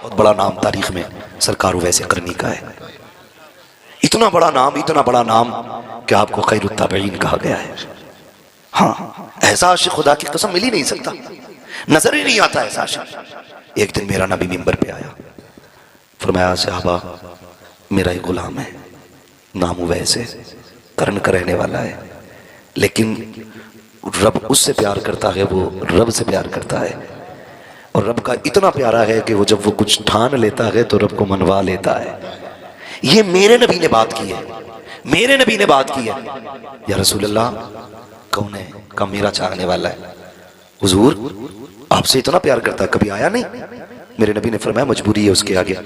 बहुत बड़ा नाम तारीख में सरकार वैसे करनी का है। इतना बड़ा नाम कि आपको खैरुत ताबईन कहा गया है। हाँ, ऐसा आशिक खुदा की कसम मिल ही नहीं सकता, नजर ही नहीं आता ऐसा आशिक। एक दिन मेरा नबी मिंबर पे आया, फरमाया सहाबा मेरा एक गुलाम है, नाम वैसे कर्न का रहने वाला है, लेकिन रब उससे प्यार करता है, वो रब से प्यार करता है, और रब का इतना प्यारा है कि वो जब वो कुछ ठान लेता है तो रब को मनवा लेता है। ये मेरे नबी ने बात की है, मेरे नबी ने बात की है। या रसूल अल्लाह कौन है? का मेरा चाहने वाला है, हुजूर आपसे इतना प्यार करता है, कभी आया नहीं? मेरे नबी ने फरमाया मजबूरी है उसके आगे,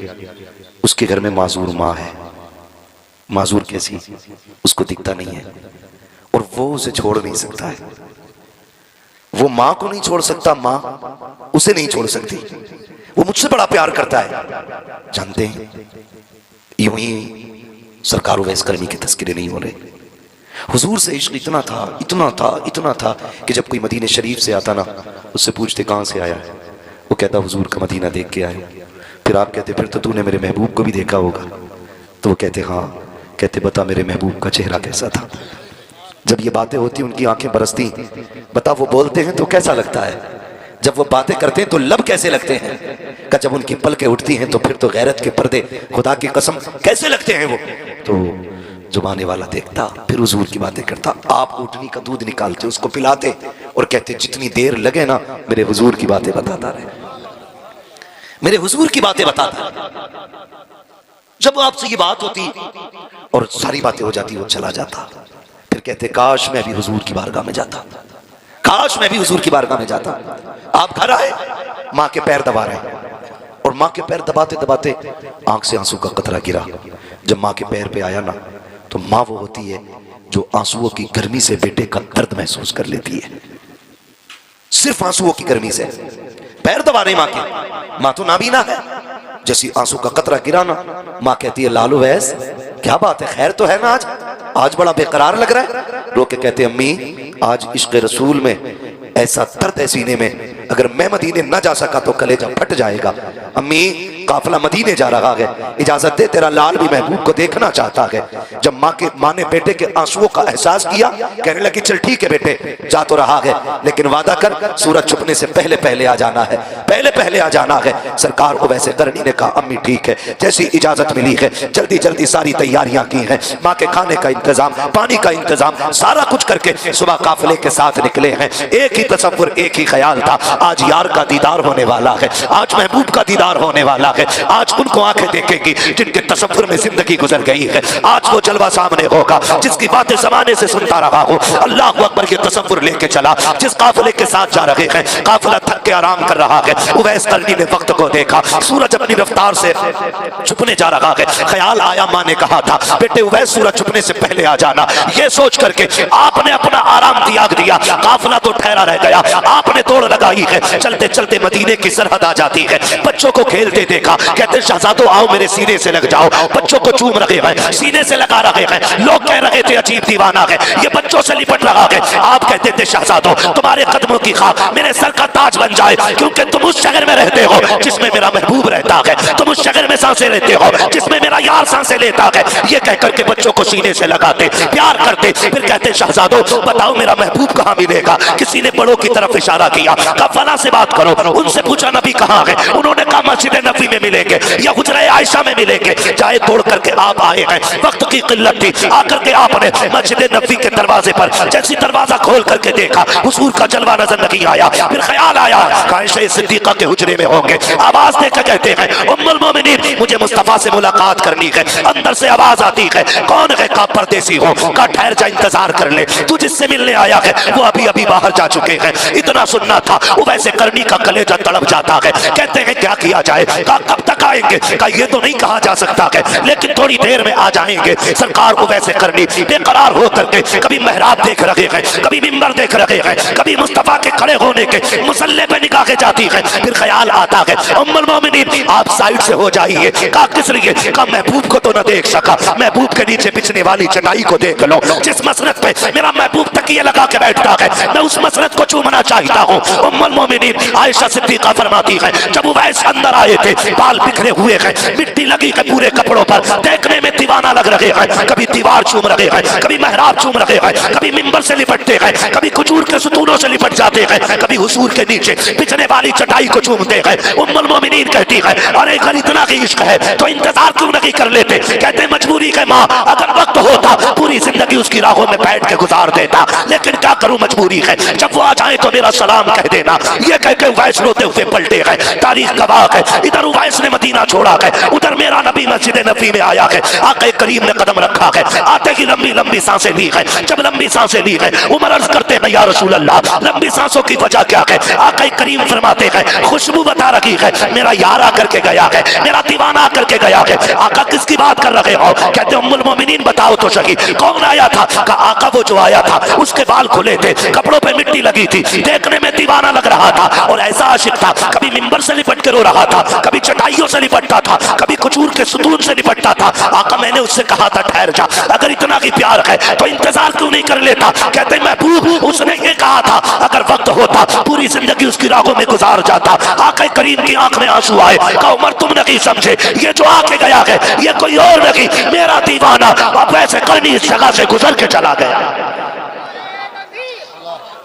उसके घर में माजूर माँ है। माजूर कैसी? उसको दिखता नहीं है और वो उसे छोड़ नहीं सकता है, वो माँ को नहीं छोड़ सकता, माँ उसे नहीं छोड़ सकती, वो मुझसे बड़ा प्यार करता है। जानते हैं यूं ही सरकार वैस करनी के तस्करे नहीं हो रहे। हुजूर से इश्क इतना था कि जब कोई मदीने शरीफ से आता ना, उससे पूछते कहाँ से आया है, वो कहता हुजूर का मदीना देख के आए। फिर आप कहते फिर तो तूने मेरे महबूब को भी देखा होगा, तो वो कहते हाँ। कहते बता मेरे महबूब का चेहरा कैसा था? जब ये बातें होती उनकी आंखें बरसती। बता वो बोलते हैं तो कैसा लगता है, जब वो बातें करते हैं तो लब कैसे लगते हैं? का जब उनकी पलकें उठती हैं तो फिर तो गैरत के पर्दे खुदा की कसम कैसे लगते हैं वो। तो जुबाने वाला देखता, फिर हुजूर की बातें करता। आप ऊँटनी का दूध निकालते, उसको पिलाते और कहते जितनी देर लगे ना मेरे हुजूर की बातें बताता रहे, मेरे हुजूर की बातें बताता रहे। जब आपसे ये बात होती और सारी बातें हो जाती, वो चला जाता। फिर कहते काश मैं भी हुजूर की बारगाह में जाता, काश मैं भी हुजूर की बारगाह में जाता। आप घर आए, माँ के पैर दबा रहे हैं, और माँ के पैर दबाते दबाते आंख से आंसू का कतरा गिरा। जब माँ के पैर पे आया ना, तो माँ वो होती है जो आंसुओं की गर्मी से बेटे का दर्द महसूस कर लेती है, सिर्फ आंसुओं की गर्मी से। पैर दबा रहे माँ के, माँ तो नाबीना है। जैसी आंसू का कतरा गिरा ना, माँ कहती है लालू वैस क्या बात है, खैर तो है ना? आज बड़ा बेकरार लग रहा है। रो के कहते अम्मी आज इश्क़ रसूल में ऐसा दर्द है सीने में, अगर मैं मदीने न जा सका तो कलेजा फट जाएगा। अम्मी काफिला मदीने जा रहा है, इजाजत दे, तेरा लाल भी महबूब को देखना चाहता है। जब माँ ने बेटे के आंसुओं का एहसास किया, कहने लगी चल ठीक है बेटे जा तो रहा है, लेकिन वादा कर सूरज छुपने से पहले पहले आ जाना है, पहले पहले आ जाना है। सरकार को वैसे करनी ने कहा अम्मी ठीक है। जैसी इजाजत मिली है जल्दी जल्दी सारी तैयारियां की हैं, माँ के खाने का इंतजाम, पानी का इंतजाम, सारा कुछ करके सुबह काफिले के साथ निकले हैं। एक ही तसव्वुर, एक ही ख्याल था, आज यार का दीदार होने वाला है, आज महबूब का दीदार होने वाला है, आज उनको आंखें देखेगी जिनके तसव्वुर में जिंदगी गुजर गई है, आज वो जलवा सामने होगा जिसकी बातें जमाने से सुनता रहा हूँ। अल्लाह अकबर के तसव्वुर लेके चला, जिस काफिले के साथ जा रहे हैं, काफिला थक के आराम कर रहा है। उवैस करनी ने वक्त को देखा, सूरज अपनी रफ्तार से छुपने जा रहा है। ख्याल आया, माँ ने कहा था बेटे उवैस सूरज छुपने से पहले आ जाना। ये सोच करके आपने अपना आराम त्याग दिया, काफिला तो ठहरा रह गया, आपने तोड़ लगाई है। चलते चलते मदीने की सरहद आ जाती है, बच्चों को खेलते देखा, कहते शहजादो आओ मेरे सीने से लग जाओ। बच्चों को चूम रहे हैं, सीने से लगा रहे हैं, लोग कह रहे थे अजीब दीवाना है, ये बच्चों से लिपट रहा है। आप कहते थे शहजादो तुम्हारे कदमों की खाक मेरे सर का ताज बन जाए, क्योंकि तुम उस शहर में रहते हो जिसमें मेरा महबूब रहता है, तुम उस शहर में सांसें लेते हो जिसमें मेरा यार सांसें लेता है। ये कहकर के बच्चों को सीने से लगाते, प्यार करते, फिर कहते शहजादो बताओ मेरा महबूब कहाँ मिलेगा। किसी ने बड़ों की तरफ इशारा किया, कहा फला से बात करो। उनसे पूछा नबी कहाँ है, उन्होंने कहा मस्जिद नबी में मिलेंगे या हुजरा आयशा में मिलेंगे। जाए तोड़ करके आप आए हैं, वक्त की किल्लत थी, आकर के आपने मस्जिद नबी के दरवाजे पर जैसी दरवाजा खोल करके देखा, हुजूर का जलवा नजर नहीं आया। फिर ख्याल आया आयशा सिद्दीका के हुजरे में होंगे। आवाज देकर कहते हैं उम्मुल मोमिनीन मुझे मुस्तफा से मुलाकात करनी है। अंदर से आवाज आती है कौन है? का परदेसी हो, का ठहर जा इंतजार कर ले, तू जिससे मिलने आया है वो अभी अभी बाहर जा चुके हैं। इतना सुनना था, वो वैसे करनी का कलेजा तड़प जाता है। कहते हैं क्या किया जाए? कहा कब तक आएंगे? कहा ये तो नहीं कहा जा सकता है, लेकिन थोड़ी देर में आ जाएंगे। सरकार को वैसे करनी बेकरार हो करके कभी मेहराब देख रहे हैं, कभी मिंबर देख रहे हैं, कभी मुस्तफा के खड़े होने के मुसल्ले पे निगाहें जाती है। फिर ख्याल आता है उम्मुल मोमिनीन आप साइड से हो जाइए। कहा किस लिए? कहा महबूब को तो न देख सका, महबूब के नीचे बिछने वाली चटाई को देख लो, जिस मसरत पे मेरा महबूब तकिए लगा के बैठता है, मैं उस मसरत को चूमना चाहता हूँ। उम्मुल मोमिनीन आयशा सिद्दीका फरमाती है जब उवैस अंदर आए थे, बाल बिखरे हुए हैं, मिट्टी लगी है पूरे कपड़ों पर, देखने में दीवाना लग रहे हैं। कभी दीवार चूम रहे हैं, कभी मेहराब चूम रहे हैं, कभी मिंबर से लिपटते हैं, कभी खजूर के सुतूनों से लिपट जाते हैं, कभी हुजूर के नीचे बिछने वाली चटाई को चूमते हैं। उम्मुल मोमिनीन कहती है, अरे अगर इतना ही इश्क है तो इंतजार क्यों नहीं कर लेते? कहते मजबूरी है माँ, अगर वक्त होता पूरी जिंदगी उसकी राहों में बैठ के गुजार देता, लेकिन क्या करूं मजबूरी है, जब वो आ जाए तो मेरा सलाम कह देना। ये कह के उवैस रोते हुए पलटे गए। तारीख गवाह है, इधर उवैस ने मदीना छोड़ा है, उधर मेरा नबी मस्जिद नबी में आया है। आके करीम ने कदम रखा है, आते ही लंबी लंबी सांसें ली है। जब लंबी सांसें ली है, उमर अर्ज करते हैं, या रसूल अल्लाह लंबी सांसों की वजह क्या है? आके करीम फरमाते हैं, खुशबू बता रही है, मेरा यार आकर के गया है, मेरा दीवाना आकर के गया है। आका किसकी बात कर रहे हो? कहते उम्मुल मोमिनीन बताओ तो सही, कौन आया था? कहा आका वो जो आया था उसके बाल खुले थे, कपड़ों पे मिट्टी लगी थी, देखने में दीवाना लग रहा था और ऐसा आशिक था, कभी मिंबर से लिपट के रो रहा था, कभी चटाइयों से लिपटता था, कभी खजूर के सुतून से लिपटता था। आका मैंने उससे कहा था ठहर जा, अगर इतना ही प्यार है तो इंतजार क्यों नहीं कर लेता? कहते महबूब उसने ये कहा था, अगर वक्त होता पूरी जिंदगी उसकी राहों में गुजार जाता। आका करीम की आंख में आंसू आए, कहा उमर तुम नहीं समझे, ये जो आके गया है ये कोई और नहीं, मेरा दीवाना। अब वैसे करनी इस जगह से गुजर के चला गया।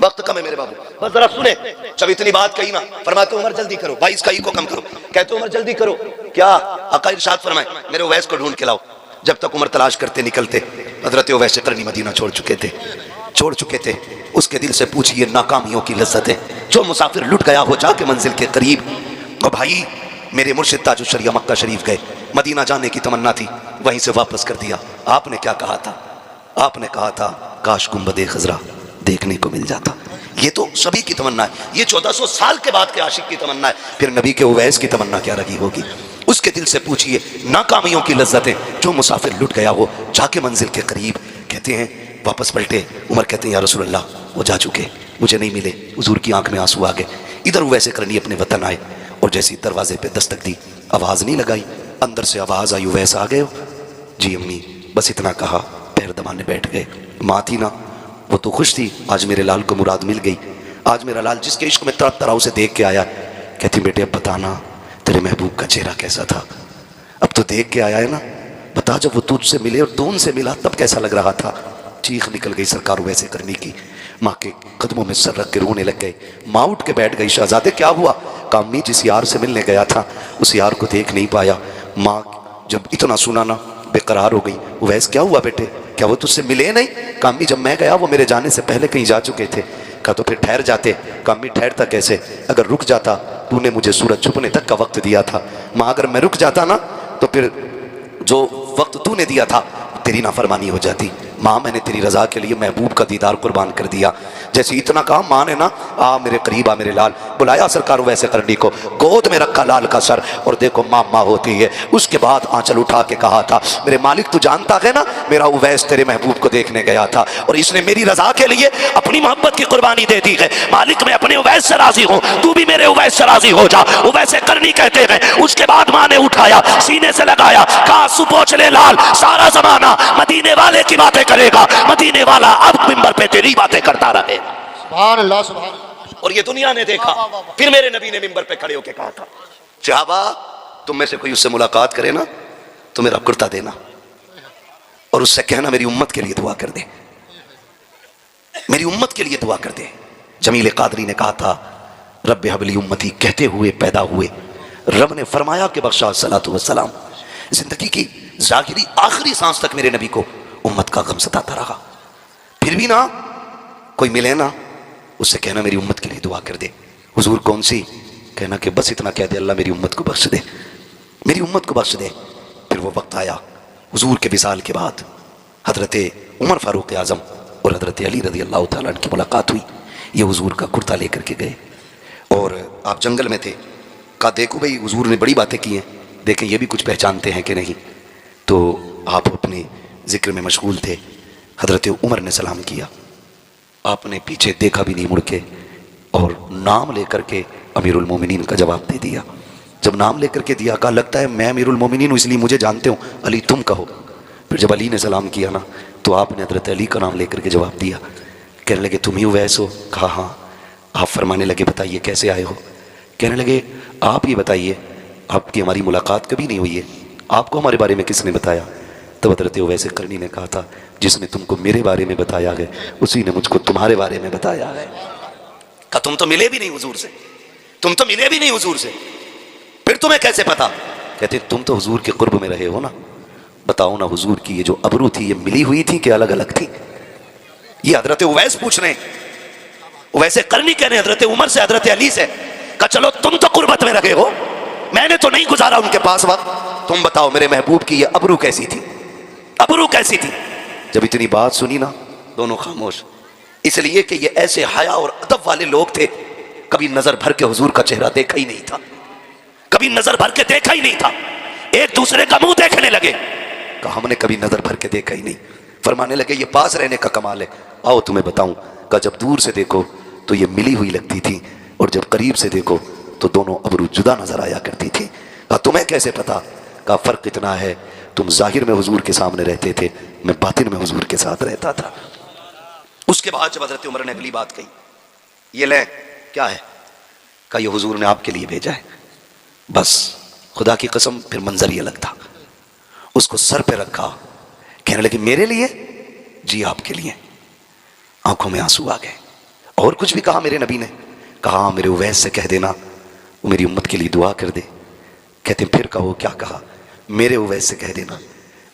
वक्त कम है मेरे बाबू, बस जरा सुने। जब इतनी बात कही ना, फरमाते उमर जल्दी करो, 22 का ई को कम करो। कहते उमर जल्दी करो, क्या? आका इरशाद फरमाए, मेरे उवैस को ढूंढ के लाओ। जब तक उमर तलाश करते निकलते, हजरत उवैस करनी मदीना छोड़ चुके थे। उसके दिल से पूछिए नाकामियों की लज्जतें, जो मुसाफिर लुट गया हो जाके मंजिल के करीब। और भाई मेरे मुर्शिद ताजुश शरिया मक्का शरीफ गए, मदीना जाने की तमन्ना थी, वहीं से वापस कर दिया। आपने क्या कहा था? आपने कहा था काश गुंबदे खजरा देखने को मिल जाता। ये तो सभी की तमन्ना है, ये 1400 साल के बाद के आशिक की तमन्ना है, फिर नबी के उवैस की तमन्ना क्या रही होगी? उसके दिल से पूछिए नाकामियों की लज्जतें, जो मुसाफिर लुट गया हो जाके मंजिल के करीब। कहते हैं वापस पलटे, उमर कहते हैं या रसूल अल्लाह वो जा चुके, मुझे नहीं मिले। हुजूर की आंख में आंसू आ गए। इधर उवैस करनी अपने वतन आए और जैसी दरवाजे पे दस्तक दी, आवाज़ नहीं लगाई, अंदर से आवाज़ आई उवैस आ गए हो? जी अम्मी, बस इतना कहा, पैर दबाने बैठ गए। माँ थी ना, वो तो खुश थी, आज मेरे लाल को मुराद मिल गई, आज मेरा लाल जिसके इश्क में तड़प तड़ाव से देख के आया। कहती बेटे अब बताना तेरे महबूब का चेहरा कैसा था, अब तो देख के आया है ना, बता जब वो तुझसे मिले और तू उनसे मिला तब कैसा लग रहा था? चीख निकल गई सरकार वैसे करने की, माँ के कदमों में सर रख के रोने लग गए। माँ उठ के बैठ गई, शहजादे क्या हुआ? कामी जिस यार से मिलने गया था उस यार को देख नहीं पाया। माँ जब इतना सुना ना बेकरार हो गई। उवैस क्या हुआ बेटे, क्या वो तुझसे मिले नहीं? कामी जब मैं गया वो मेरे जाने से पहले कहीं जा चुके थे। कहा तो फिर ठहर जाते। कामी ठहरता कैसे, अगर रुक जाता, तूने मुझे सूरज छुपने तक का वक्त दिया था। माँ अगर मैं रुक जाता ना तो फिर जो वक्त तूने दिया था तेरी नाफरमानी हो जाती। माँ मैंने तेरी रजा के लिए महबूब का दीदार कुर्बान कर दिया। जैसे इतना कहा माँ ने ना, आ मेरे करीब आ मेरे लाल, बुलाया सरकार वैसे करनी को, गोद में रखा लाल का सर और देखो माँ माँ होती है। उसके बाद आंचल उठा के कहा था मेरे मालिक तू जानता है ना मेरा उवैस तेरे महबूब को देखने गया था और इसने मेरी रजा के लिए अपनी मोहब्बत की कुर्बानी दे दी है। मालिक मैं अपने उवैस से राजी हूँ, तू भी मेरे उवैस से राजी हो जा। उवैसे करनी कहते हैं। उसके बाद माँ ने उठाया, सीने से लगाया, कहा सुपोछ ले लाल, सारा जमाना मदीने वाले की बातें करेगा, मदीने वाला अब मिंबर पे तेरी बातें करता रहेगा। सुभान अल्लाह, सुभान अल्लाह। और ये दुनिया ने देखा। फिर मेरे नबी ने मिंबर पे खड़े होकर कहा था सहाबा तुम में से कोई उससे मुलाकात करे ना तो मेरा कुर्ता देना और उससे कहना मेरी उम्मत के लिए दुआ कर दे, मेरी उम्मत के लिए दुआ कर दे। जमील कादरी ने कहा था रब्बे हबली उम्मती कहते हुए पैदा हुए, रब ने फरमाया कि बख्शा सलातु वस्सलाम, जिंदगी की जाहिरी आखिरी सांस तक मेरे नबी को उम्मत का गम सताता रहा। फिर भी ना कोई मिले ना उससे कहना मेरी उम्मत के लिए दुआ कर दे। हुजूर कौन सी? कहना कि बस इतना कह दे अल्लाह मेरी उम्मत को बख्श दे, मेरी उम्मत को बख्श दे। फिर वो वक्त आया हुजूर के विसाल के बाद हजरत उमर फारूक आजम और हजरत अली रज़ी अल्लाह तआला की मुलाकात हुई। ये हुजूर का कुर्ता लेकर के गए और आप जंगल में थे। कहा देखो भाई हुजूर ने बड़ी बातें की हैं, देखें ये भी कुछ पहचानते हैं कि नहीं। तो आप अपने जिक्र में मशगूल थे। हजरत उमर ने सलाम किया, आपने पीछे देखा भी नहीं मुड़ के और नाम लेकर के अमीरुल मोमिनीन का जवाब दे दिया। जब नाम लेकर के दिया कहा लगता है मैं अमीरुल मोमिनीन हूँ इसलिए मुझे जानते हो, अली तुम कहो। फिर जब अली ने सलाम किया ना तो आपने हजरत अली का नाम लेकर के जवाब दिया। कहने लगे तुम ही उवैस हो? कहा हाँ। आप फरमाने लगे बताइए कैसे आए हो? कहने लगे आप ये बताइए आपकी हमारी मुलाकात कभी नहीं हुई है, आपको हमारे बारे में किसने बताया? तो हज़रत उवैस करनी ने कहा था, जिसने तुमको मेरे बारे में बताया है उसी ने मुझको तुम्हारे बारे में बताया है। कहा तुम तो मिले भी नहीं हुजूर से, तुम तो मिले भी नहीं हुजूर से, फिर तुम्हें कैसे पता? कहते तुम तो हुजूर के कुर्ब में रहे हो ना, बताओ ना हुजूर की ये जो अबरू थी ये मिली हुई थी कि अलग अलग थी? ये हजरत उवैस पूछ रहे हैं, वैसे करनी कह रहे हैं हजरत उमर से, हजरत अली से। कहा चलो तुम तो कुर्बत में रहे हो, मैंने तो नहीं गुजारा उनके पास वक्त, तुम बताओ मेरे महबूब की ये अबरू कैसी थी, अबरू कैसी थी? जब इतनी बात सुनी ना दोनों खामोश, इसलिए कि ये ऐसे हया और अदब वाले लोग थे, कभी नजर भर के हुजूर का चेहरा देखा ही नहीं था, कभी नजर भर के देखा ही नहीं था, एक दूसरे का मुंह देखने लगे। कहा हमने कभी नजर भर के देखा ही नहीं। फरमाने लगे ये पास रहने का कमाल है, आओ तुम्हें बताऊं। कहा जब दूर से देखो तो ये मिली हुई लगती थी, और जब करीब से देखो तो दोनों अबरू जुदा नजर आया करती थी। कहा तुम्हें कैसे पता? कहा फर्क इतना है, तुम जाहिर में हुजूर के सामने रहते थे, मैं बातिन में हुजूर के साथ रहता था। उसके बाद जब हजरत उमर ने अगली बात कही, ये ले क्या है? कहा ये हुजूर ने आपके लिए भेजा है। बस खुदा की कसम फिर मंजर ये लगता, उसको सर पे रखा, कहने लगे मेरे लिए? जी आपके लिए। आंखों में आंसू आ गए। और कुछ भी कहा मेरे नबी ने? कहा मेरे उवैस से कह देना वो मेरी उम्मत के लिए दुआ कर दे। कहते फिर कहो क्या कहा? मेरे उवैस से कह देना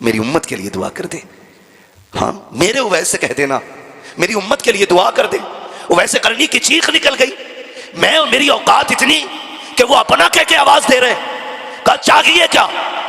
मेरी उम्मत के लिए दुआ कर दे। हाँ मेरे उवैस से कह देना मेरी उम्मत के लिए दुआ कर दे। उवैस करनी की चीख निकल गई, मैं और मेरी औकात इतनी कि वो अपना कह के आवाज दे रहे हैं। कहा चाहिए क्या?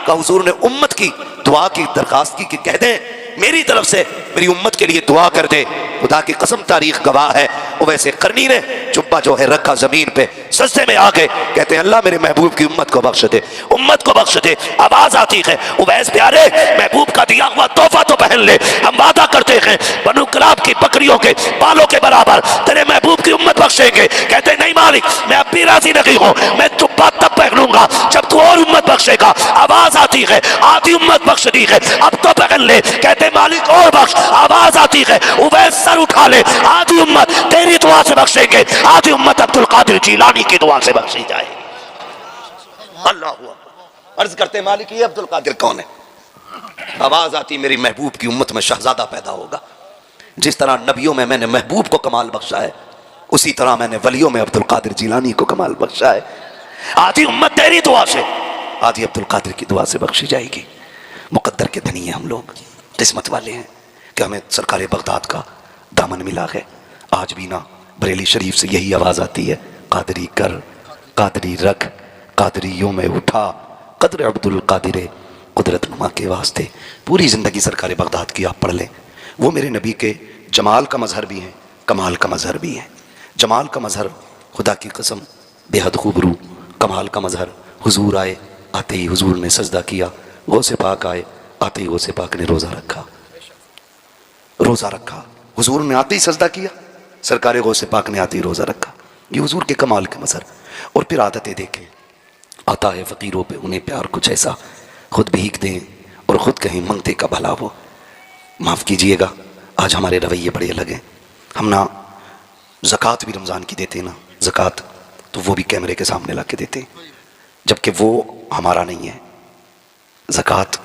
कहा हुजूर ने उम्मत की दुआ की दरखास्त की कि कह दे मेरी तरफ से मेरी उम्मत के लिए दुआ कर दे। खुदा की कसम तारीख गवाह है, वैसे करनी ने जुब्बा जो है रखा जमीन पे, सजदे में आ गए, कहते हैं अल्लाह मेरे महबूब की उम्मत को बख्श दे, उम्मत को बख्श दे। आवाज आती है उवैस प्यारे महबूब का दिया हुआ तोहफा तो पहन ले, हम वादा करते हैं बनु कलाब की बकरियों के बालों के बराबर तेरे महबूब की उम्मत बख्शेंगे। कहते नहीं मालिक मैं अब भी राजी नहीं हूँ, मैं जुब्बा तब पहनूंगा जब तू और उम्मत बख्शेगा। आवाज आती है आधी उम्मत बख्श दी है, अब तो पहन ले। कहते मालिक और बख्श। आवाज आती है उवैस सर उठा ले, आधी उम्मत तेरी दुआ से बख्शेंगे, आधी उम्मत अब्दुल कादिर जीलानी की दुआ से बख्शी जाए। अल्लाह हुआ। अर्ज करते मालिक ये अब्दुल कादिर कौन है? आवाज आती मेरी महबूब की उम्मत में शहजादा पैदा होगा। जिस तरह नबियों में मैंने महबूब को कमाल बख्शा है, उसी तरह मैंने वलियों में अब्दुल कादिर जीलानी को कमाल बख्शा है। आधी उम्मत तेरी दुआ से, आधी अब्दुल कादिर की दुआ से बख्शी जाएगी। मुकद्दर के धनी हैं हम लोग, किस्मत वाले हैं कि हमें सरकार बगदाद का दामन मिला है। आज भी ना बरेली शरीफ से यही आवाज आती है, कादरी कर कादरी रख कादरियों में उठा, कदर अब्दुल कादिर कुदरत नुमा के वास्ते। पूरी जिंदगी सरकार बगदाद की आप पढ़ लें, वो मेरे नबी के जमाल का मजहर भी हैं, कमाल का मजहर भी हैं। जमाल का मजहर खुदा की कसम बेहद खूबरू, कमाल का मजहर हुजूर आए, आते ही हुजूर ने सजदा किया, गौसे पाक आए, आते ही गौसे पाक ने रोज़ा रखा, रोज़ा रखा। हुजूर ने आते ही सजदा किया, सरकार गौसे पाक ने आते ही रोज़ा रखा। ये हुजूर के कमाल के मजहर। और फिर आदतें देखें, आता है फ़कीरों पे उन्हें प्यार कुछ ऐसा, खुद भीख दें और ख़ुद कहीं मंगते का भला हो। माफ़ कीजिएगा आज हमारे रवैये बड़े अलग हैं। हम ना ज़कात भी रमज़ान की देते हैं ना, ज़कात तो वो भी कैमरे के सामने ला के देते हैं, जबकि वो हमारा नहीं है। ज़कात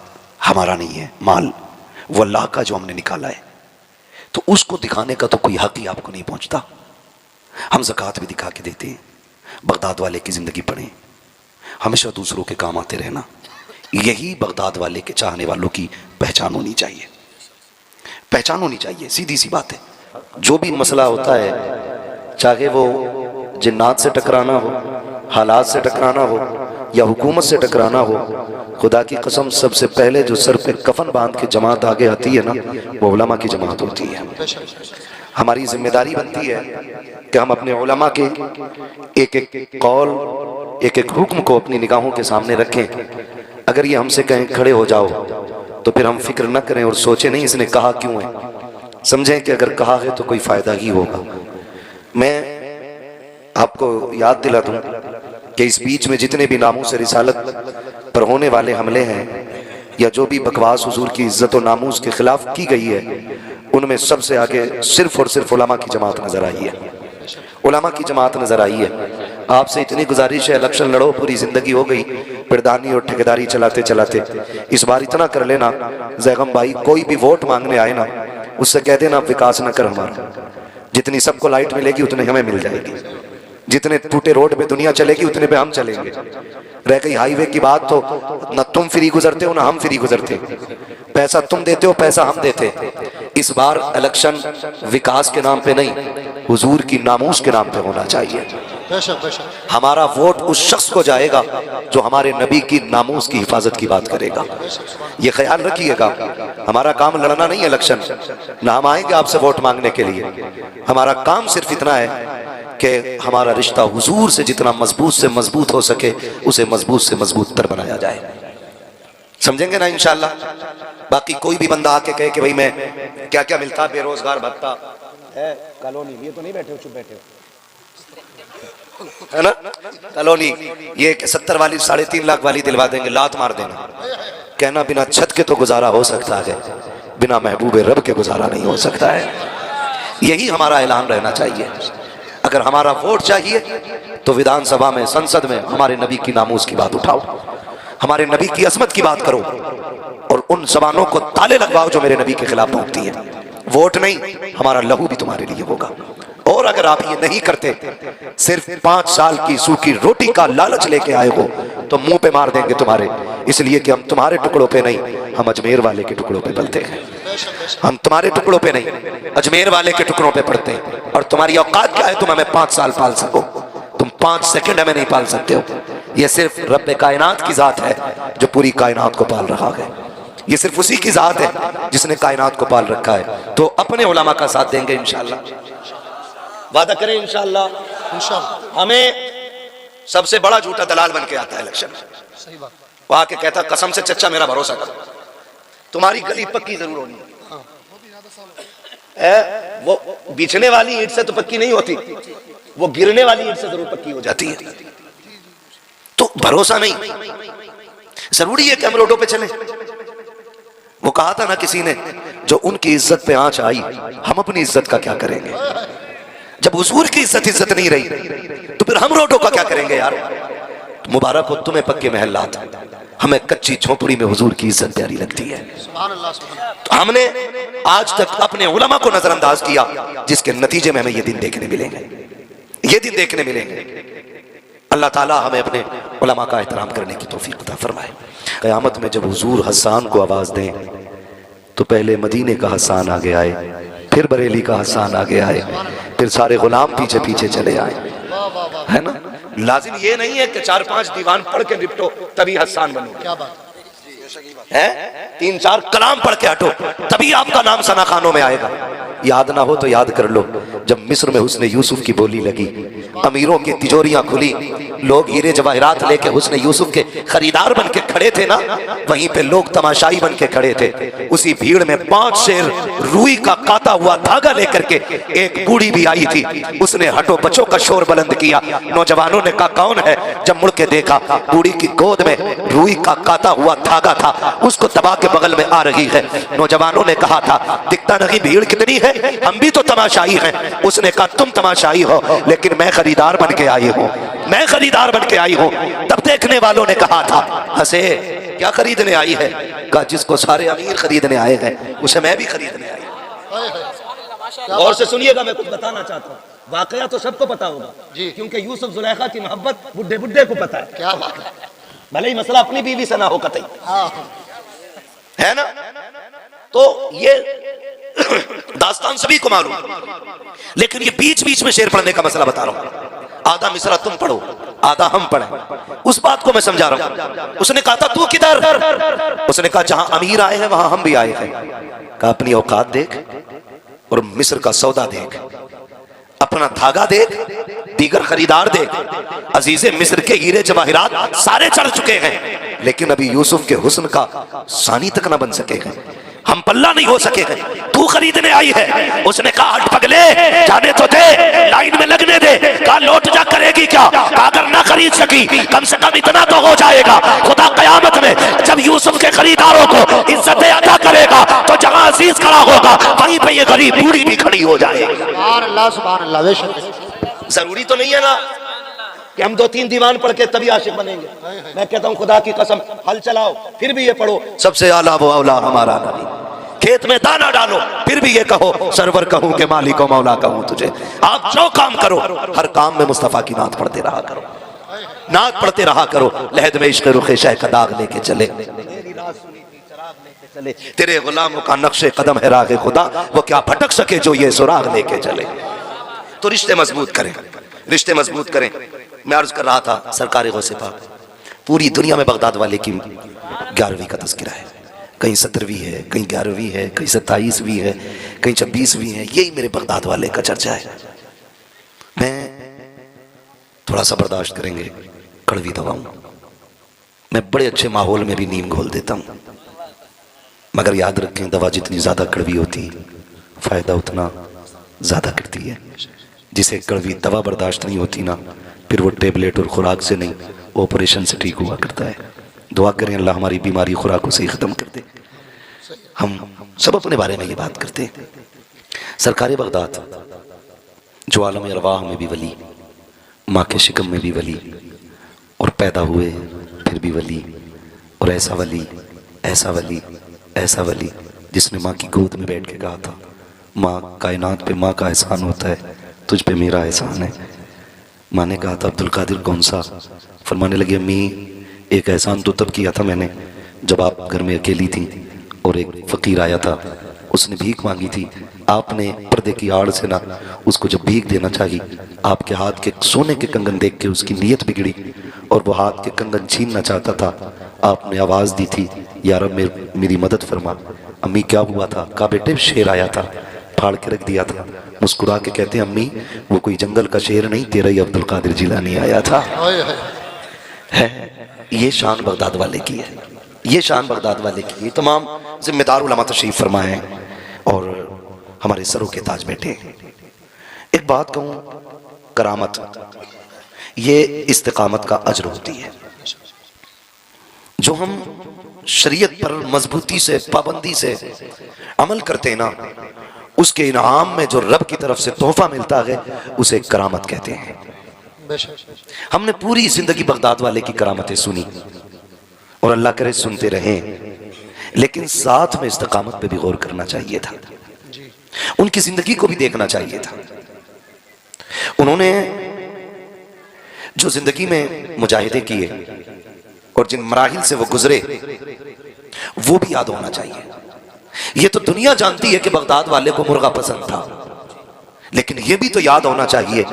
हमारा नहीं है, माल वो अल्लाह का जो हमने निकाला है, तो उसको दिखाने का तो कोई हक ही आपको नहीं पहुंचता। हम ज़कात भी दिखा के देते हैं। बगदाद वाले की ज़िंदगी पढ़ें, हमेशा दूसरों के काम आते रहना, यही बगदाद वाले के चाहने वालों की पहचान होनी चाहिए। पहचान होनी चाहिए, सीधी सी बात है। जो भी मसला होता है, चाहे वो जिन्नात से टकराना हो, हालात से टकराना हो या हुकूमत से टकराना हो, खुदा की कसम सबसे पहले जो सर पे कफन बांध के जमात आगे आती है ना, वो उलमा की जमात होती है। हमारी जिम्मेदारी बनती है कि हम अपने उलमा के एक एक कौल, एक एक हुक्म को अपनी निगाहों के सामने रखें। अगर ये हमसे कहें खड़े हो जाओ, तो फिर हम फिक्र न करें और सोचें नहीं इसने कहा क्यों है, समझें कि अगर कहा है तो कोई फ़ायदा ही होगा। मैं आपको याद दिला दूं कि इस बीच में जितने भी नामूस रिसालत पर होने वाले हमले हैं या जो भी बकवास हुजूर की इज्जत और नामूस के खिलाफ की गई है, उनमें सबसे आगे सिर्फ और सिर्फ उलमा की जमात नजर आई है। उलमा की जमात नजर आई है। आपसे इतनी गुजारिश है, इलेक्शन लड़ो, पूरी जिंदगी हो गई, पिरदानी और ठेकेदारी चलाते चलाते इस बार इतना कर लेना जैगम भाई, कोई भी वोट मांगने आए ना उससे कह देना विकास न कर हमारा, जितनी सबको लाइट मिलेगी उतनी हमें मिल जाएगी, जितने टूटे रोड पे दुनिया चलेगी उतने पे हम चलेंगे। रह गई हाईवे की बात, तो न तुम फ्री गुजरते हो ना हम फ्री गुजरते, पैसा तुम देते हो पैसा हम देते। इस बार इलेक्शन विकास के नाम पे नहीं, हुजूर की नामूस के नाम पे होना चाहिए। बेशक बेशक। हमारा वोट उस शख्स को जाएगा जो हमारे नबी की नामूस की हिफाजत की बात करेगा। ये ख्याल रखिएगा, हमारा काम लड़ना नहीं है इलेक्शन, ना हम आएंगे आपसे वोट मांगने के लिए। हमारा काम सिर्फ इतना है कि हमारा रिश्ता हुजूर से जितना मजबूत से मजबूत हो सके उसे मजबूत से मजबूत तर बनाया जाए। समझेंगे ना इंशाल्लाह। बाकी कोई भी बंदा आके कहे कि भाई मैं क्या क्या मिलता, बेरोजगार भत्ता है, कॉलोनी, ये तो नहीं बैठे हो, चुप बैठे हो है ना, कॉलोनी ये 70 वाली 3.5 लाख वाली दिलवा देंगे, लात मार देना। कहना बिना छत के तो गुजारा हो सकता है, बिना महबूब रब के गुजारा नहीं हो सकता है। यही हमारा ऐलान रहना चाहिए। अगर हमारा वोट चाहिए तो विधानसभा में, संसद में हमारे नबी की नामूस की बात उठाओ, हमारे नबी की अजमत की बात करो और उन जबानों को ताले लगवाओ जो मेरे नबी के खिलाफ भौंकती है। वोट नहीं, हमारा लहू भी तुम्हारे लिए होगा। और अगर आप ये नहीं करते, सिर्फ 5 साल की सूखी रोटी का लालच लेके आए हो तो मुंह पे मार देंगे तुम्हारे, इसलिए कि हम तुम्हारे टुकड़ों पे नहीं, हम अजमेर वाले के टुकड़ों पे पलते हैं। हम तुम्हारे टुकड़ों पे नहीं, अजमेर वाले के टुकड़ों पे पड़ते हैं। और तुम्हारी औकात क्या है तुम हमें 5 साल पाल सको? तुम 5 सेकंड हमें नहीं पाल सकते हो। ये सिर्फ रब्बे कायनात की जात है जो पूरी कायनात को पाल रहा है। ये सिर्फ उसी की जात है जिसने कायनात को पाल रखा है। तो अपने उलमा का साथ देंगे इंशाअल्लाह, वादा करें इंशाअल्लाह। इंशाअल्लाह हमें सबसे बड़ा झूठा दलाल बन के आता है इलेक्शन में। सही बात। वो आके कहता कसम से चच्चा मेरा भरोसा करो, तुम्हारी गली पक्की जरूर होनी है। वो बिछने वाली ईंट से तो पक्की नहीं होती, वो गिरने वाली ईंट से जरूर पक्की हो जाती है। तो भरोसा नहीं, जरूरी है कि हम रोडों पे चले। वो कहा था ना किसी ने, जो उनकी इज्जत पे आंच आई, हम अपनी इज्जत का क्या करेंगे? जब हुजूर की इज्जत नहीं रही तो फिर हम रोडों का क्या करेंगे यार? तो मुबारक हो तुम्हें पक्के महल्लात, हमें कच्ची झोपड़ी में हुजूर की इज्जत प्यारी लगती है। तो हमने आज तक अपने उलमा को नजरअंदाज किया, जिसके नतीजे में हमें ये दिन देखने मिलेंगे, ये दिन देखने मिलेंगे। अल्लाह ताला हमें अपने उलमा का एहतराम करने की तौफीक अता फरमाए। क़यामत में जब हुजूर हसन को आवाज दें तो पहले मदीने का हसन आगे आए, फिर बरेली का हसन आगे आए, फिर सारे गुलाम पीछे पीछे चले आए, है ना। लाजिम ये नहीं है कि 4-5 दीवान पढ़ के निपटो तभी हसन बनो। क्या बात है? 3-4 कलाम पढ़ के हटो तभी आपका नाम सना खानों में आएगा। याद ना हो तो याद कर लो, जब मिस्र में हुस्ने यूसुफ की बोली लगी, अमीरों की तिजोरियां खुली, लोग हीरे जवाहरात लेके हुस्ने यूसुफ के खरीदार बन के खड़े थे ना, वहीं पे लोग तमाशाई बन के खड़े थे। उसी भीड़ में 5 शेर रुई का काता हुआ धागा लेकर के एक बूढ़ी भी आई थी। उसने हटो बच्चों का शोर बुलंद किया। नौजवानों ने कहा कौन है? जब मुड़ के देखा, बूढ़ी की गोद में रुई का काता हुआ धागा था, उसको दबा के बगल में आ रही है। नौजवानों ने कहा था दिखता नहीं भीड़ कितनी है, हम भी तो तमाशाई हैं। उसने कहा तुम तमाशाई हो लेकिन मैं खरीदार बन के आई हूँ, मैं खरीदार बन के आई हूँ। तब देखने वालों ने कहा था, हंसे क्या खरीदने आई है? कहा जिसको सारे अमीर खरीदने आए हैं उसे मैं भी खरीदने आई। और से सुनिएगा, मैं कुछ बताना चाहता हूँ। वाकया तो सबको पता होगा क्योंकि यूसुफ जुलेखा की मोहब्बत बुढ़े बुढ़े को पता है। क्या बात है? भले ही मसला अपनी बीवी से ना हो कतई, है ना। तो ये दास्तान सभी को मालूम, लेकिन ये बीच बीच में शेर पढ़ने का मसला बता रहा हूं। आधा मिसरा तुम पढ़ो, आधा हम पढ़े, उस बात को मैं समझा रहा हूं। उसने कहा था तू किधर? उसने कहा जहां अमीर आए हैं वहां हम भी आए हैं। कहा अपनी औकात देख और मिस्र का सौदा देख, अपना धागा देख, दीगर खरीदार देख। अजीजे मिस्र के हीरे जवाहिरात सारे चढ़ चुके हैं, लेकिन अभी यूसुफ के हुस्न का सानी तक ना बन सके हैं, हम पल्ला नहीं हो सके हैं। तू खरीदने आई है। उसने कहा हट पगले, जाने तो दे, लाइन में लगने दे। कहा लौट जा करेगी क्या? कहा अगर ना खरीद सकी कम से कम इतना तो हो जाएगा, खुदा कयामत में जब यूसुफ के खरीदारों को इज्जत अदा करेगा तो जहां अजीज खड़ा होगा वहीं पे ये गरीब बूढ़ी भी खड़ी हो जाएगी। जरूरी तो नहीं है ना कि हम 2-3 दीवान पढ़ के तभी आशिक बनेंगे। मैं कहता हूं खुदा की कसम, हल चलाओ फिर भी ये पढ़ो सबसे आला वो औला हमारा नबी। खेत में दाना डालो फिर भी ये कहो सरवर कहूं के मालिक व मौला कहूं तुझे। आप जो काम करो हर काम में मुस्तफा की नात पढ़ते रहा करो, नात पढ़ते रहा करो। लहद में इश्क रुखे शह का दाग लेके चले, चले तेरे गुलामों का नक्शे कदम है रागे खुदा, वो क्या भटक सके जो ये सुराग लेके चले। तो रिश्ते मजबूत करें, रिश्ते मजबूत करें। मैं अर्ज कर रहा था सरकार गौसे पाक, पूरी दुनिया में बगदाद वाले की 11वीं का तज़किरा है, कहीं 17वीं है, कहीं 11वीं है, कहीं 27वीं है, कहीं 26वीं है। यही मेरे बगदाद वाले का चर्चा है। मैं थोड़ा सा बर्दाश्त करेंगे, कड़वी दवाऊं, मैं बड़े अच्छे माहौल में भी नीम घोल देता हूं, मगर याद रखें दवा जितनी ज्यादा कड़वी होती फायदा उतना ज्यादा करती है। जिसे कड़वी दवा बर्दाश्त नहीं होती ना, फिर वो टेबलेट और खुराक से नहीं ऑपरेशन से ठीक हुआ करता है। दुआ करें अल्लाह हमारी बीमारी खुराकों से ही ख़त्म कर दे। हम सब अपने बारे में ये बात करते हैं। सरकार बगदाद जो आलम अरवाह में भी वली, माँ के शिकम में भी वली, और पैदा हुए फिर भी वली, और ऐसा वली ऐसा वली ऐसा वली जिसने माँ की गोद में बैठ के कहा था, माँ कायनात पे माँ का एहसान होता है, तुझ पे मेरा एहसान है। माँ ने कहा था अब्दुल कादिर कौन सा? फरमाने लगी अम्मी एक एहसान तो तब किया था मैंने जब आप घर में अकेली थी और एक फ़कीर आया था, उसने भीख मांगी थी, आपने पर्दे की आड़ से ना उसको जब भीख देना चाहिए, आपके हाथ के सोने के कंगन देख के उसकी नीयत बिगड़ी और वो हाथ के कंगन छीनना चाहता था। आपने आवाज़ दी थी या रब मेरी मदद फरमा। अम्मी क्या हुआ था? कहा बेटे शेर आया था, फाड़ के रख दिया था। मुस्कुरा के कहते हैं अम्मी वो कोई जंगल का शेर नहीं, तेरा ही अब्दुल कादिर जिलानी आया था। है ये शान बगदाद वाले की है, ये शान बगदाद वाले की। ये तमाम जिम्मेदार उलमा तशरीफ फरमा है और हमारे सरों के ताज बैठे हैं। एक बात कहूँ, करामत ये इस्तिकामत का अजर होती है। जो हम शरीयत पर मजबूती से पाबंदी से अमल करते हैं ना, उसके इनाम में जो रब की तरफ से तोहफा मिलता है उसे करामत कहते हैं। हमने पूरी जिंदगी बगदाद वाले की करामतें सुनी और अल्लाह करे सुनते रहें, लेकिन साथ में इस्तिकामत पे भी गौर करना चाहिए था, उनकी जिंदगी को भी देखना चाहिए था। उन्होंने जो जिंदगी में मुजाहिदे किए और जिन मराहिल से वो गुजरे वो भी याद होना चाहिए। ये तो दुनिया जानती है कि बगदाद वाले को मुर्गा पसंद था, लेकिन ये भी तो याद होना चाहिए।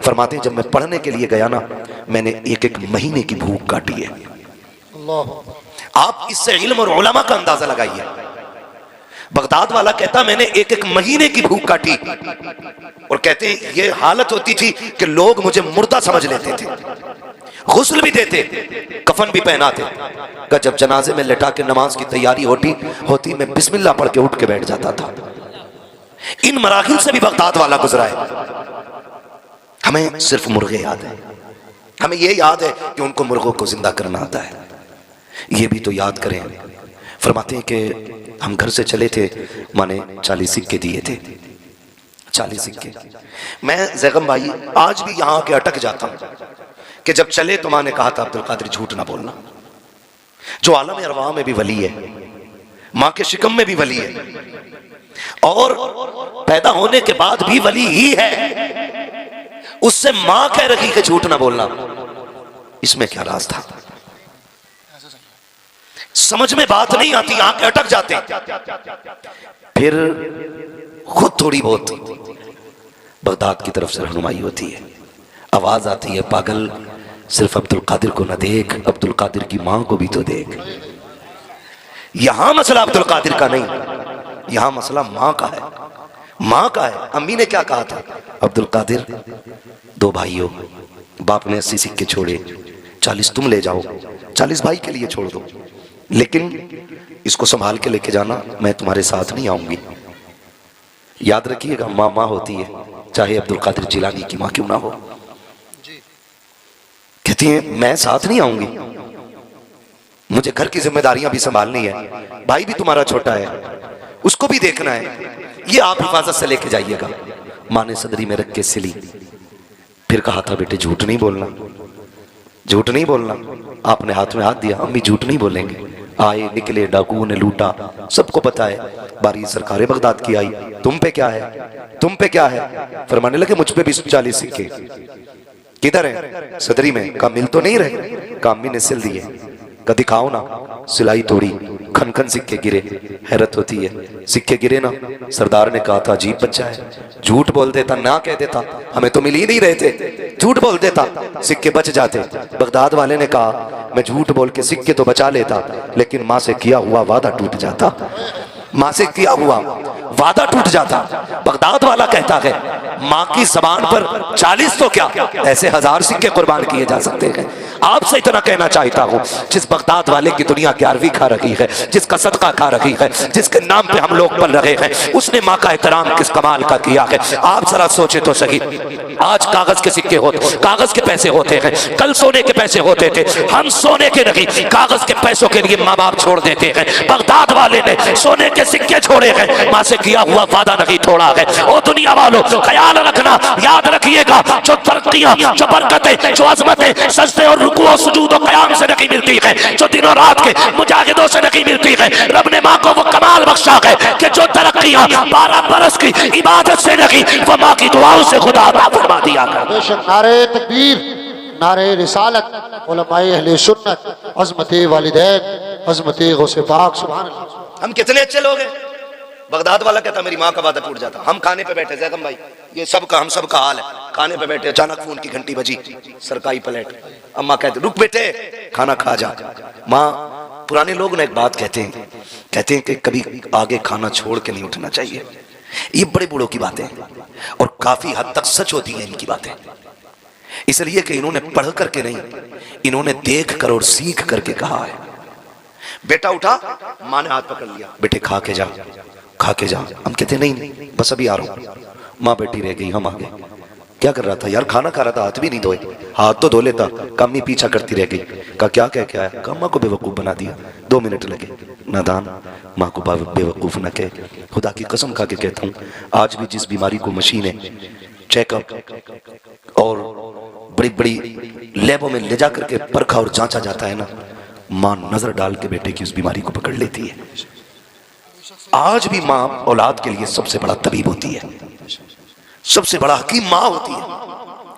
फरमाते हैं जब मैं पढ़ने के लिए गया ना, मैंने एक एक महीने की भूख काटी है। आप इससे इल्म और उलमा का अंदाजा लगाइए। बगदाद वाला कहता मैंने एक एक महीने की भूख काटी, और कहते हैं ये हालत होती थी कि लोग मुझे मुर्दा समझ लेते थे, गुस्ल भी देते, कफन भी पहनाते। जब जनाजे में लेटा के नमाज की तैयारी होती मैं बिस्मिल्लाह पढ़ के उठ के बैठ जाता था। इन मराहिल से भी बगदाद वाला गुजरा है। हमें सिर्फ मुर्गे याद है, हमें ये याद है कि उनको मुर्गों को जिंदा करना आता है, ये भी तो याद करें। फरमाते हैं कि हम घर से चले थे, माने 40 सिक्के दिए थे, 40 सिक्के। मैं जैगम भाई आज भी यहाँ के अटक जाता हूँ कि जब चले तो माँ ने कहा था अब्दुल कादिर झूठ ना बोलना। जो आलम अरवाह में भी वली है, माँ के शिकम में भी वली है, और पैदा होने के बाद भी वली ही है, उससे माँ कह रही कि झूठ ना बोलना, इसमें क्या राज था? समझ में बात नहीं आती, आंखें अटक जाते। फिर खुद थोड़ी बहुत बगदाद की तरफ से रहनुमाई होती है, आवाज आती है पागल सिर्फ अब्दुल कादिर को न देख, अब्दुल कादिर की मां को भी तो देख। यहां मसला अब्दुल कादिर का नहीं, यहां मसला मां का है, मां का है। अम्मी ने क्या कहा था? अब्दुल कादिर 2 भाइयों, बाप ने 80 सिक्के छोड़े, 40 तुम ले जाओ, 40 भाई के लिए छोड़ दो, लेकिन इसको संभाल के लेके जाना, मैं तुम्हारे साथ नहीं आऊंगी। याद रखिएगा मां मां होती है, चाहे अब्दुल कादिर जिलानी की मां क्यों ना हो। कहती है मैं साथ नहीं आऊंगी, मुझे घर की जिम्मेदारियां भी संभालनी है, भाई भी तुम्हारा छोटा है, उसको भी देखना है, ये आप हिफाजत से लेके जाइएगा। माँ ने सदरी में रख के सिली, फिर कहा था बेटे झूठ नहीं बोलना, झूठ नहीं बोलना। आपने हाथ में हाथ दिया, अम्मी झूठ नहीं बोलेंगे। आए निकले, डाकुओं ने लूटा, सबको पता है। बारी सरकार बगदाद की आई, तुम पे क्या है, तुम पे क्या है? फरमाने लगे मुझ पे भी 40 सिक्के। किधर है? सदरी में। कहा मिल तो नहीं रहे? कहा अम्मी ने सिल दिए। कहा दिखाओ ना। सिलाई तोड़ी, खन खन सिक्के गिरे। हैरत होती है, सिक्के गिरे ना। सरदार ने कहा था अजीब बच्चा है, झूठ बोल देता, ना कह देता हमें तो मिल ही नहीं रहे थे, झूठ बोल देता सिक्के बच जाते। बगदाद वाले ने कहा मैं झूठ बोल के सिक्के तो बचा लेता, लेकिन माँ से किया हुआ वादा टूट जाता, माँ से किया हुआ वादा टूट जाता। बगदाद वाला कहता है माँ की जबान पर 40 तो क्या, ऐसे 1000 सिक्के कुर्बान किए जा सकते हैं। आपसे इतना कहना चाहता हूँ, जिस बगदाद वाले की दुनिया 11वीं खा रही है, जिसका सदका खा रही है, जिसके नाम पे हम लोग पल रहे हैं, उसने माँ का एहतराम किस कमाल का किया है। आप जरा सोचे तो सही। आज कागज के सिक्के होते, कागज के पैसे होते हैं, कल सोने के पैसे होते थे। हम सोने के नहीं, कागज के पैसों के लिए माँ बाप छोड़ देते हैं। बगदाद वाले ने सोने के सिक्के छोड़े हैं, माँ से किया हुआ वादा नहीं तोड़ा है। ओ दुनिया वालों, ख्याल रखना, याद रखिएगा, जो तरक्कियां, जो बरकतें, जो अजमतें सजदे और रुकू और सुजूद और क़याम से नहीं मिलती है, जो दिनों रात के मुजाहिदों से नहीं मिलती है, रब ने माँ को वो कमाल बख्शा है कि जो तरक्कियां 12 बरस की इबादत से नहीं, वो माँ की दुआओं से खुदा अता फरमा दिया कर। बेशक नारे तकबीर, नारे रिसालत, उलमाए अहले सुन्नत, अज़मते वालिदैन, अज़मते गौसे पाक, सुभान अल्लाह। हम कितने अच्छे लोग हैं। बगदाद वाला कहता मेरी माँ का वादा टूट जाता। हम खाने पे बैठे, जैगम भाई ये सबका, हम सबका हाल है, खाने पे बैठे, अचानक फोन की घंटी बजी, सरकारी प्लेट। अम्मा कहते रुक बेटे, खाना खा जा। माँ, पुराने लोग ना एक बात कहते हैं कि कभी आगे खाना छोड़ के नहीं उठना चाहिए। ये बड़े बूढ़ों की बातें हैं और काफी हद तक सच होती है इनकी बातें, इसलिए कि इन्होंने पढ़ करके नहीं, इन्होंने देख कर और सीख करके कहा है। बेटा उठा, माँ ने हाथ पकड़ लिया, बेटे खा के जा, खा के जा। हम कहते नहीं बस अभी आ रहा हूं। माँ बैठी रह गई, हम आ गए। क्या कर रहा था यार? खाना खा रहा था, हाथ भी नहीं धोए। हाथ तो धो लेता। कम्मी पीछा करती रह गई। कहा क्या कह के आया? अम्मा को बेवकूफ बना दिया। 2 मिनट लगे। नादान, माँ को बेवकूफ न कहे। खुदा की कसम खा के कहता हूँ, आज भी जिस बीमारी को मशीनें, चेकअप और बड़ी बड़ी लैबों में ले जा करके परखा और जांचा जाता है ना, माँ नजर डाल के बेटे की उस बीमारी को पकड़ लेती है। आज भी माँ औलाद के लिए सबसे बड़ा तबीब होती है, सबसे बड़ा हकीम माँ होती है।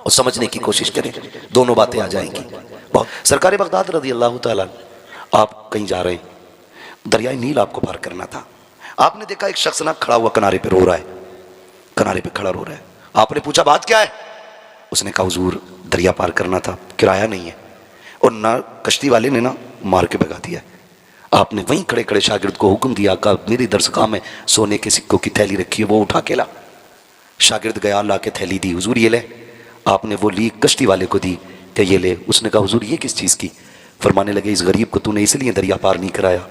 और समझने की कोशिश करें, दोनों बातें आ जाएंगी। बहुत सरकार बगदाद रज़ी अल्लाह ताला, आप कहीं जा रहे हैं, दरियाई नील आपको पार करना था। आपने देखा एक शख्स ना खड़ा हुआ किनारे पे रो रहा है, किनारे पे खड़ा रो रहा है। आपने पूछा बात क्या है? उसने कहा हुजूर दरिया पार करना था, किराया नहीं है, और ना कश्ती वाले ने ना मार के भगा दिया। आपने वहीं खड़े खड़े शागिर्द को हुक्म दिया, कहा मेरी दरसगाह में सोने के सिक्कों की थैली रखी है, वो उठा के ला। शागिर्द गया, ला के थैली दी, हुजूर ये ले। आपने वो ली, कश्ती वाले को दी कि ये ले। उसने कहा हुजूर ये किस चीज़ की? फरमाने लगे इस गरीब को तूने इसलिए दरिया पार नहीं कराया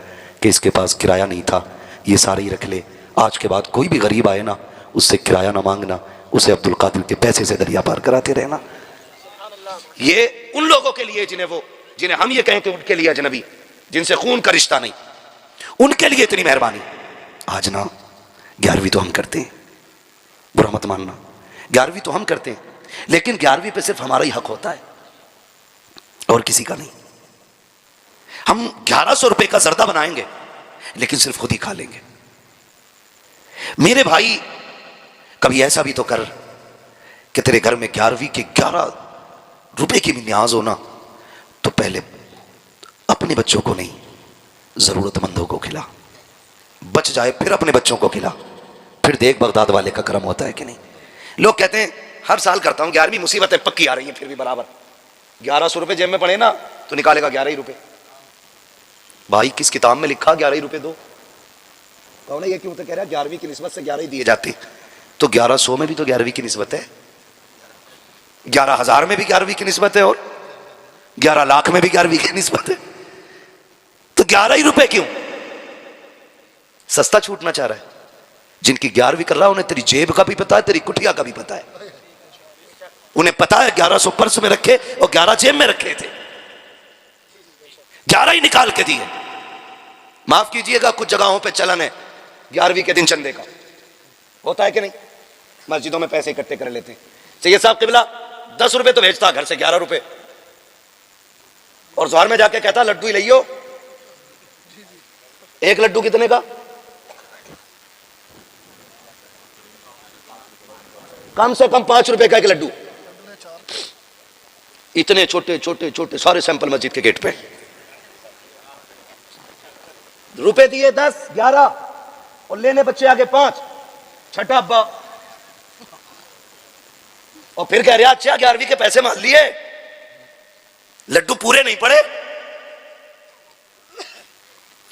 कि इसके पास किराया नहीं था, ये सारे ही रख ले। आज के बाद कोई भी गरीब आए ना, उससे किराया ना मांगना, उसे अब्दुल कादिर के पैसे से दरिया पार कराते रहना। ये उन लोगों के लिए जिन्हें हम ये कहें कि उनके लिए अजनबी, जिनसे खून का रिश्ता नहीं, उनके लिए इतनी मेहरबानी। आज ना 11वीं तो हम करते हैं, बुरा मत मानना, 11वीं तो हम करते हैं, लेकिन 11वीं पे सिर्फ हमारा ही हक होता है और किसी का नहीं। हम 1100 रुपए का जर्दा बनाएंगे, लेकिन सिर्फ खुद ही खा लेंगे। मेरे भाई, कभी ऐसा भी तो कर कि तेरे घर में 11वीं के 11 रुपए की भी न्याज हो ना, तो पहले अपने बच्चों को नहीं, जरूरतमंदों को खिला, बच जाए फिर अपने बच्चों को खिला, फिर देख बगदाद वाले का करम होता है कि नहीं। लोग कहते हैं हर साल करता हूं 11वीं, मुसीबतें पक्की आ रही हैं, फिर भी बराबर 1100 रुपए जेब में पड़े ना तो निकालेगा 11 ही रुपए। भाई किस किताब में लिखा 11 ही रुपए दो? कौन है ये क्यों तो कह रहा है 11वीं की निस्बत से 11 ही दिए जाते? तो 1100 में भी तो 11वीं की निस्बत है, 11,000 में भी 11वीं की निस्बत है, और 11 लाख में भी 11वीं की निस्बत है। तो 11 ही रुपए क्यों? सस्ता छूटना चाह रहा है। जिनकी 11वीं कर रहा है उन्हें तेरी जेब का भी पता है, तेरी कुटिया का भी पता है। उन्हें पता है 1100 पर्स में रखे और 11 जेब में रखे थे, 11 ही निकाल के दिए। माफ कीजिएगा, कुछ जगहों पे चलन है 11वीं के दिन चंदे का, होता है कि नहीं? मस्जिदों में पैसे इकट्ठे कर लेते हैं। चाहिए साहब किबला 10 रुपए तो भेजता घर से, 11 रुपए और जोहर में जाके कहता लड्डू ही लियो। एक लड्डू कितने का? कम से कम 5 रुपए का एक लड्डू। इतने छोटे छोटे छोटे सारे सैंपल मस्जिद के गेट पे। रुपए दिए 10 11 और लेने बच्चे आगे 5, छठा अब्बा। और फिर कह रहे अच्छा 11वीं के पैसे मान लिए, लड्डू पूरे नहीं पड़े।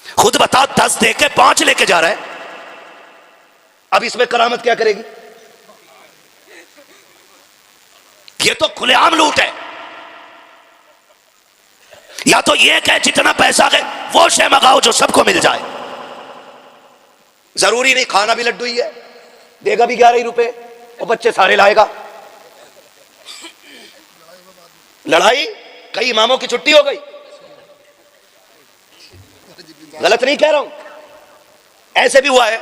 खुद बता 10 देके 5 लेके जा रहा है। अब इसमें करामत क्या करेगी? ये तो खुलेआम लूट है। या तो ये कहे जितना पैसा है वो शे मंगाओ जो सबको मिल जाए। जरूरी नहीं खाना भी लड्डू ही है, देगा भी 11 रुपए और बच्चे सारे लाएगा। लड़ाई कई इमामों की छुट्टी हो गई। गलत नहीं कह रहा हूं, ऐसे भी हुआ है।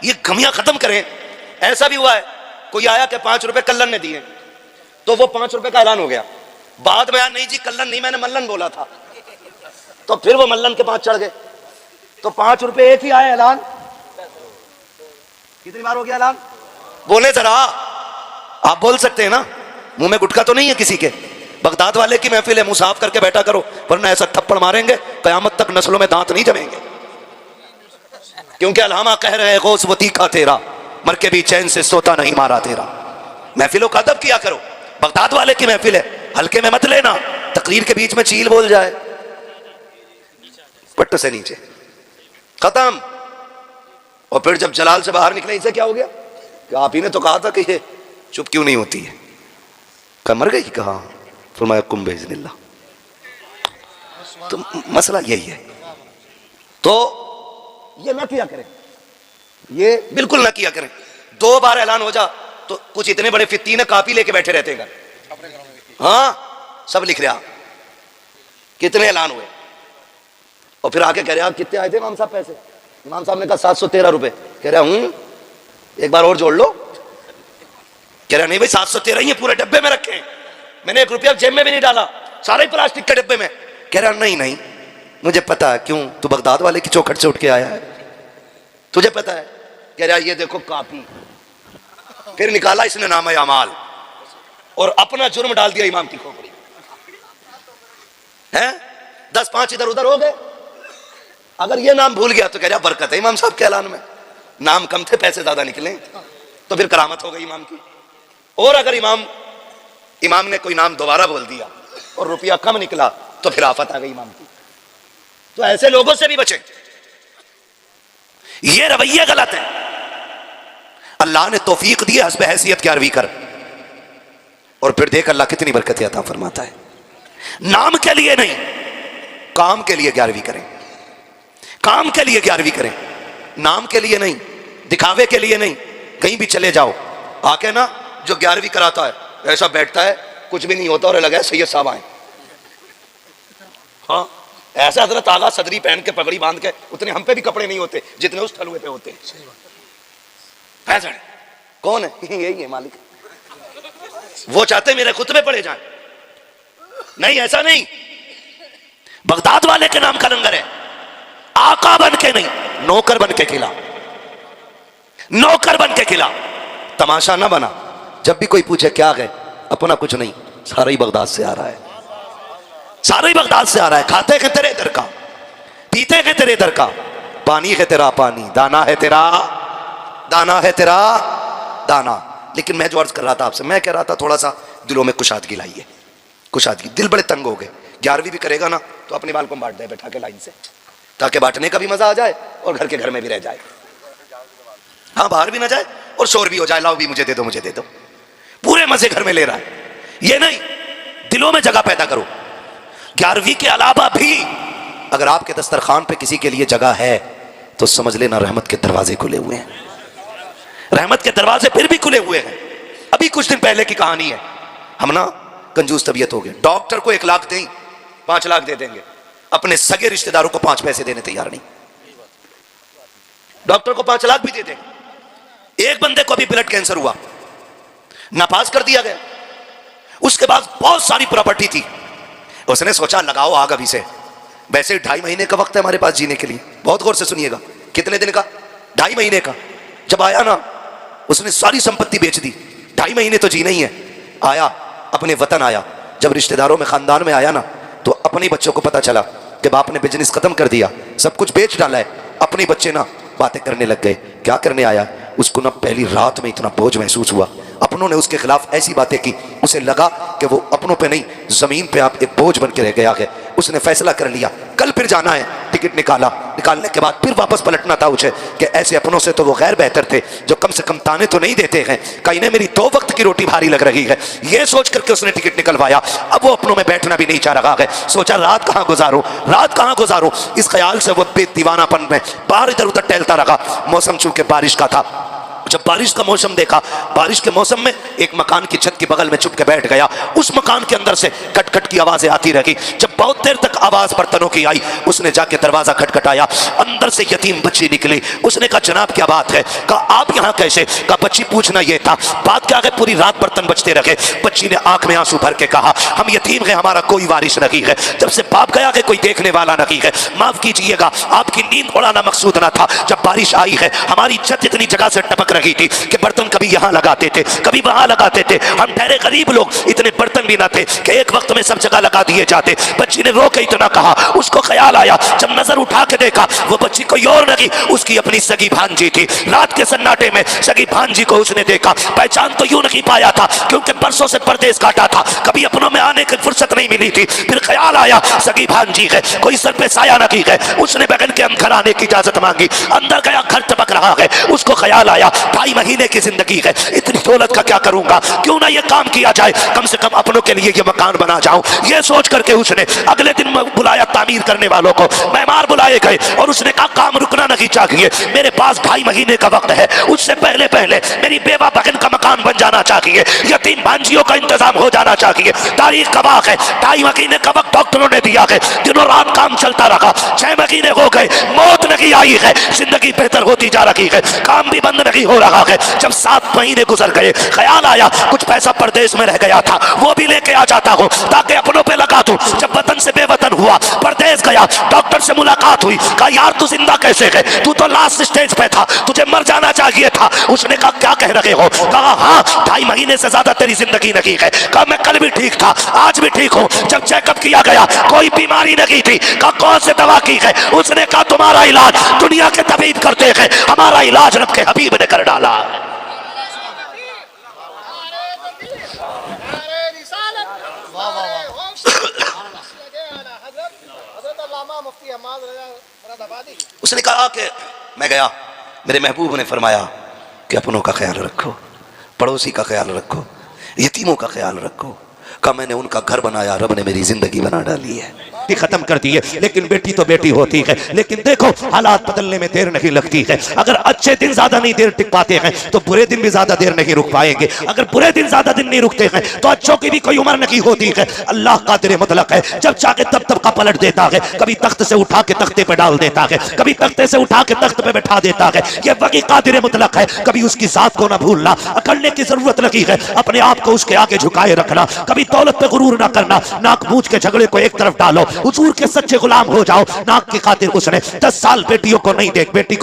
ये गमियां खत्म करें। ऐसा भी हुआ है कोई आया कि 5 रुपए कल्लन ने दिए, तो वो 5 रुपए का ऐलान हो गया। बाद में नहीं जी कल्लन नहीं, मैंने मल्लन बोला था। तो फिर वो मल्लन के 5 चढ़ गए। तो 5 रुपए एक ही आया ऐलान। कितनी बार हो गया ऐलान? बोले जरा, आप बोल सकते हैं ना, मुंह में गुटखा तो नहीं है किसी के। बगदाद वाले की महफिल है, मुंह साफ करके बैठा करो, वरना ऐसा थप्पड़ मारेंगे कयामत तक नस्लों में दांत नहीं जमेंगे। क्योंकि अल्हामा कह रहे हैं गौस वो तीखा तेरा, मर के भी चैन से सोता नहीं मारा तेरा। महफिलों का अदब किया करो। बगदाद वाले की महफिल है, हल्के में मत लेना। तकरीर के बीच में चील बोल जाए, पट्ट से नीचे खत्म। और फिर जब जलाल से बाहर निकले, इसे क्या हो गया कि आप ही ने तो कहा था कि ये चुप क्यों नहीं होती है? कहा मर गई? कहा फरमाया कुम बेइज़्निल्लाह। तो मसला यही है। तो ये ना किया करें, ये बिल्कुल ना किया करें। 2 बार ऐलान हो जा तो कुछ इतने बड़े फित्तीन कापी लेके बैठे रहते हैं। हाँ सब लिख रहा कितने ऐलान हुए। और फिर आके कह रहे कितने आए थे इमाम साहब पैसे? इमाम साहब ने कहा 713 रुपए। कह रहा हूं एक बार और जोड़ लो। कह रहा नहीं भाई 713 ही पूरे डब्बे में रखे हैं, मैंने 1 रुपया जेब में भी नहीं डाला, सारे ही प्लास्टिक के डब्बे में। कह रहा नहीं नहीं मुझे पता है, क्यों तू बगदाद वाले की चौखट से उठ के आया है, तुझे पता है। कह रहा ये देखो कापी। फिर निकाला इसने नाम अमाल और अपना जुर्म डाल दिया इमाम की खोपड़ी है। 10-5 इधर उधर हो गए। अगर ये नाम भूल गया तो कह रहा बरकत है इमाम साहब के ऐलान में, नाम कम थे पैसे ज्यादा निकले, तो फिर करामत हो गई इमाम की। और अगर इमाम ने कोई नाम दोबारा बोल दिया और रुपया कम निकला तो फिर आफत आ गई इमाम की। तो ऐसे लोगों से भी बचें, ये रवैया गलत है। अल्लाह ने तौफीक दी हस्ब हैसियत 11वीं कर, और फिर देख अल्लाह कितनी बरकत अता फरमाता है। नाम के लिए नहीं, काम के लिए 11वीं करें। काम के लिए 11वीं करें, नाम के लिए नहीं, दिखावे के लिए नहीं। कहीं भी चले जाओ, आके ना जो 11वीं कराता है ऐसा बैठता है, कुछ भी नहीं होता और लगा है सैयद साहब आए। हाँ ऐसा हजरत आगा सदरी पहन के पगड़ी बांध के, उतने हम पे भी कपड़े नहीं होते जितने उस ठलुए पे होते हैं। कौन है? यही है मालिक। वो चाहते मेरे खुतबे पड़े जाएं। नहीं ऐसा नहीं, बगदाद वाले के नाम का लंगर है। आका बन के नहीं, नौकर बन के खिला, नौकर बन के खिला, तमाशा ना बना। जब भी कोई पूछे क्या है, अपना कुछ नहीं, सारा ही बगदाद से आ रहा है, सारा ही बगदाद से आ रहा है। खाते हैं तेरे इधर का, पीते हैं तेरे इधर का, पानी है तेरा पानी, दाना है तेरा दाना, है तेरा दाना। लेकिन मैं जो अर्ज कर रहा था आपसे, मैं कह रहा था थोड़ा सा दिलों में कुशादगी लाइए, कुशादगी। दिल बड़े तंग हो गए। 11वीं भी करेगा ना तो अपने बाल को बांट दे बैठा के लाइन से, ताकि बांटने का भी मजा आ जाए और घर के घर में भी रह जाए। हाँ बाहर भी ना जाए और शोर भी हो जाए, लाओ भी मुझे दे दो, मुझे दे दो, पूरे मजे घर में ले रहा है। ये नहीं, दिलों में जगह पैदा करो। 11वीं के अलावा भी अगर आपके दस्तरखान पे किसी के लिए जगह है तो समझ लेना रहमत के दरवाजे खुले हुए हैं। रहमत के दरवाजे फिर भी खुले हुए हैं। अभी कुछ दिन पहले की कहानी है, हम ना कंजूस तबीयत हो गए। डॉक्टर को 1 लाख दें, 5 लाख दे देंगे, अपने सगे रिश्तेदारों को 5 पैसे देने तैयार नहीं। डॉक्टर को 5 लाख भी दे देंगे। एक बंदे को अभी ब्लड कैंसर हुआ, नापास कर दिया गया। उसके बाद बहुत सारी प्रॉपर्टी थी, उसने सोचा लगाओ आग अभी से, वैसे ही 2.5 महीने का वक्त है हमारे पास जीने के लिए। बहुत गौर से सुनिएगा, कितने दिन का? 2.5 महीने का। जब आया ना, उसने सारी संपत्ति बेच दी, 2.5 महीने तो जीना ही है। आया अपने वतन आया, जब रिश्तेदारों में खानदान में आया ना, तो अपने बच्चों को पता चला कि बाप ने बिजनेस खत्म कर दिया, सब कुछ बेच डाला है। अपने बच्चे ना बातें करने लग गए, क्या करने आया? उसको ना पहली रात में इतना बोझ महसूस हुआ, अपनों ने उसके खिलाफ ऐसी बातें की, उसे लगा कि वो अपनों पे नहीं जमीन पे आप एक बोझ बन के रह गया है। उसने फैसला कर लिया कल फिर जाना है, टिकट निकाला, निकालने के बाद फिर वापस पलटना था उसे कि ऐसे अपनों से तो वो गैर बेहतर थे जो कम से कम ताने तो नहीं देते हैं, कहीं ने मेरी 2 वक्त की रोटी भारी लग रही है। ये सोच करके उसने टिकट निकलवाया। अब वो अपनों में बैठना भी नहीं चाह रहा है, सोचा रात कहाँ गुजारूं, रात कहाँ गुजारूं। इस ख्याल से वो बेदीवानापन में बाहर इधर उधर टहलता रहा। मौसम चूंकि बारिश का था, जब बारिश का मौसम देखा, बारिश के मौसम में एक मकान की छत के बगल में चुप के बैठ गया। उस मकान के अंदर से खटखट की आवाजें आती रही। जब बहुत देर तक आवाज बर्तनों की आई, उसने जाके दरवाजा खटखटाया। अंदर से यतीम बच्ची निकली। उसने कहा जनाब क्या बात है? कहा आप यहाँ कैसे? कहा बच्ची पूछना ये था, बात क्या है पूरी रात बर्तन बचते रहे। बच्ची ने आंख में आंसू भर के कहा हम यतीम हैं, हमारा कोई वारिस नहीं है, जब से बाप गया है कोई देखने वाला नहीं है, माफ कीजिएगा आपकी नींद उड़ाना मकसूद ना था। जब बारिश आई है हमारी छत इतनी जगह से टपक रही थी कि बर्तन कभी यहां लगाते थे कभी वहां लगाते थे, हम ठहरे गरीब लोग, इतने बर्तन भी ना थे कि एक वक्त में सब जगह लगा दिए जाते। बच्ची ने रो के इतना कहा, उसको ख्याल आया, जब नजर उठा के देखा वो बच्ची कोई और नहीं, उसकी अपनी सगी भांजी थी। रात के सन्नाटे में सगी भांजी को उसने देखा, पहचान तो यूं नहीं पाया था क्योंकि परसों से परदेश काटा था, कभी अपनों में आने की फुर्सत नहीं मिली थी। फिर ख्याल आया सगी भांजी है, कोई सर पे साया नहीं है। उसने बहन के अंदर आने की इजाजत मांगी, अंदर गया, घर टपक रहा है। उसको ख्याल आया 2.5 महीने की जिंदगी है, इतनी दौलत का क्या करूंगा, क्यों ना ये काम किया जाए, कम से कम अपनों के लिए ये मकान बना जाऊं। ये सोच करके उसने अगले दिन बुलाया तामीर करने वालों को, मेहमान बुलाए गए और उसने कहा काम रुकना नहीं चाहिए, मेरे पास 2.5 महीने का वक्त है, उससे पहले पहले मेरी बेवा बहन का मकान बन जाना चाहिए, यतीम भांजियों का इंतजाम हो जाना चाहिए। तारीख कबा है, 2.5 महीने का वक्त डॉक्टरों ने दिया है, दिनों रात काम चलता रहा, 6 महीने हो गए, मौत नहीं आई है, जिंदगी बेहतर होती जा रही है, काम भी बंद नहीं हो रहा है। जब 7 महीने गुजर गए, ख्याल आया कुछ पैसा परदेश में रह गया था, वो भी लेके आ जाता हूं ताकि अपनों पे लगा दूं। जब वतन से बेवतन हुआ, परदेश गया, डॉक्टर से मुलाकात हुई, कहा यार तू जिंदा कैसे है, तू तो लास्ट स्टेज पे था, तुझे मर जाना चाहिए था। उसने कहा क्या कह रहे हो? कहा हाँ 2.5 महीने से ज्यादा तेरी जिंदगी नहीं है। कहा मैं कल भी ठीक था, आज भी ठीक हूं, जब चेकअप किया गया कोई बीमारी नहीं थी। कहा कौन से दवा की है? उसने कहा तुम्हारा इलाज दुनिया के तबीब करते हैं, हमारा इलाज रब के हबीब ने कर डाला। उसने कहा कि मैं गया, मेरे महबूब ने फरमाया कि अपनों का ख्याल रखो, पड़ोसी का ख्याल रखो, यतीमों का ख्याल रखो। कहा मैंने उनका घर बनाया, रब ने मेरी जिंदगी बना डाली है, खत्म कर दी है, लेकिन बेटी तो बेटी होती है। लेकिन देखो हालात बदलने में देर नहीं लगती है, अगर अच्छे दिन ज्यादा नहीं देर टिक पाते हैं तो बुरे दिन भी ज्यादा देर नहीं रुक पाएंगे, अगर बुरे दिन ज्यादा दिन नहीं रुकते हैं तो अच्छों की भी कोई उम्र नहीं होती है। अल्लाह कादिर मुतलक है, जब चाहे तब तब का पलट देता है, कभी तख्त से उठा के तख्ते पे डाल देता है, कभी तख्ते से उठा के तख्त पे बैठा देता है। ये वही कादिर मुतलक है, कभी उसकी जात को ना भूलना, अकड़ने की जरूरत नहीं है, अपने आप को उसके आगे झुकाए रखना, कभी दौलत पे गुरूर ना करना, नाक मूंछ के झगड़े को एक तरफ डालो, हुजूर के सच्चे गुलाम हो जाओ। नाक की खातिर उसने 10 साल बेटी को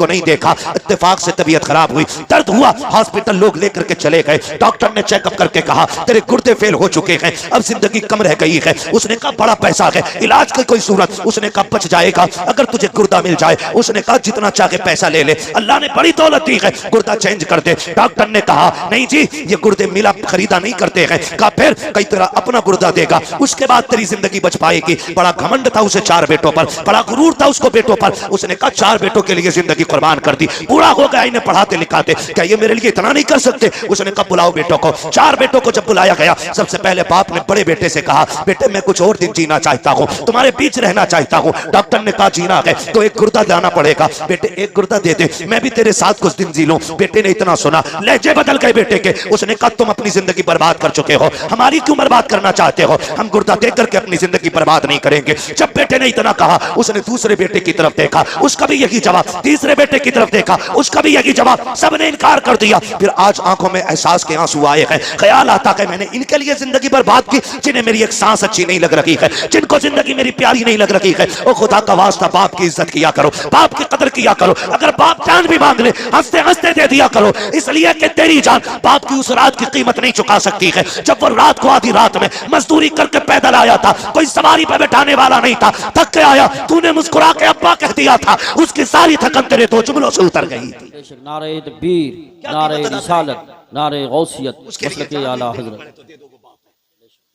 नहीं देखा, इत्तेफाक से तबीयत खराब हुई, दर्द हुआ, हॉस्पिटल लोग लेकर के चले गए, डॉक्टर ने चेकअप करके कहा तेरे गुर्दे फेल हो चुके हैं, अब जिंदगी कम रह गई है। उसने कहा बड़ा पैसा है, इलाज की कोई सूरत? उसने कहा बच जाएगा अगर तुझे गुर्दा मिल जाए। उसने कहा जितना चाहे पैसा ले ले, अल्लाह ने बड़ी दौलत दी है, गुर्दा चेंज कर दे। डॉक्टर ने कहा नहीं जी ये गुर्दे मिला खरीदा नहीं करते हैं। कहा फिर कई तेरा अपना गुर्दा देगा, उसके बाद तेरी जिंदगी बच पाएगी। बड़ा घमंड था उसे 4 बेटों पर, बड़ा गुरूर था उसको बेटों पर। उसने कहा 4 बेटों के लिए जिंदगी कुर्बान कर दी, पूरा हो गया, इन्हें पढ़ाते लिखाते, क्या ये मेरे लिए इतना नहीं कर सकते? उसने कहा बुलाओ बेटों को। 4 बेटों को जब बुलाया गया, सबसे पहले बाप ने बड़े बेटे से कहा बेटे मैं कुछ और दिन जीना चाहता हूँ, तुम्हारे बीच रहना चाहता हूँ। डॉक्टर ने कहा जीना है तो एक गुर्दा लाना पड़ेगा, बेटे एक गुर्दा दे दे, मैं भी तेरे साथ कुछ दिन जी लूं। बेटे ने इतना सुना, लहजे बदल गए बेटे के। उसने कहा तुम अपनी जिंदगी बर्बाद कर चुके हो, हमारी क्यों बर्बाद करना चाहते हो? हम गुर्दा दे करके अपनी जिंदगी बर्बाद नहीं करेंगे। देंगे। जब बेटे ने इतना कहा, उसने दूसरे बेटे की तरफ देखा, उसका भी यही जवाब, तीसरे बेटे की तरफ देखा, उसका भी यही जवाब, सबने इनकार कर दिया। फिर आज आंखों में एहसास के आंसू आए हैं। ख्याल आता है मैंने इनके लिए जिंदगी बर्बाद की, जिन्हें मेरी एक सांस अच्छी नहीं लग रही है, जिनको जिंदगी मेरी प्यारी नहीं लग रही है। ओ खुदा का वास्ता, बाप की इज्जत किया करो, बाप की कदर किया करो। अगर बाप जान भी मांग ले, हंसते हंसते दे दिया करो, इसलिए कि तेरी जान बाप की उस रात की कीमत नहीं चुका सकती है, जब वो रात को आधी रात में मजदूरी करके पैदल आया था, कोई सवारी पे बैठाने वाला नहीं था, थक के आया, तूने मुस्कुरा के अब्बा कह दिया था, उसकी सारी थकन तेरे दो जुमलों से उतर गई थी। नारे तकबीर, नारे रिसालत, नारे गौसियत, मसलक आला हजरत।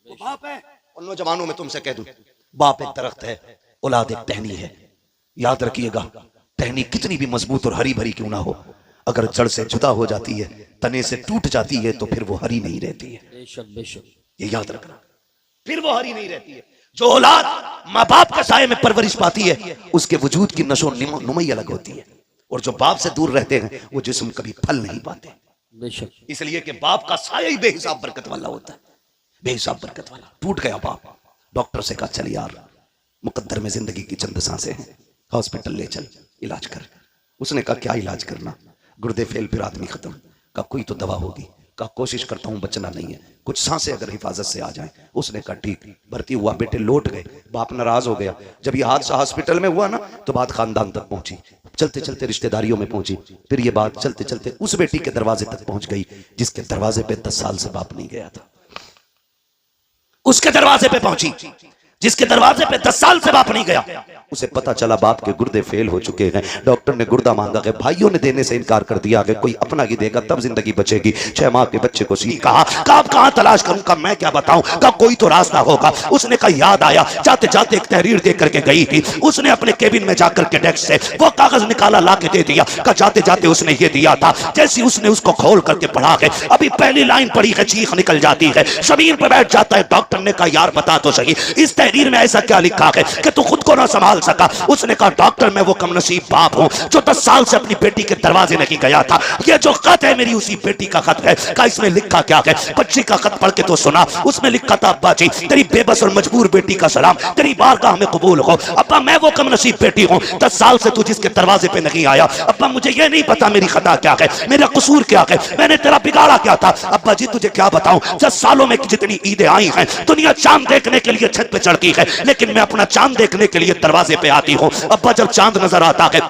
वो बाप है। और नौजवानों में तुमसे कह दूं, बाप एक दरख्त है, औलाद एक टहनी है। याद रखिएगा, टहनी कितनी भी मजबूत और हरी भरी क्यों ना हो, अगर जड़ से जुदा हो जाती है, तने से टूट जाती है, तो फिर वो हरी नहीं रहती है। बेशक बेशक, ये याद रखना, फिर वो हरी नहीं रहती है। जो औलाद माँ बाप के साये में परवरिश पाती है, उसके वजूद की नशो नुमई अलग होती है। और जो बाप से दूर रहते हैं, वो जिस्म कभी फल नहीं पाते। बेशक, इसलिए कि बाप का साया ही बेहिसाब बरकत वाला होता है, बेहिसाब बरकत वाला। टूट गया बाप, डॉक्टर से कहा चल यार, मुकद्दर में जिंदगी की चंद सांसें हैं, हॉस्पिटल ले चल, इलाज कर। उसने कहा क्या इलाज करना, गुर्दे फेल, फिर आदमी खत्म। कहा कोई तो दवा होगी। कहा कोशिश करता हूं, बचना नहीं है, कुछ सांसें अगर हिफाजत से आ जाएं। उसने कहा ठीक। भर्ती हुआ, बेटे लौट गए, बाप नाराज हो गया। जब ये हादसा हॉस्पिटल में हुआ ना, तो बात खानदान तक पहुंची, चलते चलते रिश्तेदारियों में पहुंची, फिर ये बात चलते चलते उस बेटी के दरवाजे तक पहुंच गई जिसके दरवाजे पे 10 साल से बाप नहीं गया था। उसके दरवाजे पे पहुंची जिसके दरवाजे पे 10 साल से बाप नहीं गया। उसे पता चला बाप के गुर्दे फेल हो चुके हैं। डॉक्टर ने गुर्दा मांगा है, भाइयों ने देने से इनकार कर दिया कि कोई अपना ही देगा तब जिंदगी बचेगी। 6 माह के बच्चे को सी कहा, अब कहां तलाश करूं, का मैं क्या बताऊं, का कोई तो रास्ता होगा। उसने कहा याद आया, जाते जाते एक तहरीर दे करके गई थी। उसने अपने केबिन में जाकर के डेस्क से वो कागज निकाला, ला के दे दिया। का जाते जाते उसने ये दिया था। जैसे उसने उसको खोल करके पढ़ा है, अभी पहली लाइन पढ़ी है, चीख निकल जाती है, शरीर पर बैठ जाता है। डॉक्टर ने कहा यार बता तो सही, इस तहरीर में ऐसा क्या लिखा है कि तू खुद को ना संभाल सका। उसने कहा डॉक्टर मैं वो कमनसीब बाप हूं जो 10 साल से अपनी बेटी के दरवाजे नहीं गया था। ये जो खत है मेरी उसी बेटी का खत है। का इसमें लिखा क्या है, बच्ची का खत पढ़ के तो सुना। उसमें लिखा था अब्बा जी तेरी बेबस और मजबूर बेटी का सलाम, तेरी बारगाह में कबूल हो। अब्बा मैं वो कमनसीब बेटी हूं, 10 साल से तू जिसके दरवाजे पे नहीं आया। अब्बा मुझे ये नहीं पता मेरी खता क्या है, मेरा कसूर क्या है, मैंने तेरा बिगाड़ा क्या था। अब्बा जी तुझे क्या बताऊं, 10 सालों में जितनी ईदें आई हैं, दुनिया चांद देखने के लिए छत पे चढ़ती है, लेकिन मैं अपना चांद देखने के लिए दरवाजे पे आती हूँ। अब्बा जब चांद नजर आता है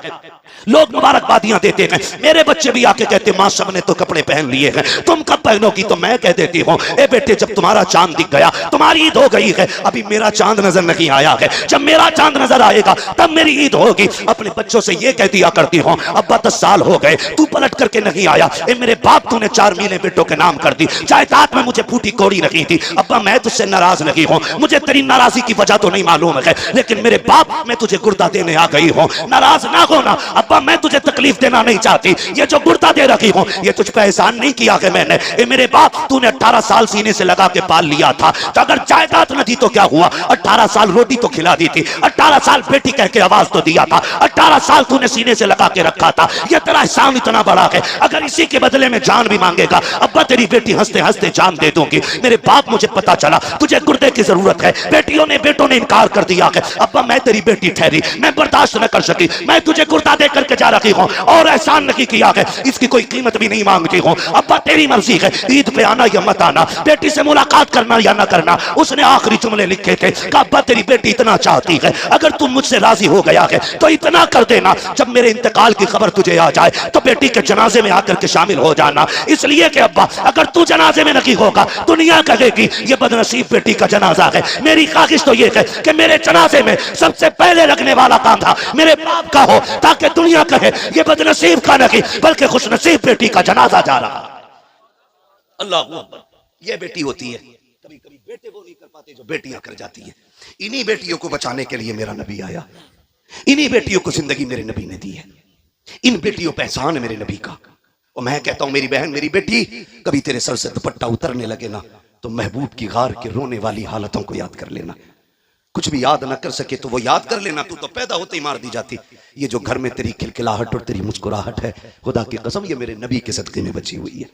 लोग मुबारकबादियां देते हैं, मेरे बच्चे भी आके कहते मां सब ने तो कपड़े पहन लिए हैं, तुम कब पहनोगी। तो मैं कह देती हूँ ए बेटे जब तुम्हारा चांद दिख गया तुम्हारी ईद हो गई है, अभी मेरा चांद नजर नहीं आया है। जब मेरा चांद नजर आएगा तब मेरी ईद होगी। अपने बच्चों से ये कह दिया करती हूँ अब्बा 10 साल हो गए तू पलट करके नहीं आया, ए मेरे बाप तूने 4 मीलें बेटों के नाम कर दी। जायदाद में मुझे फूटी कोड़ी रखी थी। अब्बा मैं तुझसे नाराज नहीं हूँ, मुझे तेरी नाराजगी की वजह तो नहीं मालूम है, लेकिन मेरे बाप मैं तुझे गुर्दा देने आ गई हूँ, नाराज ना होना। अब्बा मैं तुझे तकलीफ देना नहीं चाहती, ये जो गुर्दा दे रखी हूं ये तुझ पे एहसान नहीं किया है मैंने। ए मेरे बाप तूने 18 साल सीने से लगा के पाल लिया था, तो अगर जायदाद न दी तो क्या हुआ, 18 साल रोटी तो खिला दी थी, 18 साल बेटी कह के आवाज तो दिया था, 18 साल तूने सीने से लगा के रखा था। ये तेरा एहसान इतना बड़ा है, अगर इसी के बदले में जान भी मांगेगा अब्बा तेरी बेटी हंसते हंसते जान दे दूंगी। मेरे बाप मुझे पता चला तुझे गुर्दे की जरूरत है, बेटियों ने बेटों ने इनकार कर दिया है। अब्बा मैं तेरी बेटी ठहरी, मैं बर्दाश्त न कर सकी, मैं तुझे गुर्दा दे करके जा रखी हूं और एहसान नहीं किया है, इसकी कोई कीमत भी नहीं मांगती हूं। अब्बा तेरी मर्जी है, ईद पे आना या मत आना, बेटी से मुलाकात करना या ना करना। उसने आखिरी जुमले लिखे थे कि अब्बा तेरी बेटी इतना चाहती है, अगर तुम मुझसे राजी हो गया है तो इतना कर देना, जब मेरे इंतकाल की खबर तुझे आ जाए तो बेटी के जनाजे में आकर के शामिल हो जाना। इसलिए कि अब्बा अगर तू जनाजे में नहीं होगा दुनिया कहेगी ये बदनसीब बेटी का जनाजा है। मेरी ख्वाहिश तो ये है कि मेरे जनाजे में सबसे पहले लगने वाला काम था मेरे बाप का हो, ताकि दुनिया कहे ये बदनसीब का नहीं बल्कि खुशनसीब बेटी का जनाजा जा रहा। अल्लाह अकबर। ये बेटी होती है, कभी कभी बेटे वो नहीं कर पाते जो बेटियां कर जाती है। इन्हीं बेटियों को बचाने के लिए मेरा नबी आया, इन्हीं बेटियों को जिंदगी मेरे नबी ने दी है, इन बेटियों पे एहसान है मेरे नबी का। और मैं कहता हूं मेरी बहन मेरी बेटी कभी तेरे सर से दुपट्टा उतरने लगे ना तो महबूब की गार के रोने वाली हालतों को याद कर लेना। कुछ भी याद ना कर सके तो वो याद कर लेना, तू तो पैदा होते ही मार दी जाती। ये जो घर में तेरी खिलखिलाहट और तेरी मुस्कुराहट है खुदा की कसम ये मेरे नबी के सदके में बची हुई है।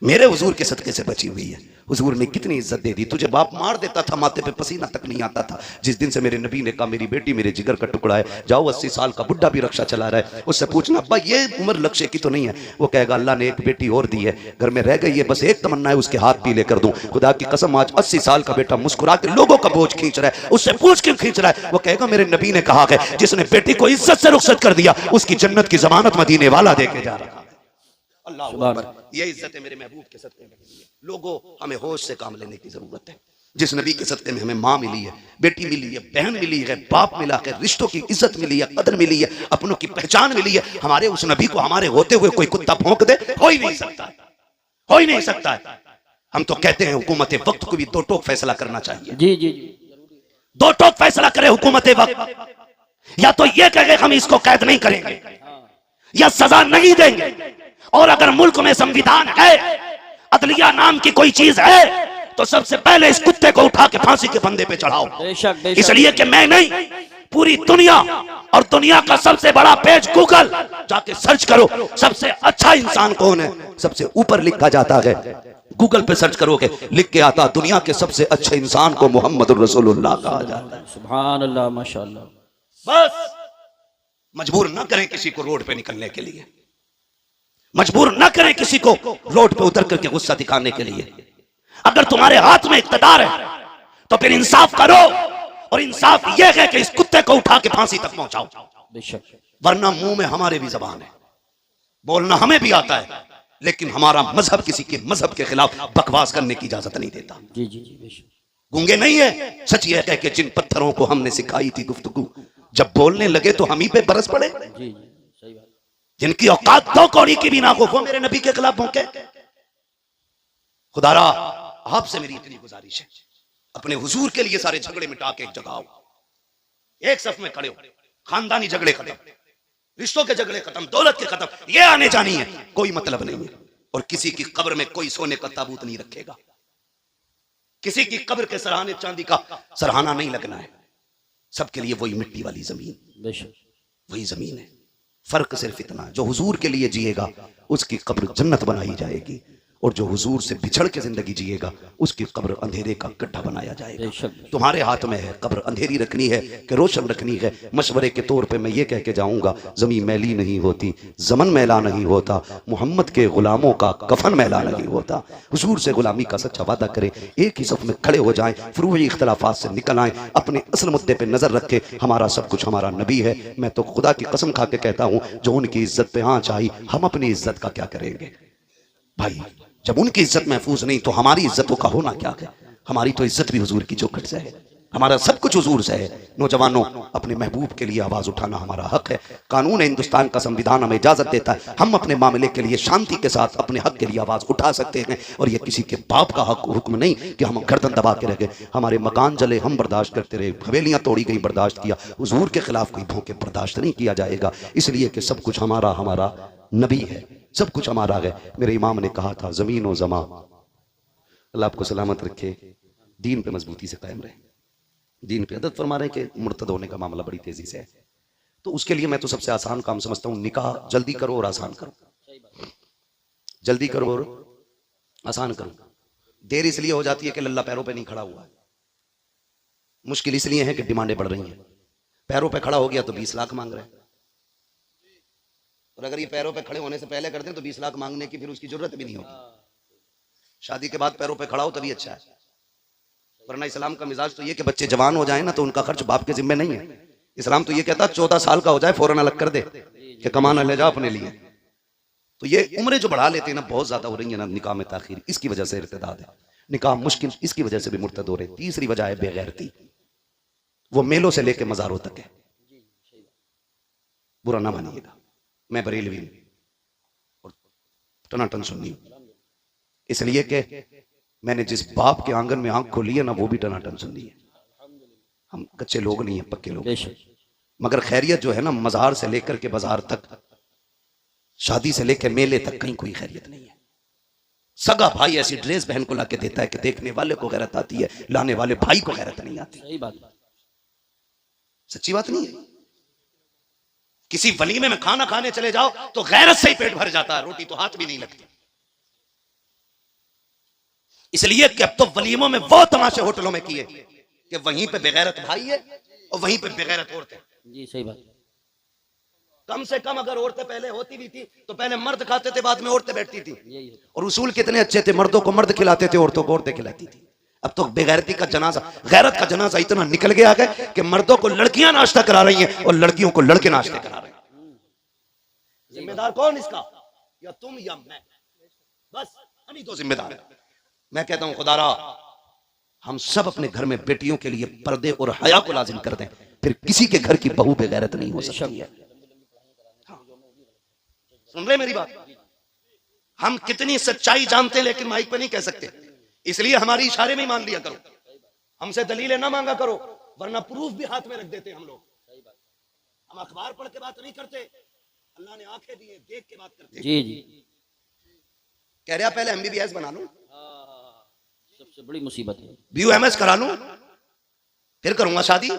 मेरे हुजूर के सदके से बची हुई है। हुजूर ने कितनी इज्जत दे दी। तुझे बाप मार देता था, माथे पे पसीना तक नहीं आता था। जिस दिन से मेरे नबी ने कहा मेरी बेटी मेरे जिगर का टुकड़ा है, जाओ 80 साल का बुढ़ा भी रक्षा चला रहा है, उससे पूछना अब्बा ये उम्र लक्ष्य की तो नहीं है? वो कहेगा अल्लाह ने एक बेटी और दी है, घर में रह गई है, बस एक तमन्ना है उसके हाथ पीले कर दूं। खुदा की कसम आज 80 साल का बेटा मुस्कुरा के लोगों का बोझ खींच रहा है, उससे पूछ क्यों खींच रहा है? वो कहेगा मेरे नबी ने कहा है जिसने बेटी को इज्जत से रुखसत कर दिया उसकी जन्नत की जमानत मदीने वाला दे के जा रहा है। अल्लाह अकबर। ये इज्जत है मेरे महबूब के सदके में। लोगों हमें होश से काम लेने की जरूरत है। जिस नबी के सदके में हमें माँ मिली है, बेटी मिली है, बहन मिली है, बाप मिला है, रिश्तों की इज्जत मिली है, कदर मिली है, अपनों की पहचान मिली है, हमारे उस नबी को हमारे होते हुए कोई कुत्ता भौंक दे, हो ही नहीं सकता, हो ही नहीं सकता है। हम तो कहते हैं हुकूमत वक्त को भी दो टोक फैसला करना चाहिए। जी जी दो टोक फैसला करे हुकूमत वक्त, या तो ये कहे हम इसको कैद नहीं करेंगे या सजा नहीं देंगे, और अगर मुल्क में संविधान है, अदलिया नाम की कोई चीज है, तो सबसे पहले इस कुत्ते को उठा के फांसी के फंदे पे चढ़ाओ। इसलिए कि मैं नहीं, पूरी दुनिया, और दुनिया का सबसे बड़ा पेज गूगल, जाके सर्च करो सबसे अच्छा इंसान कौन है, सबसे ऊपर लिखा जाता है। गूगल पे सर्च करोगे लिख के आता दुनिया के सबसे अच्छे इंसान को मोहम्मद रसूलुल्लाह कहा जाता है। सुभान अल्लाह माशाअल्लाह। बस मजबूर ना करें किसी को रोड पे निकलने के लिए, मजबूर ना करें किसी को रोड पे उतर करके गुस्सा दिखाने के लिए। अगर तुम्हारे हाथ में इख्तियार है तो फिर इंसाफ करो, और इंसाफ यह है कि इस कुत्ते को उठा के फांसी तक पहुंचाओ। बेशक, वरना मुंह में हमारे भी जबान है, बोलना हमें भी आता है, लेकिन हमारा मजहब किसी के मजहब के खिलाफ बकवास करने की इजाजत नहीं देता। जी जी जी बेशक। गूंगे नहीं है, सच यह कह के जिन पत्थरों को हमने सिखाई थी गुफ्तगू, जब बोलने लगे तो हम ही पे बरस पड़े। जी जी सही बात। जिनकी औकात दो कौड़ी की भी ना हो, वो मेरे नबी के खिलाफ भौंके। खुदारा आपसे मेरी इतनी गुजारिश है, अपने हुजूर के लिए सारे झगड़े मिटा के एक जगह आओ, एक सफ में खड़े हो, खानदानी झगड़े खत्म, रिश्तों के झगड़े खत्म, दौलत के खत्म, ये आने जानी है कोई मतलब नहीं है। और किसी की कब्र में कोई सोने का ताबूत नहीं रखेगा, किसी की कब्र के सराहने चांदी का सराहना नहीं लगना है। सबके लिए वही मिट्टी वाली जमीन, बेशक वही जमीन है। फर्क सिर्फ इतना, जो हुजूर के लिए जिएगा उसकी कब्र जन्नत बनाई जाएगी, और जो हुजूर से बिछड़ के जिंदगी जिएगा उसकी कब्र अंधेरे का गड्ढा बनाया जाएगा। तुम्हारे हाथ में है, कब्र अंधेरी रखनी है कि रोशन रखनी है। मशवरे के तौर पे मैं ये कह के जाऊंगा, जमीन मैली नहीं होती, जमन मैला नहीं होता, मोहम्मद के गुलामों का कफन मैला नहीं होता। हुजूर से गुलामी का सच्चा वादा करें, एक ही सफ में खड़े हो जाएं, फुरूई इख्तलाफात से निकल आएं, अपने असल मुद्दे पे नजर रखें। हमारा सब कुछ हमारा नबी है। मैं तो खुदा की कसम खा के कहता हूं, जो उनकी इज्जत पे आंच आई, हम अपनी इज्जत का क्या करेंगे भाई? जब उनकी इज्जत महफूज नहीं तो हमारी इज्जतों का होना क्या है? हमारी तो इज्जत भी हुजूर की चौखट से है, हमारा सब कुछ हुजूर से है। नौजवानों, अपने महबूब के लिए आवाज उठाना हमारा हक है। कानून हिंदुस्तान का, संविधान हमें इजाजत देता है, हम अपने मामले के लिए शांति के साथ अपने हक के लिए आवाज उठा सकते हैं। और ये किसी के बाप का हक हुक्म नहीं कि हम गर्दन दबा के रह गए। हमारे मकान जले हम बर्दाश्त करते रहे, हवेलियां तोड़ी गई बर्दाश्त किया, हुजूर के खिलाफ कोई भौंके बर्दाश्त नहीं किया जाएगा। इसलिए कि सब कुछ हमारा हमारा नबी है, सब कुछ हमारा है। मेरे इमाम ने कहा था, जमीन और जमा, अल्लाह आपको सलामत रखे, दीन पे मजबूती से कायम रहे। दीन पे अदद फरमा रहे कि मुर्तद होने का मामला बड़ी तेजी से है, तो उसके लिए मैं तो सबसे आसान काम समझता हूँ, निकाह जल्दी करो और आसान करो, जल्दी करो और आसान करो। देर इसलिए हो जाती है कि लल्ला पैरों पे नहीं खड़ा हुआ है, मुश्किल इसलिए है कि डिमांडें बढ़ रही हैं। पैरों पे खड़ा हो गया तो 20 लाख मांग रहे हैं, और अगर ये पैरों पे खड़े होने से पहले करते हैं तो 20 लाख मांगने की फिर उसकी जरूरत भी नहीं होगी। शादी के बाद पैरों पे खड़ा हो तभी अच्छा है, वरना इस्लाम का मिजाज तो ये कि बच्चे जवान हो जाए ना तो उनका खर्च बाप के जिम्मे नहीं है। इस्लाम तो ये कहता 14 साल का हो जाए फौरन अलग कर दे कि कमाना ले जाओ अपने लिए। तो ये उम्रें जो बढ़ा लेते हैं ना, बहुत ज्यादा हो रही है ना निकाह में ताखीर, इसकी वजह से इर्तिदाद है। निकाह मुश्किल इसकी वजह से भी मुर्तद हो रहे। तीसरी वजह है बेगैरती, वो मेलों से लेके मजारों तक है। बुरा ना मानिएगा, मैं बरेलवी और टनाटन सुन्नी, इसलिए कि मैंने जिस बाप के आंगन में आंख खोली है ना, वो भी टनाटन सुन्नी है। हम कच्चे लोग नहीं है, पक्के लोग। मगर खैरियत जो है ना, मजार से लेकर के बाजार तक, शादी से लेकर मेले तक, कहीं कोई खैरियत नहीं है। सगा भाई ऐसी ड्रेस बहन को लाके देता है कि देखने वाले को गैरत आती है, लाने वाले भाई को गैरत नहीं आती। सही बात, सच्ची बात नहीं है? किसी वलीमे में खाना खाने चले जाओ तो गैरत से ही पेट भर जाता है, रोटी तो हाथ भी नहीं लगती। इसलिए कि अब तो वलीमों में वो तमाशे होटलों में किए कि वहीं पे बेगैरत भाई है और वहीं पे बेगैरत औरतें। जी सही बात। कम से कम अगर औरतें पहले होती भी थी तो पहले मर्द खाते थे, बाद में औरतें बैठती थी। यही है। और उसूल कितने अच्छे थे, मर्दों को मर्द खिलाते थे, औरतों को औरतें खिलाती थी। अब तो बेगैरती का जनाजा, गैरत का जनाजा इतना निकल गया है कि मर्दों को लड़कियां नाश्ता करा रही हैं और लड़कियों को लड़के नाश्ते करा रहे हैं। जिम्मेदार कौन इसका? या तुम या मैं, बस हम ही तो जिम्मेदार हैं। मैं कहता हूं खुदारा हम सब अपने घर में बेटियों के लिए पर्दे और हया को लाजिम कर दें, फिर किसी के घर की बहू बेगैरत नहीं हो सकती है। सुन रहे मेरी बात? हम कितनी सच्चाई जानते लेकिन माइक पे नहीं कह सकते, इसलिए हमारी इशारे में ही मान लिया करो। हमसे दलीलें ना मांगा करो, वरना प्रूफ भी हाथ में रख देते हम लोग। हम अखबार पढ़ के बात नहीं करते, अल्लाह ने आंखें दी है, देख के बात करते। जी जी। कह रहा पहले MBBS बना लूं, सबसे बड़ी मुसीबत है। BUMS करा लूं, फिर करूंगा शादी।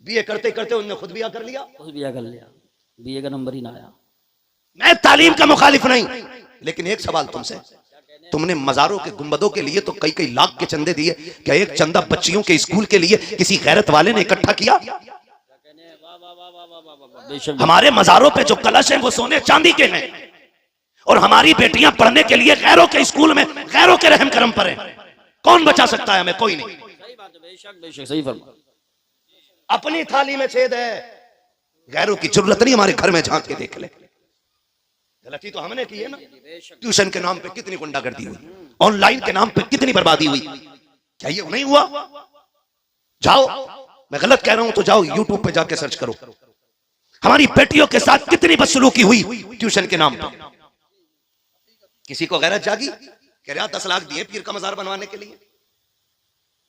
BA करते करते उन्होंने खुद BA कर लिया, खुद BA कर लिया, BA का नंबर ही ना आया। मैं तालीम का मुखालिफ नहीं, लेकिन एक सवाल तुमसे, तुमने मजारों के गुंबदों के लिए तो कई कई लाख के चंदे दिए, क्या एक चंदा बच्चियों के स्कूल के लिए किसी गैरत वाले ने इकट्ठा किया? हमारे मजारों पे जो कलश हैं वो सोने चांदी के हैं, और हमारी बेटियां पढ़ने के लिए गैरों के स्कूल में गैरों के रहम करम पर हैं। कौन बचा सकता है हमें? कोई नहीं। सही बात है, बेशक बेशक सही फरमा। अपनी थाली में छेद है, गैरों की जरूरत नहीं हमारे घर में झांक के देख ले। गलती तो हमने की है ना। ट्यूशन के नाम पे कितनी गुंडागर्दी हुई, ऑनलाइन के नाम पे कितनी बर्बादी हुई, क्या ये नहीं हुआ? जाओ, मैं गलत कह रहा हूं तो जाओ YouTube पे जाके सर्च करो। हमारी बेटियों के साथ कितनी बदसलूकी हुई ट्यूशन के नाम पे। किसी को गैरत जागी? कह रहा 10 लाख दिए पीर का मजार बनवाने के लिए।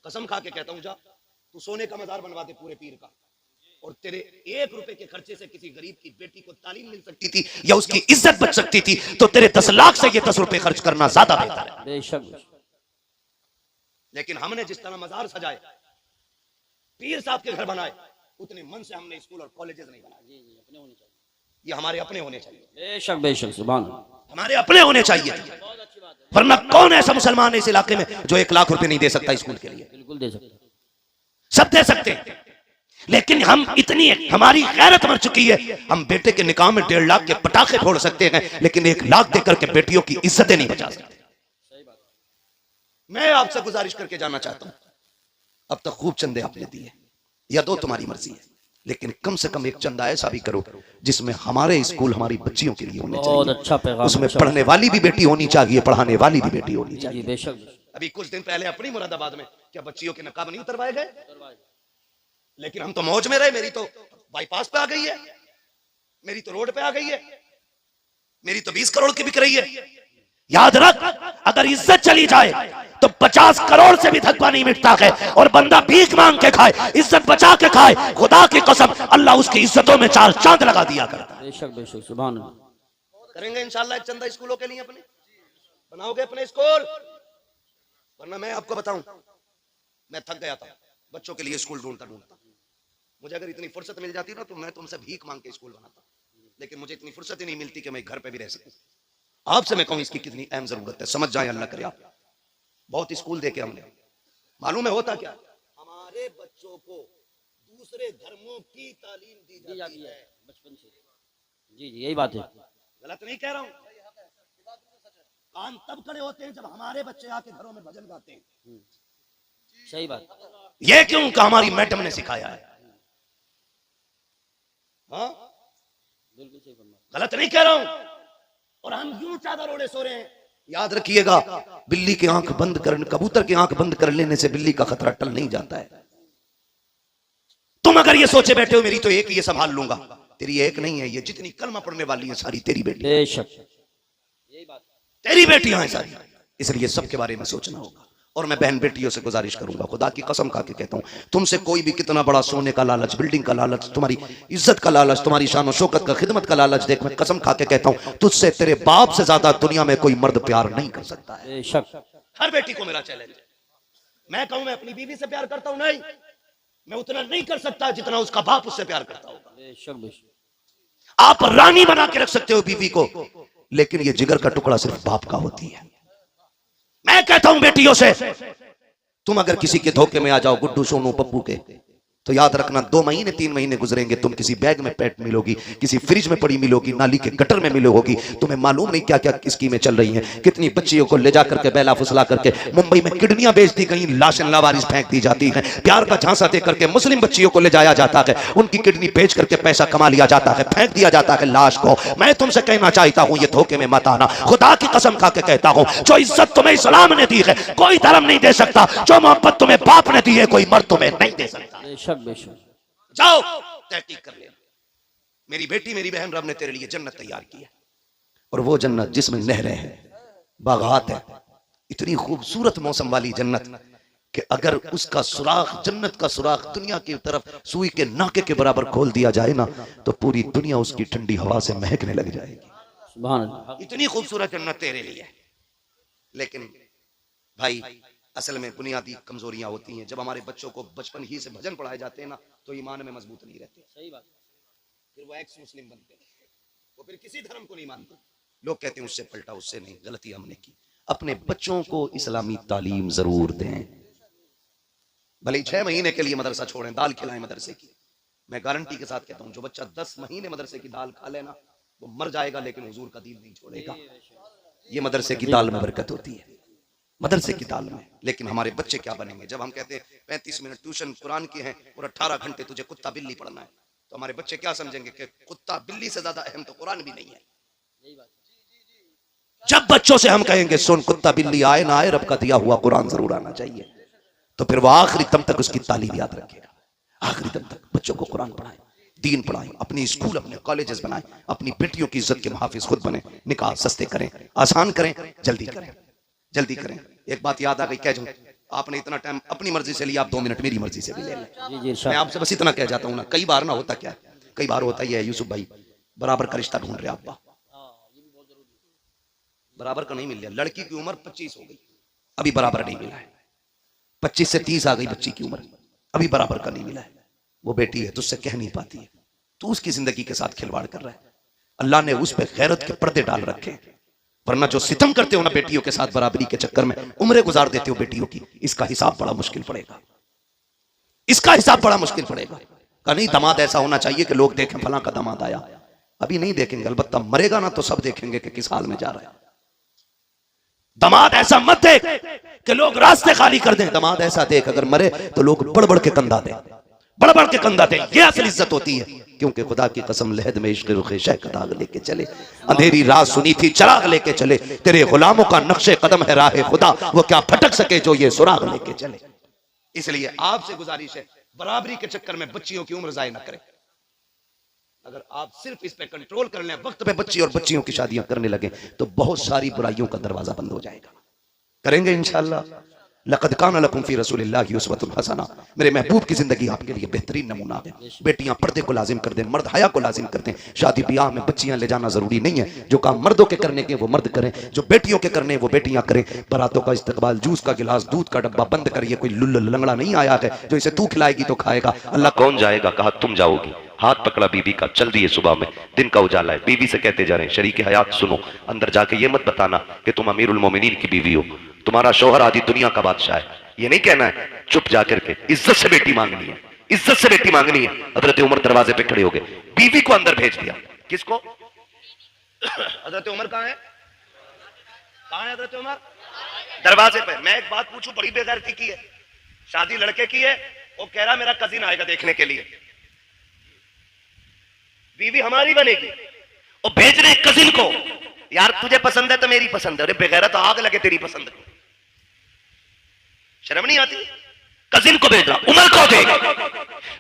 कसम खा के कहता हूं, जा तू सोने का मजार बनवा दे पूरे पीर का, और तेरे 1 रुपए के खर्चे से किसी गरीब की बेटी को तालीम मिल सकती थी या उसकी इज्जत बच सकती थी, तो तेरे 10 लाख से ये 10 रुपए खर्च करना ज्यादा बेहतर है। बेशक। लेकिन हमने जिस तरह मजार सजाए, पीर साहब के घर बनाए, उतने मन से हमने स्कूल और कॉलेजेस नहीं बनाए। अपने होने चाहिए, ये हमारे अपने होने चाहिए। बेशक बेशक, सुभान अल्लाह, हमारे अपने होने चाहिए। वरना कौन ऐसा मुसलमान है इस इलाके में जो 1 लाख रुपए नहीं दे सकता स्कूल के लिए? बिल्कुल दे सकते, सब दे सकते हैं, लेकिन हम इतनी, हमारी गैरत मर चुकी है, हम बेटे के निकाह में 1.5 लाख के पटाखे फोड़ सकते हैं, लेकिन 1 लाख देकर के बेटियों की इज्जतें नहीं बचा सकते। मैं आपसे गुजारिश करके जाना चाहता हूं, अब तक खूब चंदे आपने दिए, या दो तुम्हारी मर्जी है, लेकिन कम से कम एक चंदा ऐसा भी करो जिसमें हमारे स्कूल हमारी बच्चियों के लिए होने बहुत चाहिए। अच्छा पैगाम, उसमें पढ़ने वाली भी बेटी होनी चाहिए, पढ़ाने वाली भी बेटी होनी चाहिए। जी बेशक। अभी कुछ दिन पहले अपनी मुरादाबाद में क्या बच्चियों के नकाब नहीं उतरवाए गए? लेकिन हम तो मौज में रहे। मेरी तो बाईपास पे आ गई है, मेरी तो रोड पे आ गई है, मेरी तो 20 करोड़ की बिक रही है। याद रख, अगर इज्जत चली जाए तो 50 करोड़ से भी धक्का नहीं मिटता है, और बंदा भीख मांग के खाए, इज्जत बचा के खाए, खुदा की कसम अल्लाह उसकी इज्जतों में 4 चांद लगा दिया करता है। बेशक बेशक, सुभान अल्लाह। करेंगे इंशाल्लाह एक चंदा स्कूलों के लिए, अपने बनाओगे अपने स्कूल। वरना मैं आपको बताऊं, मैं थक गया था बच्चों के लिए स्कूल ढूंढता ढूंढता। मुझे अगर इतनी फुर्सत मिल जाती ना तो मैं तुमसे भीख मांग के स्कूल बनाता, लेकिन मुझे इतनी फुर्सत ही नहीं मिलती कि मैं घर पे भी रह सकूं। आपसे मैं कहूं इसकी कितनी अहम जरूरत है, समझ जाए अल्लाह करे। आप बहुत स्कूल देखे हमने, मालूम है होता क्या, हमारे बच्चों को दूसरे धर्मों की तालीम दी जाती है बचपन से। जी जी यही बात है, गलत नहीं कह रहा हूं। कान तब खड़े होते हैं जब हमारे बच्चे आके घरों में भजन गाते हैं। सही बात। ये क्यों का हमारी मैडम ने सिखाया है। हाँ बिल्कुल सही फरमा, गलत नहीं कह रहा हूं। और हम यूं चादर ओढ़े सो रहे हैं। याद रखिएगा, बिल्ली की आंख बंद कर, कबूतर की आंख बंद कर लेने से बिल्ली का खतरा टल नहीं जाता है। तुम अगर ये सोचे बैठे हो मेरी तो एक ये संभाल लूंगा, तेरी एक नहीं है, ये जितनी कलमा पढ़ने वाली है सारी तेरी बेटी, बेशक यही बात, तेरी बेटियां हैं सारी। इसलिए सबके बारे में सोचना होगा। और मैं बहन बेटियों से गुजारिश करूंगा, खुदा की कसम खा के कहता हूं, तुमसे कोई भी कितना बड़ा सोने का लालच, बिल्डिंग का लालच, तुम्हारी इज्जत का लालच, तुम्हारी शान और शौकत का, खिदमत का लालच देख, मैं कसम खा के कहता हूं तुझसे तेरे बाप से ज्यादा दुनिया में कोई मर्द प्यार नहीं कर सकता है। बेशक। हर बेटी को मेरा चैलेंज है। मैं कहूं मैं अपनी बीवी से प्यार करता हूं, नहीं, मैं उतना नहीं कर सकता जितना उसका बाप उससे प्यार करता होगा। बेशक बेशक। आप रानी बना के रख सकते हो बीवी को, लेकिन ये जिगर का टुकड़ा सिर्फ बाप का होती है। मैं मैं कहता हूं बेटियों से, तुम अगर किसी के धोखे में आ जाओ, गुड्डू सोनू पप्पू के, तो याद रखना 2 महीने 3 महीने गुजरेंगे, तुम किसी बैग में पैट मिलोगी, किसी फ्रिज में पड़ी मिलोगी, नाली के गटर में मिलोगी। तुम्हें मालूम नहीं क्या क्या स्कीमें चल रही हैं, कितनी बच्चियों को ले जा करके बेला फुसला करके मुंबई में किडनियां बेच दी गई, लाशन लावारिस फेंक दी जाती है, प्यार का झांसा दे करके मुस्लिम बच्चियों को ले जाया जाता है, उनकी किडनी बेच करके पैसा कमा लिया जाता है, फेंक दिया जाता है लाश को। मैं तुमसे कहना चाहता हूं, ये धोखे में मत आना, खुदा की कसम खा के कहता हूं, जो इज्जत तुम्हें इस्लाम ने दी है कोई धर्म नहीं दे सकता, जो मोहब्बत तुम्हें बाप ने दी है कोई मर्द तुम्हें नहीं दे सकता। बेशक बेशक। जाओ तहकीक कर लेना। मेरी बेटी मेरी बहन, रब ने तेरे लिए जन्नत तैयार की है, और वो जन्नत जिसमें नहरें हैं, बागात है, इतनी खूबसूरत मौसम वाली जन्नत कि अगर उसका सुराख, जन्नत का सुराख दुनिया की तरफ सुई के नाके के बराबर खोल दिया जाए ना, तो पूरी दुनिया उसकी ठंडी हवा से महकने लग जाएगी। सुभान अल्लाह। इतनी खूबसूरत जन्नत तेरे लिए। लेकिन भाई असल में बुनियादी कमजोरियां होती हैं। जब हमारे बच्चों को बचपन ही से भजन पढ़ाए जाते हैं ना, तो ईमान में मजबूत नहीं रहते। सही बात। फिर वो एक्स मुस्लिम बनते हैं, वो फिर किसी धर्म को नहीं मानते। लोग कहते हैं उससे पलटा, उससे नहीं, गलती हमने की। अपने बच्चों को इस्लामी तालीम जरूर दें, भले ही 6 महीने के लिए मदरसा छोड़ें, दाल खिलाएं मदरसे की। मैं गारंटी के साथ कहता हूं, जो बच्चा 10 महीने मदरसे की दाल खा लेना, वो मर जाएगा लेकिन हुजूर का दीन नहीं छोड़ेगा। ये मदरसे की दाल में बरकत होती है, मदरसे की दाल में। लेकिन हमारे बच्चे क्या बनेंगे? जब हम कहते हैं 35 मिनट ट्यूशन कुरान की है और 18 घंटे तुझे कुत्ता बिल्ली पढ़ना है, तो हमारे बच्चे क्या समझेंगे कि कुत्ता बिल्ली से ज्यादा अहम तो कुरान भी नहीं है। जब बच्चों से हम कहेंगे सुन, कुत्ता बिल्ली आए ना आए, रब का दिया हुआ कुरान जरूर आना चाहिए, तो फिर वो आखिरी दम तक उसकी तालीम याद रखेगा। आखिरी दम तक बच्चों को कुरान पढ़ाएं, दीन पढ़ाएं, अपनी स्कूल अपने कॉलेजेस बनाएं, अपनी बेटियों की इज्जत के मुहाफिज खुद बने, निकाह सस्ते करें, आसान करें, जल्दी करें, जल्दी करें। एक बात याद आ गई, कह जाऊं, आपने इतना टाइम अपनी मर्जी से लिया, आप 2 मिनट मेरी मर्जी से भी ले लें। जी जी मैं आपसे बस इतना कह जाता हूं ना, कई बार ना होता क्या है, कई बार होता ही है यूसुफ भाई, बराबर का रिश्ता ढूंढ रहे अब्बा, बराबर का नहीं मिल रहा। लड़की की उम्र 25 हो गई, अभी बराबर नहीं मिला है। 25 से 30 आ गई बच्ची की उम्र, अभी बराबर का नहीं मिला है। वो बेटी है, तुझसे कह नहीं पाती है, तू उसकी जिंदगी के साथ खिलवाड़ कर रहा है। अल्लाह ने उस पर गैरत के पर्दे डाल रखे, वरना जो सितम करते हो ना बेटियों के साथ बराबरी के चक्कर में, उम्रें गुजार देते हो बेटियों की, इसका हिसाब बड़ा मुश्किल पड़ेगा, इसका हिसाब बड़ा मुश्किल पड़ेगा। का नहीं, दामाद ऐसा होना चाहिए कि लोग देखें फलां का दामाद आया। अभी नहीं देखेंगे, अलबत्ता मरेगा ना तो सब देखेंगे कि किस हाल में जा रहा है। दामाद ऐसा मत देख कि लोग रास्ते खाली कर दें, दामाद ऐसा देख अगर मरे तो लोग बढ़ बढ़ के कंधा दें, बढ़ बढ़ के कंधा दें। ये असल इज्जत होती है, क्योंकि खुदा की कसम लहद में इश्क़ रुख़ शह का दाग लेके चले, अंधेरी रात सुनी थी चिराग लेके चले, तेरे गुलामों का नक्शे कदम है राह खुदा, वो क्या भटक सके जो ये सुराग लेके चले। इसलिए आपसे गुजारिश है, बराबरी के चक्कर में बच्चियों की उम्र ज़ाय न करें। अगर आप सिर्फ इस पे कंट्रोल कर लें, वक्त पे बच्ची और बच्चियों की शादियां करने लगे, तो बहुत सारी बुराइयों का दरवाजा बंद हो जाएगा। करेंगे इंशाअल्लाह। लक़द कान लकुम फ़ी रसूलिल्लाहि उस्वतुन हसना, मेरे महबूब की जिंदगी आपके लिए बेहतरीन नमूना है। बेटियां पर्दे को लाजिम कर दें, मर्द हया को लाजिम कर दें। शादी ब्याह में बच्चियां ले जाना जरूरी नहीं है, जो काम मर्दों के करने के वो मर्द करें, जो बेटियों के करने वो बेटियां करें। बारातों का इस्तकबाल, जूस का गिलास, दूध का डब्बा बंद करिए। कोई लुल्ल लंगड़ा नहीं आया है जो इसे तू खिलाएगी तो खाएगा। अल्लाह कौन जाएगा? कहा तुम जाओगी। हाथ पकड़ा बीबी का, चल दिए सुबह में, दिन का उजाला है। बीबी से कहते जा रहे हैं, शरीक हयात सुनो, अंदर जाके ये मत बताना कि तुम अमीरुल मोमिनीन की बीवी हो, तुम्हारा शौहर आदि दुनिया का बादशाह है। ये नहीं कहना है, चुप जाकर के इज्जत से बेटी मांगनी है, इज्जत से बेटी मांगनी है। हजरत उमर दरवाजे पे खड़े हो गए, बीवी को अंदर भेज दिया। किसको? हजरत उमर कहां है? कहां है हजरत उमर? दरवाजे पे। मैं एक बात पूछूं, बड़ी बेगैरती की है, शादी लड़के की है, वो कह रहा मेरा कजिन आएगा देखने के लिए, बीवी हमारी बनेगी, और भेज रहे कजिन को, यार तुझे पसंद है तो मेरी पसंद है। अरे बेगैरत, आग लगे तेरी पसंद को, शर्म नहीं आती? कजिन को भेज रहा, उमर को देख,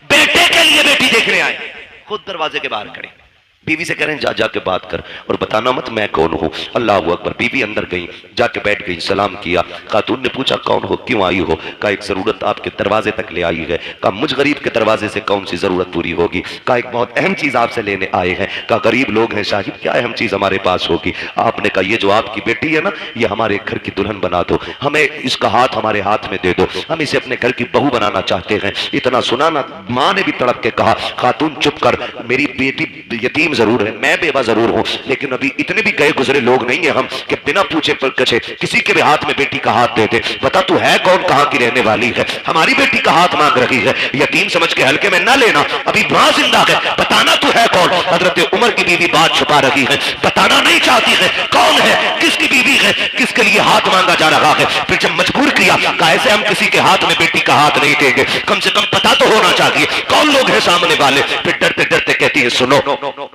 बेटे के लिए बेटी देखने आए, खुद दरवाजे के बाहर खड़े। बीवी से कह रहे हैं जा जाके बात कर और बताना मत मैं कौन हूं। अल्लाह अकबर। बीवी अंदर गई, जाके बैठ गई, सलाम किया। खातून ने पूछा कौन हो, क्यों आई हो? कहा एक जरूरत आपके दरवाजे तक ले आई है। कहा मुझ गरीब के दरवाजे से कौन सी जरूरत पूरी होगी? कहा एक बहुत अहम चीज आपसे लेने आए हैं। कहा गरीब लोग हैं साहिब, क्या अहम चीज हमारे पास होगी? आपने कहा ये जो आपकी बेटी है ना, ये हमारे घर की दुल्हन बना दो, हमें इसका हाथ हमारे हाथ में दे दो, हम इसे अपने घर की बहू बनाना चाहते हैं। इतना सुना ना, माँ ने भी तड़प के कहा खातून चुप कर, मेरी बेटी यतीम यतीम जरूर है, मैं बेवा जरूर हूं, लेकिन अभी इतने भी गए गुजरे लोग नहीं है हम कि बिना पूछे कछे किसी के भी हाथ में बेटी का हाथ दे दे। बता तू है कौन, कहां की रहने वाली है, हमारी बेटी का हाथ मांग रही है। यतीम समझ के हल्के में ना लेना, अभी वहां जिंदा है, बताना तू है कौन। हजरत उमर की बीवी बात छुपा रही है, बताना नहीं चाहती है कौन है, किसकी बीवी है, किसके लिए हाथ मांगा जा रहा है। फिर जब मजबूर किया, कैसे हम किसी के हाथ में बेटी का हाथ नहीं देंगे, कम से कम पता तो होना चाहिए कौन लोग हैं सामने वाले। फिर डरते डरते कहती है सुनो,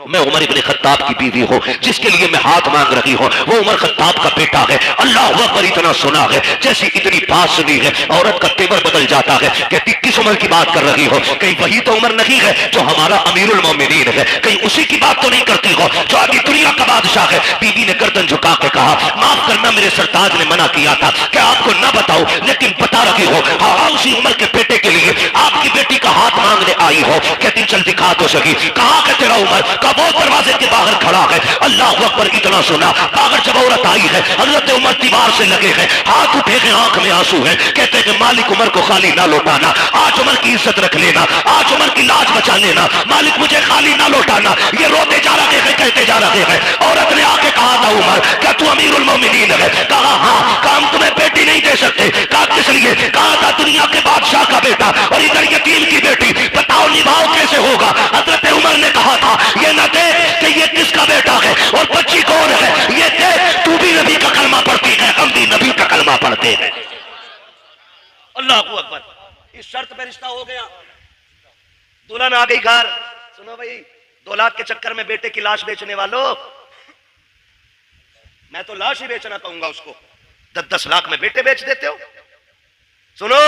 मैं उमर इब्ने खत्ताब की बीवी हूं, जिसके लिए मैं हाथ मांग रही हूं वो उमर खत्ताब का बेटा है। अल्लाह अकबर इतना सुना है, जैसी इतनी बात सुनी है औरत का तेवर बदल जाता है। कहती किस उमर की बात कर रही हो, कहीं वही तो उमर नहीं है जो हमारा अमीरुल मोमिनीन है, कहीं उसी की बात तो नहीं करती हो जो आदि दुनिया का बादशाह है। बीबी ने गर्दन झुका के कहा माफ करना, मेरे सरताज ने मना किया था कि आपको ना बताओ, लेकिन बता रही हो। हाँ, उसी उमर के बेटे के लिए आपकी बेटी का हाथ मांगने आई हो। कहती चल दिखा तो सकी, कहां का तेरा उमर, कब वो दरवाजे के बाहर खड़ा है। अल्लाह अकबर इतना सुना, बाहर जब औरत आई है, हजरत उमर दीवार से लगे हैं, हाथ उठे हैं, आंख में आंसू है। कहते हैं मालिक उमर को खाली ना लौटाना, आज उमर की इज्जत रख लेना, आज उमर की लाज बचा लेना, मालिक मुझे खाली ना लौटाना। ये रोते जा रहे हैं, कहते जा रहे हैं। औरत ने आके कहा था उमर क्या तू अमीरुल मोमिनीन है, कहा हाँ। काम तुम्हें बेटी नहीं दे सकते, कहा किस लिए, कहा था दुनिया के बादशाह का बेटा और इधर यतीम की बेटी, बताओ निभाओ कैसे होगा। हजरत उमर ने कहा था ये न दे कि ये किसका बेटा है और बच्ची कौन है, ये दे तू भी नबी का कलमा पढ़ती है, हम भी नबी का कलमा पढ़ते हैं। अल्लाह अकबर, इस शर्त पे रिश्ता हो गया, दुल्हन आ गई घर। सुनो भाई, 2 लाख के चक्कर में बेटे की लाश बेचने वालों, मैं तो लाश ही बेचना कहूंगा उसको, 10-10 लाख में बेटे बेच देते हो। सुनो,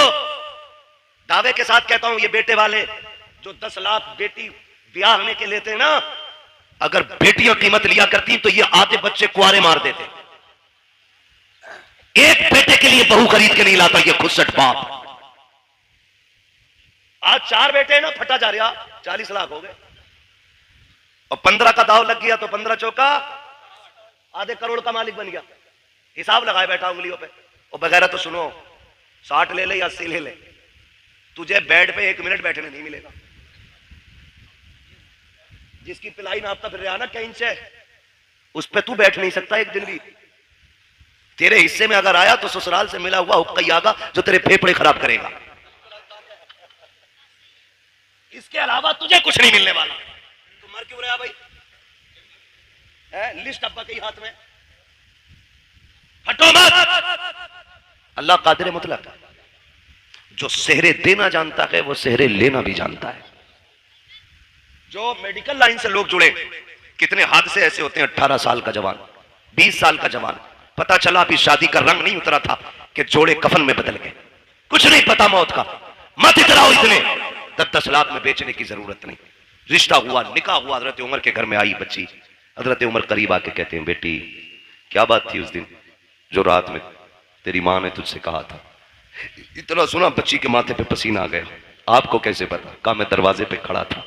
दावे के साथ कहता हूं ये बेटे वाले जो 10 लाख बेटी ब्याह होने के लेते हैं ना, अगर बेटियां कीमत लिया करती तो ये आधे बच्चे कुआरे मार देते। एक बेटे के लिए बहू खरीद के नहीं लाता ये खुदसट बाप। आज 4 बेटे हैं ना, फटा जा रहा, 40 लाख हो गए और 15 का दाव लग गया तो 15 चौका आधे करोड़ का मालिक बन गया। हिसाब लगाए बैठा उंगलियों पे। और बगैर तो सुनो, 60 ले ले या 80 ले ले, तुझे बेड पे 1 मिनट बैठने नहीं मिलेगा। जिसकी पिलाई नापता फिर रहा ना क्या इंच है, उस पे तू बैठ नहीं सकता एक दिन भी। तेरे हिस्से में अगर आया तो ससुराल से मिला हुआ हुक्का आगा जो तेरे फेफड़े खराब करेगा। इसके अलावा तुझे कुछ नहीं मिलने वाला। तू मर क्यों रहा भाई, है लिस्ट अब्बा के हाथ में, हटो मत। अल्लाह कादिर मुतलक है, जो सेहरे देना जानता है वो सेहरे लेना भी जानता है। जो मेडिकल लाइन से लोग जुड़े, कितने हादसे ऐसे होते हैं, 18 साल का जवान, 20 साल का जवान, पता चला अभी शादी का रंग नहीं उतरा था कि जोड़े कफन में बदल गए। कुछ नहीं पता मौत का, मत इतराओ इतने। 10-10 लाख में बेचने की जरूरत नहीं। रिश्ता हुआ, निकाह हुआ, हजरत उमर के घर में आई बच्ची। हजरत उमर करीब आके कहते हैं बेटी क्या बात थी उस दिन जो रात में तेरी माँ ने तुझसे कहा था। इतना सुना बच्ची के माथे पे पसीना आ गया। आपको कैसे पता? कहा मैं दरवाजे पे खड़ा था,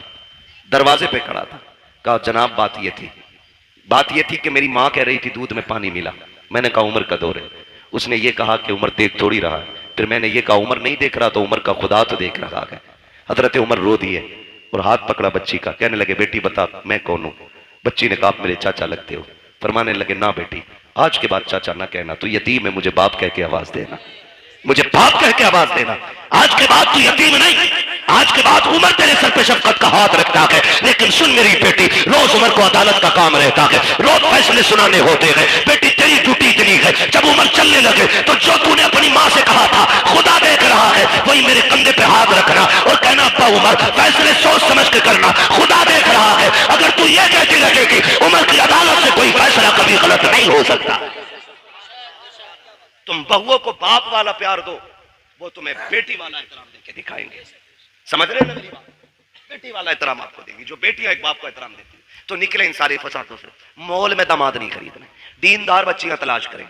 दरवाजे पे खड़ा था। कहा जनाब बात ये थी कि मेरी माँ कह रही थी दूध में पानी मिला। मैंने कहा उमर का दौर है। उसने ये कहा कि उमर देख थोड़ी रहा है। फिर मैंने ये कहा उमर नहीं देख रहा तो उमर का खुदा तो देख रहा है। हजरत उमर रो दिए और हाथ पकड़ा बच्ची का, कहने लगे बेटी बता मैं कौन हूँ। बच्ची ने कहा आप मेरे चाचा लगते हो। फरमाने लगे ना बेटी, आज के बाद चाचा ना कहना, तू यतीम है, मुझे बाप कह के आवाज देना, मुझे बाप कह के आवाज देना। आज के बाद तू यतीम नहीं, आज के बाद उमर तेरे सर पे शफकत का हाथ रखता है। लेकिन सुन मेरी बेटी, रोज उमर को अदालत का काम रहता है, रोज फैसले सुनाने होते हैं। बेटी तेरी ड्यूटी इतनी है, जब उमर चलने लगे तो जो तूने अपनी माँ से कहा था खुदा देख रहा है, वही मेरे कंधे पे हाथ रखना और कहना अब्बा उमर फैसले सोच समझ के करना, खुदा देख रहा है। अगर तू ये कहती रहेगी उमर की अदालत से कोई फैसला कभी गलत नहीं हो सकता। तुम बहुओं को बाप वाला प्यार दो, वो तुम्हें बेटी वाला एहतराम देके दिखाएंगे। समझ रहे ना मेरी बात? बेटी वाला एहतराम आपको देगी। जो बेटियां एक बाप को एहतराम देती है तो निकले इन सारे फसादों से। मॉल में दामाद नहीं खरीदने, दीनदार बच्चियां तलाश करें,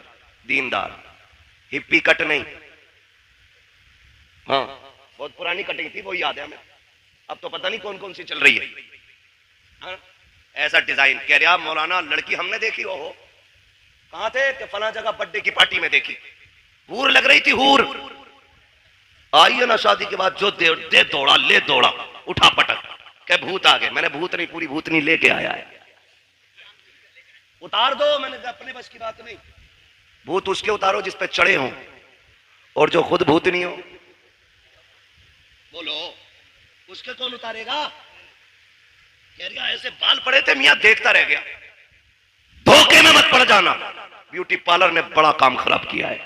दीनदार, हिप्पी कट नहीं। हाँ बहुत पुरानी कटिंग थी वो याद है हमें, अब तो पता नहीं कौन कौन सी चल रही है। हाँ? ऐसा डिजाइन कह रहा मौलाना लड़की हमने देखी हो, कहां थे कि फला जगह बर्थडे की पार्टी में देखी, हूर लग रही थी हूर। आई है ना शादी के बाद जो दे दौड़ा ले दौड़ा, उठा पटक के भूत आ गए। मैंने भूत नहीं पूरी भूतनी लेके आया है। उतार दो, मैंने कहा अपने बस की बात नहीं। भूत उसके उतारो जिस पे चढ़े हों और जो खुद भूत नहीं हो। बोलो उसके कौन उतारेगा? कह रहा ऐसे बाल पड़े थे मियां, देखता रह गया। धोखे में मत पड़ जाना, ब्यूटी पार्लर ने बड़ा काम खराब किया है।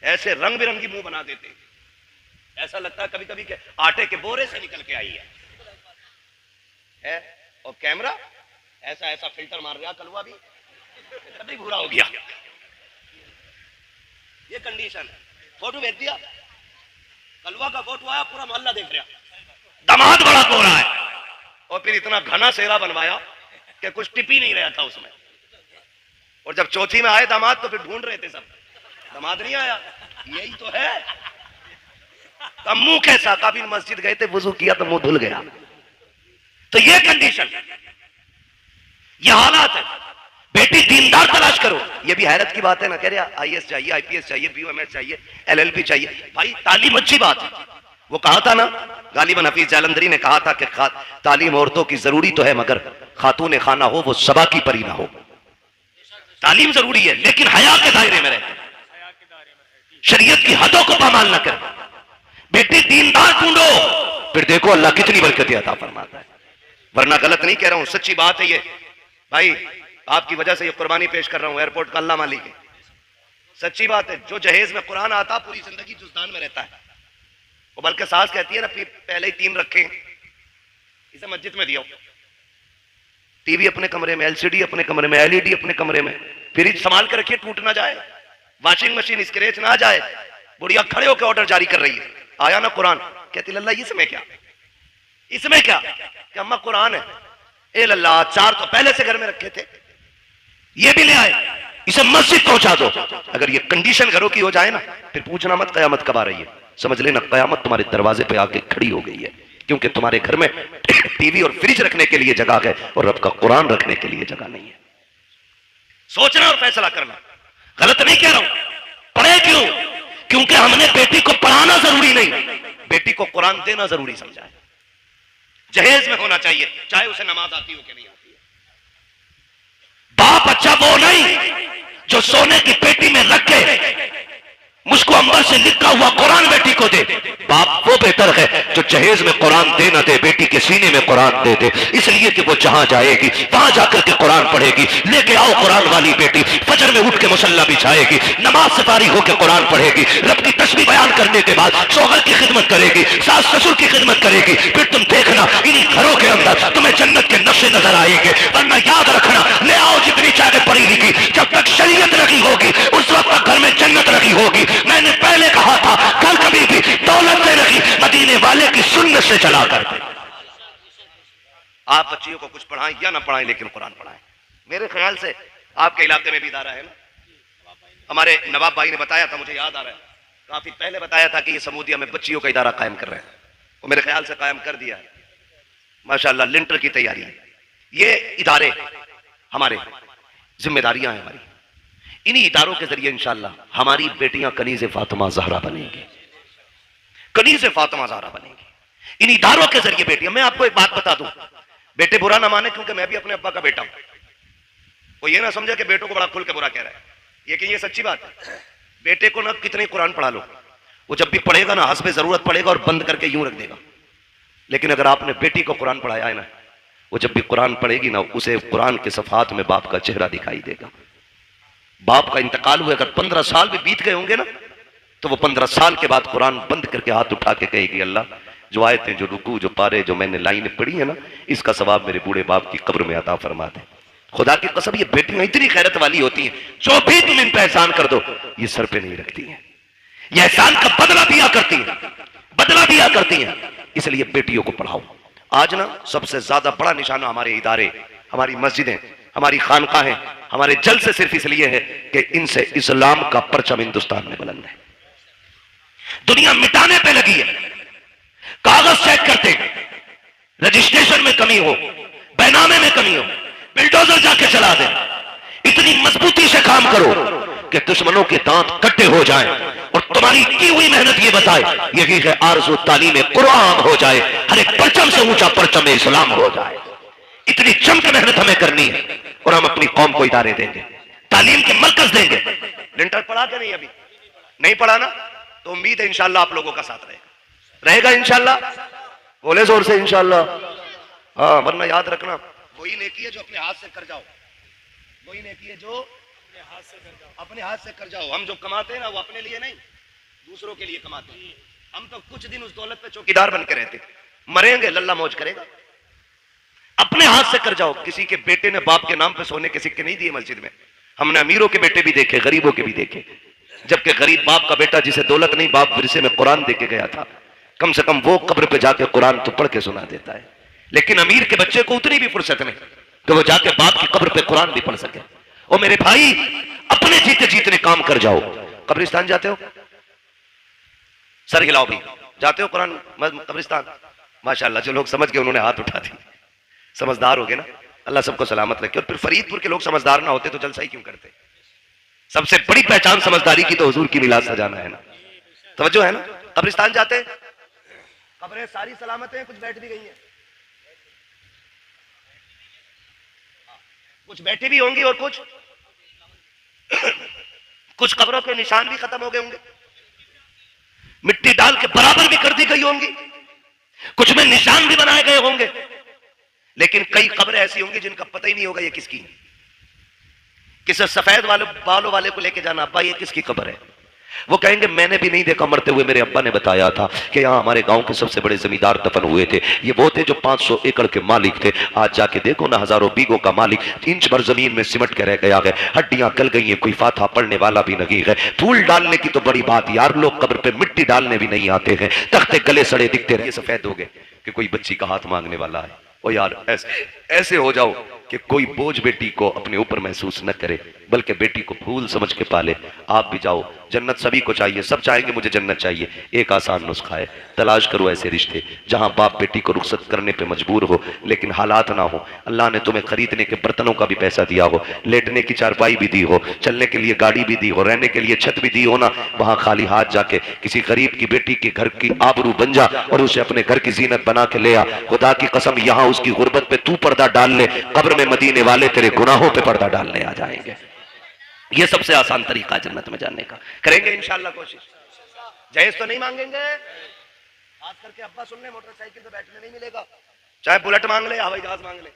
ऐसे रंग बिरंगी मुंह बना देते, ऐसा लगता है कभी कभी के आटे के बोरे से निकल के आई है? और कैमरा ऐसा ऐसा फिल्टर मार रहा, कलवा भी कभी बुरा हो गया। ये कंडीशन है। फोटो भेज दिया, कलवा का फोटो आया, पूरा मोहल्ला देख रहा, दामाद बड़ा कोरा है, और फिर इतना घना सेहरा बनवाया कि कुछ टिप ही नहीं रहा था उसमें। और जब चौथी में आए दामाद तो फिर ढूंढ रहे थे सब, दामाद नहीं आया। यही तो है। तब मुंह कैसा, काफी मस्जिद गए थे, वुजू किया तो मुंह धुल गया। तो ये कंडीशन, ये हालात है। बेटी दीनदार तलाश करो। ये भी हैरत की बात है ना, कह रहे आईएएस चाहिए, आईपीएस चाहिए, बीओएमएस चाहिए, एलएलबी चाहिए। भाई तालीम अच्छी बात है। वो कहा था ना, गालिबन हफीज जालंधरी ने कहा था कि तालीम औरतों की जरूरी तो है, मगर खातून खाना हो वो सबा की परी ना हो। तालीम जरूरी है लेकिन हया के दायरे में रहे, शरीयत की हदों को पामाल न कर। बेटी दीनदार ढूंढो, फिर देखो अल्लाह कितनी बरकतें अता फरमाता है। वरना गलत नहीं कह रहा हूं, सच्ची बात है ये। भाई आपकी वजह से ये कुर्बानी पेश कर रहा हूं, एयरपोर्ट का अल्लाह मालिक है, सच्ची बात है। जो जहेज में कुरान आता पूरी जिंदगी जुज़दान में रहता है। वो बल्कि सास कहती है ना, पहले ही 3 रखें, इसे मस्जिद में दिया। टीवी अपने कमरे में, एलसीडी अपने कमरे में, एलईडी अपने कमरे में, फ्रिज संभाल कर रखिए टूट ना जाए, वॉशिंग मशीन स्क्रैच ना जाए। बुढ़िया खड़े होकर ऑर्डर जारी कर रही है, आया ना कुरान, कहती लल्ला इसमें क्या, इसमें क्या? कि अम्मा कुरान है। ए लल्ला 4 तो पहले से घर में रखे थे, ये भी ले आए, इसे मस्जिद पहुंचा दो। अगर ये कंडीशन घरों की हो जाए ना, फिर पूछना मत कयामत कब आ रही है। समझ लेना कयामत तुम्हारे दरवाजे पे आके खड़ी हो गई है, क्योंकि तुम्हारे घर में टीवी और फ्रिज रखने के लिए जगह है और रब का कुरान रखने के लिए जगह नहीं है। सोचना और फैसला करना। गलत नहीं कह रहा हूं, पढ़े क्यों? क्योंकि हमने बेटी को पढ़ाना जरूरी नहीं, बेटी को कुरान देना जरूरी समझा है। जहेज में होना चाहिए, चाहे उसे नमाज आती हो कि नहीं आती है। बाप अच्छा वो नहीं जो सोने की पेटी में रख के मुझको अंबर से लिखा हुआ कुरान बेटी को दे। बाप वो बेहतर है जो जहेज में कुरान दे ना दे, बेटी के सीने में कुरान दे दे, इसलिए कि वो जहां जाएगी वहां जाकर के कुरान पढ़ेगी। लेके आओ कुरान वाली बेटी, फजर में उठ के मुसल्ला बिछाएगी, नमाज से फारिग होकर कुरान पढ़ेगी, रब की तस्बीह बयान करने के बाद शौहर की खिदमत करेगी, सास ससुर की खिदमत करेगी। फिर तुम देखना इन्हीं घरों के अंदर तुम्हें जन्नत के नक्शे नजर आएंगे। वरना याद रखना, ले आओ जितनी चाहे पढ़ी लिखी, जब तक शरीयत रखी होगी उस वक्त तक घर में जन्नत रखी होगी। मैंने पहले कहा था, घर कभी भी दौलत से नहीं, मदीने वाले की सुन्नत से चला करते। आप बच्चियों को कुछ पढ़ाएं या ना पढ़ाएं, लेकिन कुरान पढ़ाएं। मेरे ख्याल से आपके इलाके में भी इदारा है ना, हमारे नवाब भाई ने बताया था, मुझे याद आ रहा है, काफी पहले बताया था कि ये समूदिया में बच्चियों का इदारा कायम कर रहे हैं। वो मेरे ख्याल से कायम कर दिया है, माशाल्लाह। लिंटर की तैयारी है। ये इदारे हमारे जिम्मेदारियां हैं हमारी। इन्हीं इदारों के जरिए इंशाअल्लाह हमारी बेटियां कनीज़े फातिमा ज़हरा बनेंगी, कनीज़े फातिमा ज़हरा बनेंगी इन इदारों के जरिए। बेटियां, मैं आपको एक बात बता दूं, बेटे बुरा ना माने, क्योंकि मैं भी अपने अब्बा का बेटा हूं। वो ये ना समझे कि बेटों को बड़ा खुल के बुरा कह रहा है, ये सच्ची बात है। बेटे को ना कितने कुरान पढ़ा लो, वो जब भी पढ़ेगा ना हस्बे जरूरत पड़ेगा और बंद करके यूं रख देगा। लेकिन अगर आपने बेटी को कुरान पढ़ाया है ना, वो जब भी कुरान पढ़ेगी ना, उसे कुरान के सफात में बाप का चेहरा दिखाई देगा। बाप का इंतकाल हुए अगर 15 साल भी बीत गए होंगे ना, तो वो 15 साल के बाद कुरान बंद करके हाथ उठा के कहेगी, अल्लाह जो आयतें, जो रुकू, जो पारे, जो मैंने लाइनें पढ़ी है ना, इसका सवाब मेरे बूढ़े बाप की कब्र में अता फरमा दे। खुदा की कसम, ये बेटियां इतनी खैरत वाली होती हैं, जो भी तुम इन पर एहसान कर दो ये सर पे नहीं रखती हैं, ये एहसान का बदला दिया करती हैं, बदला दिया करती हैं। इसलिए बेटियों को पढ़ाओ। आज ना सबसे ज्यादा बड़ा निशाना हमारे इदारे, हमारी मस्जिदें, हमारी खानकाहें, हमारे जलसे सिर्फ इसलिए है कि इनसे इस्लाम का परचम हिंदुस्तान में बुलंद है। दुनिया मिटाने पे लगी है, कागज चेक करते, रजिस्ट्रेशन में कमी हो, बैनामे में कमी हो, बिल्डोजर जाके चला दे। इतनी मजबूती से काम करो कि दुश्मनों के दांत कट्टे हो जाएं और तुम्हारी की हुई मेहनत ये बताए यही है आरज़ू तालीम कुरान हो जाए, हर एक परचम से ऊंचा परचम इस्लाम हो जाए। इतनी जम के मेहनत हमें करनी है और हम अपनी कौम को इदारे देंगे, तालीम के मरकज देंगे। लिंटर पढ़ा के नहीं, अभी नहीं पढ़ा ना, तो उम्मीद है इंशाल्लाह आप लोगों का साथ रहेगा इंशाल्लाह। बोले जोर से इंशाल्लाह। हाँ, वरना याद रखना, वही नेकी है जो अपने हाथ से कर जाओ, वही नेकी है जो अपने हाथ से कर जाओ। हम जो कमाते हैं ना, वो अपने लिए नहीं, दूसरों के लिए कमाते हैं। हम तो कुछ दिन उस दौलत पे चौकीदार बन के रहते थे, मरेंगे लल्ला मौज करेगा। अपने हाथ से कर जाओ। किसी के बेटे ने बाप के नाम पे सोने के सिक्के नहीं दिए मस्जिद में। हमने अमीरों के बेटे भी देखे, गरीबों के भी देखे, जबकि गरीब बाप का बेटा जिसे दौलत नहीं, बाप विरसे में कुरान दे के गया था, कम से कम वो कब्र पे जाके कुरान तो पढ़ के सुना देता है। लेकिन अमीर के बच्चे को उतनी भी फुर्सत नहीं कि वो जाके बाप की कब्र पे कुरान भी पढ़ सके। ओ मेरे भाई, अपने जीते जीतने काम कर जाओ। कब्रिस्तान जाते हो? सर हिलाओ भी। जाते हो कुरान कब्रिस्तान? माशाल्लाह, जो लोग समझ गए उन्होंने हाथ उठा दी। समझदार हो गए ना, अल्लाह सबको सलामत रखे। और फिर फरीदपुर के लोग समझदार ना होते तो जलसा ही क्यों करते? सबसे बड़ी पहचान समझदारी की तो हुजूर की मिलाद सजाना है ना। तवज्जो है ना? कब्रिस्तान जाते हैं, कब्रें सारी सलामत हैं, कुछ बैठ भी गई हैं, कुछ बैठे भी होंगी और कुछ कब्रों के निशान भी खत्म हो गए होंगे, मिट्टी डाल के बराबर भी कर दी गई होंगी, कुछ में निशान भी बनाए गए होंगे। लेकिन कई कब्रें ऐसी होंगी जिनका पता ही नहीं होगा ये किसकी। किसी सफेद बालों वाले को लेके जाना, अब्बा ये किसकी कब्र है? वो कहेंगे मैंने भी नहीं देखा, मरते हुए मेरे अब्बा ने बताया था कि यहाँ हमारे गांव के सबसे बड़े जमींदार दफन हुए थे। ये वो थे जो 500 एकड़ के मालिक थे। आज जाके देखो ना, हजारों बीघों का मालिक 3 भर जमीन में सिमट के रह गया है, हड्डियां गल गई हैं, कोई फाथा पढ़ने वाला भी नहीं है। फूल डालने की तो बड़ी बात यार, लोग कब्र पे मिट्टी डालने भी नहीं आते हैं, तख्ते गले सड़े दिखते रहे, सफेद हो गए कि कोई बच्ची का हाथ मांगने वाला है। ओ यार, ऐसे हो जाओ कि कोई बोझ बेटी को अपने ऊपर महसूस न करे, बल्कि बेटी को फूल समझ के पाले। आप भी जाओ, जन्नत सभी को चाहिए, सब चाहेंगे मुझे जन्नत चाहिए। एक आसान नुस्खा है, तलाश करो ऐसे रिश्ते जहां बाप बेटी को रुखसत करने पे मजबूर हो, लेकिन हालात ना हो। अल्लाह ने तुम्हें खरीदने के बर्तनों का भी पैसा दिया हो, लेटने की चारपाई भी दी हो, चलने के लिए गाड़ी भी दी हो, रहने के लिए छत भी दी हो ना, वहां खाली हाथ जाके किसी गरीब की बेटी के घर की आबरू बन जा और उसे अपने घर की जीनत बना के ले आ। खुदा की कसम, यहाँ उसकी गुर्बत पे तू पर्दा डाल ले, कब्र में मदीने वाले तेरे गुनाहों पे पर्दा डालने आ जाएंगे। ये सबसे आसान तरीका जन्नत में जाने का। करेंगे इंशाल्लाह कोशिश। जहेज तो नहीं मांगेंगे, हाथ करके अब्बा सुन ले, मोटरसाइकिल पे बैठने नहीं मिलेगा, चाहे बुलेट मांग ले, हवाई जहाज मांग ले।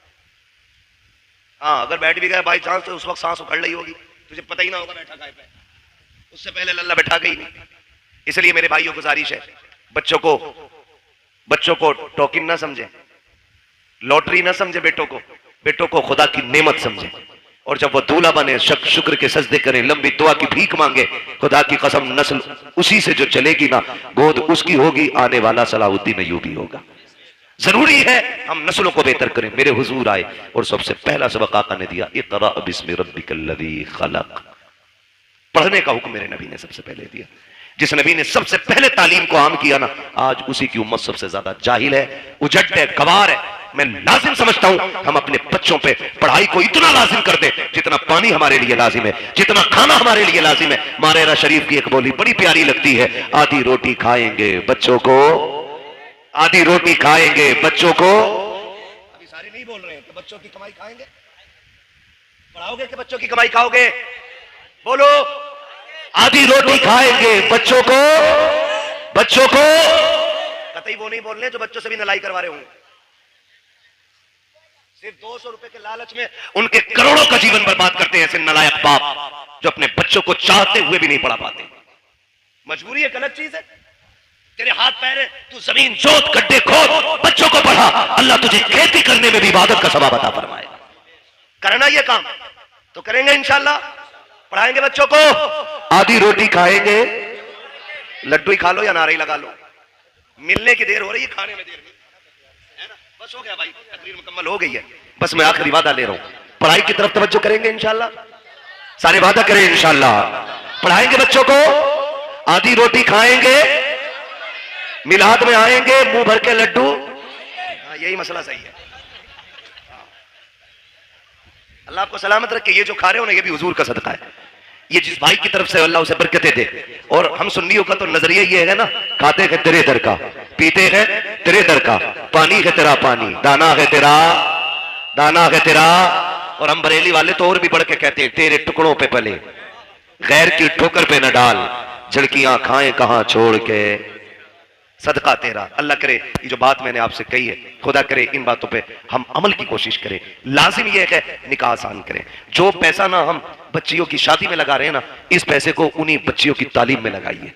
हाँ, अगर बैठ भी गया बाई चांस तो उस वक्त सांस उखड़ रही होगी, तुझे पता ही ना होगा बैठा काहे पे, उससे पहले लल्ला बैठा गई नहीं। इसलिए मेरे भाइयों गुजारिश है, बच्चों को टोकन ना समझे, लॉटरी ना समझे, बेटों को खुदा की नेमत समझे। और जब वो दूल्हा बने, शुक्र के सजदे करें, लंबी दुआ की भीख मांगे। खुदा की कसम, नस्ल उसी से जो चलेगी ना, गोद उसकी होगी, आने वाला सलाहुद्दीन अय्यूबी होगा। जरूरी है हम नस्लों को बेहतर करें। मेरे हुजूर आए और सबसे पहला सबक आका ने दिया, इक़रा बिस्मि रब्बिकल्लज़ी खलक़। पढ़ने का हुक्म मेरे नबी ने सबसे पहले दिया। जिस नबी ने सबसे पहले तालीम को आम किया ना, आज उसी की उम्मत सबसे ज्यादा जाहिल है, उजट है, गवार है। मैं लाजिम समझता हूं हम अपने बच्चों पे पढ़ाई को इतना लाजिम कर दें जितना पानी हमारे लिए लाजिम है, जितना खाना हमारे लिए लाजिम है। मारेरा शरीफ की एक बोली बड़ी प्यारी लगती है, आधी रोटी खाएंगे बच्चों को, आधी रोटी खाएंगे बच्चों को। अभी सारे नहीं बोल रहे हैं कि बच्चों की कमाई खाएंगे, पढ़ाओगे कि बच्चों की कमाई खाओगे? बोलो, आधी रोटी खाएंगे बच्चों को कतई वो नहीं बोल रहे जो बच्चों से भी नलाई करवा रहे होंगे। सिर्फ 200 रुपए के लालच में उनके करोड़ों का जीवन बर्बाद करते हैं ऐसे नलायक बाप जो अपने बच्चों को चाहते हुए भी नहीं पढ़ा पाते। मजबूरी एक अलग चीज है, तेरे हाथ पैर है, तू जमीन जोत, गड्ढे खोद, बच्चों को पढ़ा, अल्लाह तुझे खेती करने में भी इबादत का सवाब अता फरमाएगा। करना ये काम तो करेंगे इंशाल्लाह, पढ़ाएंगे बच्चों को, आधी रोटी खाएंगे, लड्डू ही खा लो या नारे लगा लो, मिलने की देर हो रही है, खाने में देर नहीं है ना। बस हो गया भाई, तकरीर मुकम्मल हो गई है। बस मैं आखिरी वादा ले रहा हूं, पढ़ाई की तरफ तवज्जो करेंगे इंशाल्लाह, सारे वादा करें इंशाल्लाह। पढ़ाएंगे बच्चों को, आधी रोटी खाएंगे, मिलाद में आएंगे, मुंह भर के लड्डू। यही मसला सही है। अल्लाह आपको सलामत रखे। ये जो खा रहे हो ना, ये भी हुजूर का सदका है। ये जिस भाई की तरफ से अल्लाह उसे बरकतें दे। और हम सुन्नियों का तो नजरिया ये है ना, खाते हैं तेरे दर का, पीते हैं तेरे दर का, पानी है तेरा पानी, दाना है तेरा, और हम बरेली वाले तो और भी बढ़ के कहते हैं, तेरे टुकड़ों पे पले गैर की ठोकर पे न डाल, झड़कियां खाएं कहां छोड़ के सदका तेरा। अल्लाह करे ये जो बात मैंने आपसे कही है, खुदा करे इन बातों पे हम अमल की कोशिश करें। लाजिम ये है निकाह आसान करें। जो पैसा ना हम बच्चियों की शादी में लगा रहे हैं ना, इस पैसे को उन्हीं बच्चियों की तालीम में लगाइए,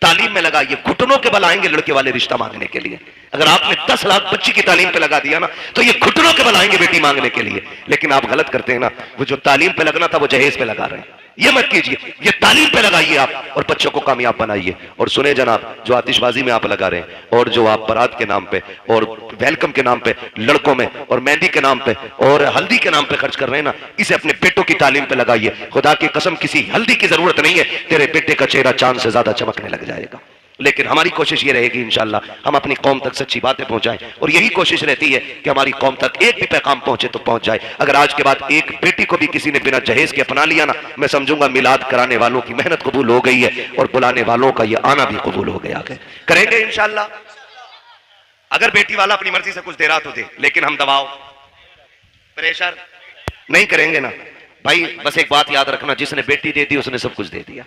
तालीम में लगाइए। घुटनों के बल आएंगे लड़के वाले रिश्ता मांगने के लिए। अगर आपने 10 लाख बच्ची की तालीम पे लगा दिया ना, तो ये घुटनों के बल आएंगे बेटी मांगने के लिए। लेकिन आप गलत करते हैं ना, वो जो तालीम पे लगना था वो जहेज पे लगा रहे हैं। ये मत कीजिए, ये तालीम पे लगाइए आप और बच्चों को कामयाब बनाइए। और सुने जनाब, जो आतिशबाजी में आप लगा रहे हैं और जो आप बारात के नाम पे और वेलकम के नाम पे लड़कों में और मेहंदी के नाम पे और हल्दी के नाम पे खर्च कर रहे हैं ना, इसे अपने बेटों की तालीम पे लगाइए। खुदा की कसम किसी हल्दी की जरूरत नहीं है, तेरे बेटे का चेहरा चांद से ज्यादा चमकने लग जाएगा। लेकिन हमारी कोशिश ये रहेगी इंशाअल्लाह हम अपनी कौम तक सच्ची बातें पहुंचाएं, और यही कोशिश रहती है कि हमारी कौम तक एक भी पैगाम पहुंचे तो पहुंच जाए। अगर आज के बाद एक बेटी को भी किसी ने बिना जहेज के अपना लिया ना, मैं समझूंगा मिलाद कराने वालों की मेहनत कबूल हो गई है और बुलाने वालों का ये आना भी कबूल हो गया है। करेंगे इंशाअल्लाह। अगर बेटी वाला अपनी मर्जी से कुछ दे रहा तो दे, लेकिन हम दबाव प्रेशर नहीं करेंगे ना भाई। बस एक बात याद रखना, जिसने बेटी दे दी उसने सब कुछ दे दिया,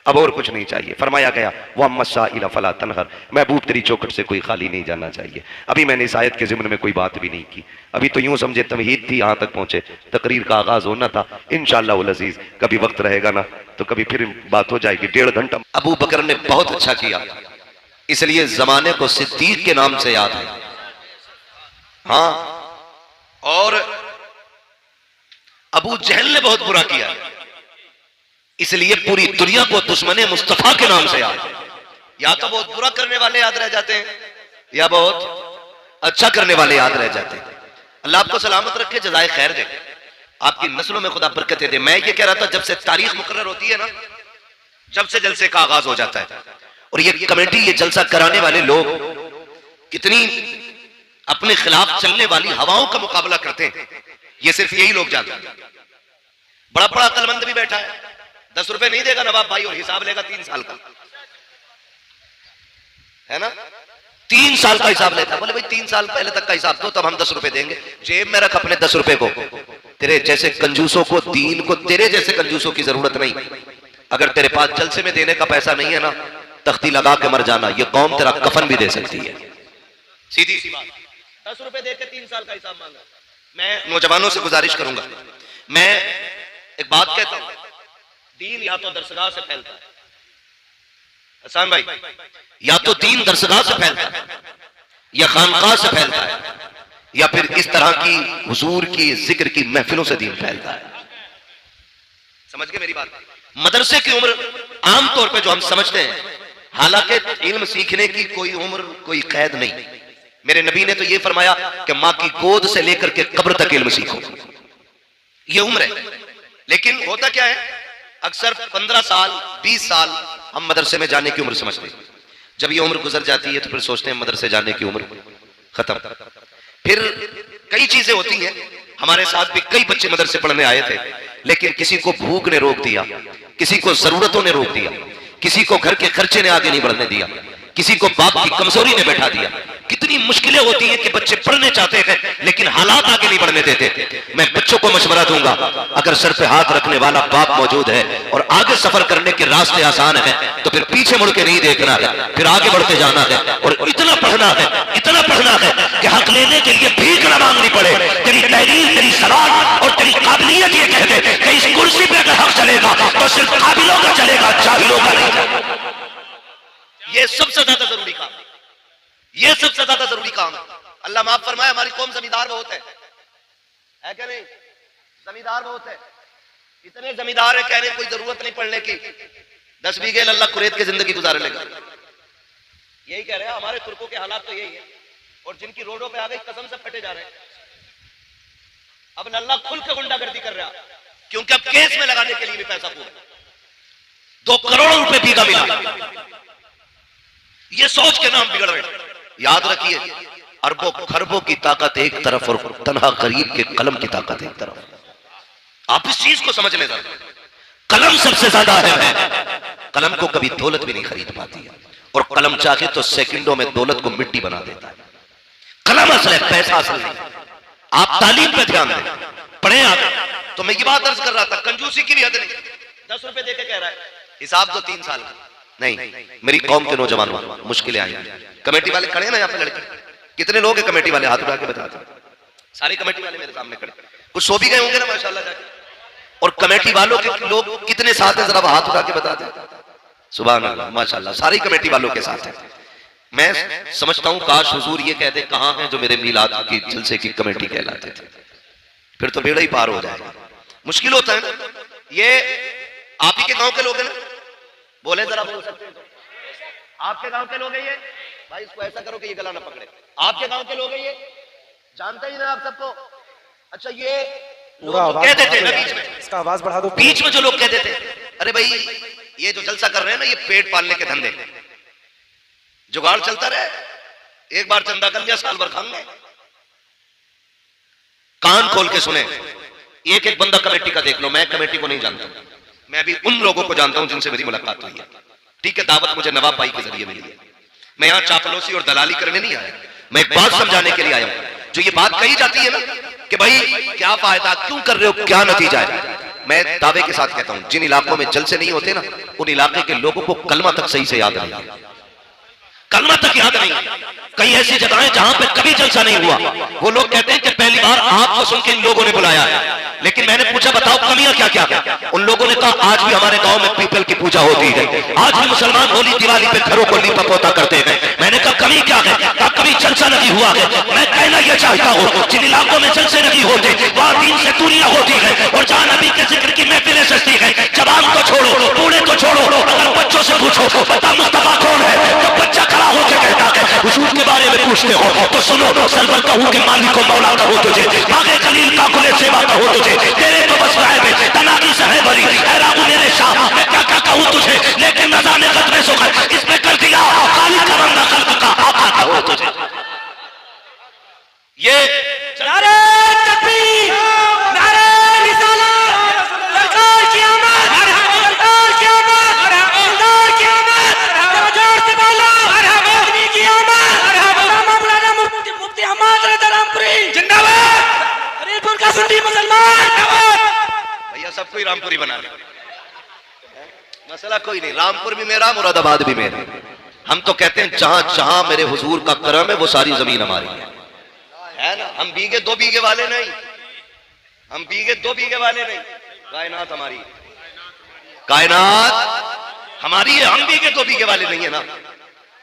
अब और कुछ नहीं चाहिए। फरमाया गया वह मस्साइल फला तनहर, महबूब तेरी चौखट से कोई खाली नहीं जाना चाहिए। अभी मैंने इस आयत के ज़िम्न में कोई बात भी नहीं की, अभी तो यूं समझे तमहीद थी, यहां तक पहुंचे, तकरीर का आगाज होना था। इंशाअल्लाह उल अजीज कभी वक्त रहेगा ना तो कभी फिर बात हो जाएगी। 1.5 घंटा अबू बकर ने बहुत अच्छा किया, इसलिए जमाने को सिद्दीक के नाम से याद है। हाँ, और अबू जहल ने बहुत बुरा किया, इसलिए पूरी दुनिया को दुश्मने मुस्तफा के नाम से याद है। या तो बहुत बुरा करने वाले याद रह जाते हैं, या बहुत अच्छा करने वाले याद रह जाते हैं। अल्लाह आपको सलामत रखे, जज़ाए खैर दे, आपकी नस्लों में खुदा बरकतें दे। मैं ये कह रहा था, जब से तारीख मुकर्रर होती है ना, जब से जलसे का आगाज हो जाता है, और ये कमेटी, ये जलसा कराने वाले लोग कितनी अपने खिलाफ चलने वाली हवाओं का मुकाबला करते हैं, ये सिर्फ यही लोग जानते हैं। बड़ा बड़ा अक्लमंद भी बैठा है, 10 रुपए नहीं देगा नवाब भाई और हिसाब लेगा 3 साल का, है ना? 3 साल का हिसाब लेता है। बोले भाई 3 साल पहले तक का हिसाब दो, तब हम 10 रुपए देंगे। जेब में रख अपने 10 रुपए को। तेरे जैसे कंजूसों को, दीन को, तेरे जैसे कंजूसों की जरूरत नहीं। अगर तेरे पास जलसे में देने का पैसा नहीं है ना, तख्ती लगा के मर जाना, ये कौम तेरा कफन भी दे सकती है। सीधी सी बात। 10 रुपए देकर 3 साल का हिसाब मांगा। मैं नौजवानों से गुजारिश करूंगा, मैं एक बात कहता हूं, दीन या तो दरसगाह से फैलता है, हसन भाई, या तो दीन दरसगाह से फैलता है, या खानकाह से फैलता है, या फिर इस तरह की हुजूर की जिक्र की महफिलों से दीन फैलता है। समझ गए मेरी बात? मदरसे की उम्र आमतौर पे जो हम समझते हैं, हालांकि इल्म सीखने की कोई उम्र, कोई कैद नहीं। मेरे नबी ने तो ये फरमाया कि माँ की गोद से लेकर के कब्र तक इल्म सीखो, ये उम्र है। लेकिन होता क्या है, अक्सर 15 साल 20 साल हम मदरसे में जाने की उम्र समझते हैं। जब ये उम्र गुजर जाती है तो फिर सोचते हैं मदरसे जाने की उम्र खत्म। फिर कई चीजें होती हैं। हमारे साथ भी कई बच्चे मदरसे पढ़ने आए थे, लेकिन किसी को भूख ने रोक दिया, किसी को जरूरतों ने रोक दिया, किसी को घर के खर्चे ने आगे नहीं बढ़ने दिया, किसी को बाप की कमजोरी ने बैठा दिया। कितनी मुश्किलें होती हैं कि बच्चे पढ़ने चाहते हैं लेकिन हालात आगे नहीं बढ़ने देते। मैं बच्चों को मशवरा दूंगा, अगर सर पे हाथ रखने वाला बाप मौजूद है और आगे सफर करने के रास्ते आसान है, तो फिर पीछे मुड़ के नहीं देखना है, फिर आगे बढ़ते जाना है। और इतना पढ़ना है, इतना पढ़ना है कि हक लेने के लिए भीख न मांगनी पड़े। तेरी तहरीर, तेरी सलाह और तेरी काबिलियत ये कहते कि इस कुर्सी पे अगर हक चलेगा तो सिर्फ काबिलों का चलेगा, जाहिलों का नहीं। ये सबसे ज्यादा जरूरी काम, ये सबसे ज्यादा जरूरी काम। अल्लाह माफ फरमाए, हमारी कौम जमींदार बहुत है क्या नहीं? जमींदार बहुत है, इतने जमींदार है, कह रहे कोई जरूरत नहीं पढ़ने की, 10 बीघे अल्लाह कुरैत की जिंदगी गुजार लेगा। यही कह रहे हैं, हमारे तुर्कों के हालात तो यही है। और जिनकी रोडों पे आ गई कसम से फटे जा रहे हैं। अब अल्लाह खुल के गुंडागर्दी कर रहा है, क्योंकि अब केस में लगाने के लिए भी पैसा पूरा 2 करोड़ रुपए बीघा मिला। ये सोच के नाम बिगड़ रहे। याद रखिए, अरबों खरबों की ताकत एक तरफ और तन्हा गरीब के कलम की ताकत एक तरफ। आप इस चीज को समझ लेना, कलम सबसे ज्यादा है। कलम को कभी दौलत भी नहीं खरीद पाती है, और कलम चाहे तो सेकंडों में दौलत को मिट्टी बना देता है। कलम असल है, पैसा असल नहीं। आप तालीम पे ध्यान दें, पढ़े आप। तो मैं ये बात अर्ज कर रहा था, कंजूसी की भी हद नहीं। 10 रुपए देके कह रहा है हिसाब तो 3 साल का नहीं। मेरी कौम के नौजवानों मुश्किलें आई, कमेटी वाले खड़े हैं ना यहाँ पे लड़के, कितने लोग हैं कमेटी वाले, हाथ उठा के बताते हैं। सारे कमेटी वाले मेरे सामने खड़े, कुछ सो भी गए होंगे ना माशाल्लाह जाके। और कमेटी वालों के लोग कितने साथ हैं, जरा हाथ उठा के बताते हैं। सुभान अल्लाह, माशाल्लाह, सारी कमेटी वालों के साथ है। मैं समझता हूं काश हुजूर ये कहते कहां हैं जो मेरे मीलाद की जलसे की कमेटी कहलाते थे, फिर तो बेड़ा ही पार हो जाएगा। मुश्किल होता है ना। ये आप ही के गांव के लोग हैं ना, बोले जरा, बोल सकते हैं तो। आपके गांव के लोग हैं ये भाई, इसको ऐसा करो कि ये गला ना पकड़े। आपके गांव के लोग हैं ये, जानते ही ना आप सबको। अच्छा, ये लोग कह देते हैं ना बीच में, इसका आवाज बढ़ा दो, बीच में जो लोग कह देते हैं अरे भाई ये जो जलसा कर रहे हैं ना ये पेट पालने के धंधे, जुगाड़ चलता रहे, एक बार चंदा कर लिया साल भर खाएंगे। कान खोल के सुने, एक एक बंदा कमेटी का देख लो। मैं कमेटी को नहीं जानता, मैं भी उन लोगों को जानता हूं जिनसे मेरी मुलाकात हुई है। ठीक है, दावत मुझे नवाब भाई के जरिए मिली है। मैं यहां चापलूसी और दलाली करने नहीं आया, मैं एक बात समझाने के लिए आया हूं। जो ये बात कही जाती है ना कि भाई क्या फायदा, क्यों कर रहे हो, क्या नतीजा है, मैं दावे के साथ कहता हूं जिन इलाकों में जलसे नहीं होते ना, उन इलाके के लोगों को कलमा तक सही से याद नहीं, कलमा तक याद नहीं। कई ऐसी जगहें जहां पे कभी जलसा नहीं हुआ, वो लोग कहते हैं कि पहली बार आपको सुन के इन लोगों ने बुलाया है। लेकिन मैंने पूछा बताओ कमियां क्या क्या है, उन लोगों ने कहा आज भी हमारे गांव में पीपल की पूजा होती है, आज भी मुसलमान होली दिवाली पे घरों को लीपा पोता करते हैं। मैंने कहा कमी क्या है, कहा कभी जलसा नहीं हुआ है। मैं कहना यह चाहता हूँ जिन इलाकों में जलसे नहीं होते वहां दीन से दूरियां होती है, और जहां नबी के जिक्र की महफिलें सजती है, जवान को छोड़ो, बूढ़े को छोड़ो, अगर बच्चों से पूछो बता मुस्तफा कौन है, तो बच्चा खड़ा होकर कहता है हुजूर के बारे में पूछते हो तो सुनो, सरवर कहूं के मालिक को मौला कहो तुझे, बागे खलील का कुले सेवा कहो तुझे, तेरे तो बस में तनाकी से है भरी, हैरान मेरे शाह मैं क्या क्या कहूं तुझे, लेकिन रजा ने कदमे सुखर इसमें कर दिया, खालिक का बंदा खल्क का आका कहो तुझे। ये नारे तकबीर, नारे रिसालत, सरकार की आमद, सरकार की आमद, सरकार की आमद, जोर से बोलो नबी की आमद, मौलाना मुफ्ती अहमद रज़ा रामपुरी जिंदाबाद, हरीपुर का सुन्नी मुसलमान जिंदाबाद। भैया सबको ही रामपुरी बना ले, मसला कोई नहीं, रामपुर भी मेरा, मुरादाबाद भी मेरा। हम तो कहते हैं जहां जहां मेरे हुजूर का करम है वो सारी जमीन हमारी है ना। हम बीघे 2 बीघे वाले नहीं, हम बीघे 2 बीघे वाले नहीं, कायनात हमारी, कायनात हमारी है। हम बीघे 2 बीघे वाले नहीं है ना,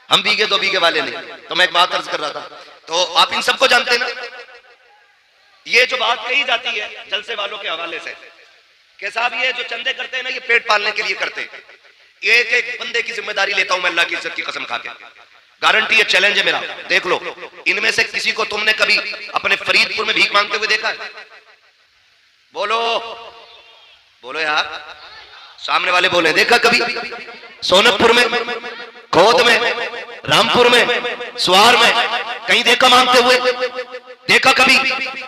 हम बीघे 2 बीघे वाले नहीं। तो मैं एक बात अर्ज कर रहा था, तो आप इन सबको जानते हैं ना। ये जो बात कही जाती है जलसे वालों के हवाले से कि साहब ये जो चंदे करते हैं ना ये पेट पालने के लिए करते हैं, एक एक बंदे की जिम्मेदारी लेता हूं मैं अल्लाह की इज्जत की कसम खा के, गारंटी है, चैलेंज है मेरा। देख लो इनमें से किसी को तुमने कभी अपने फरीदपुर में भीख मांगते हुए देखा है? बोलो बोलो यार, सामने वाले बोले देखा कभी? सोनपुर में, खोद में, रामपुर में, सुवार में कहीं देखा मांगते हुए? देखा कभी?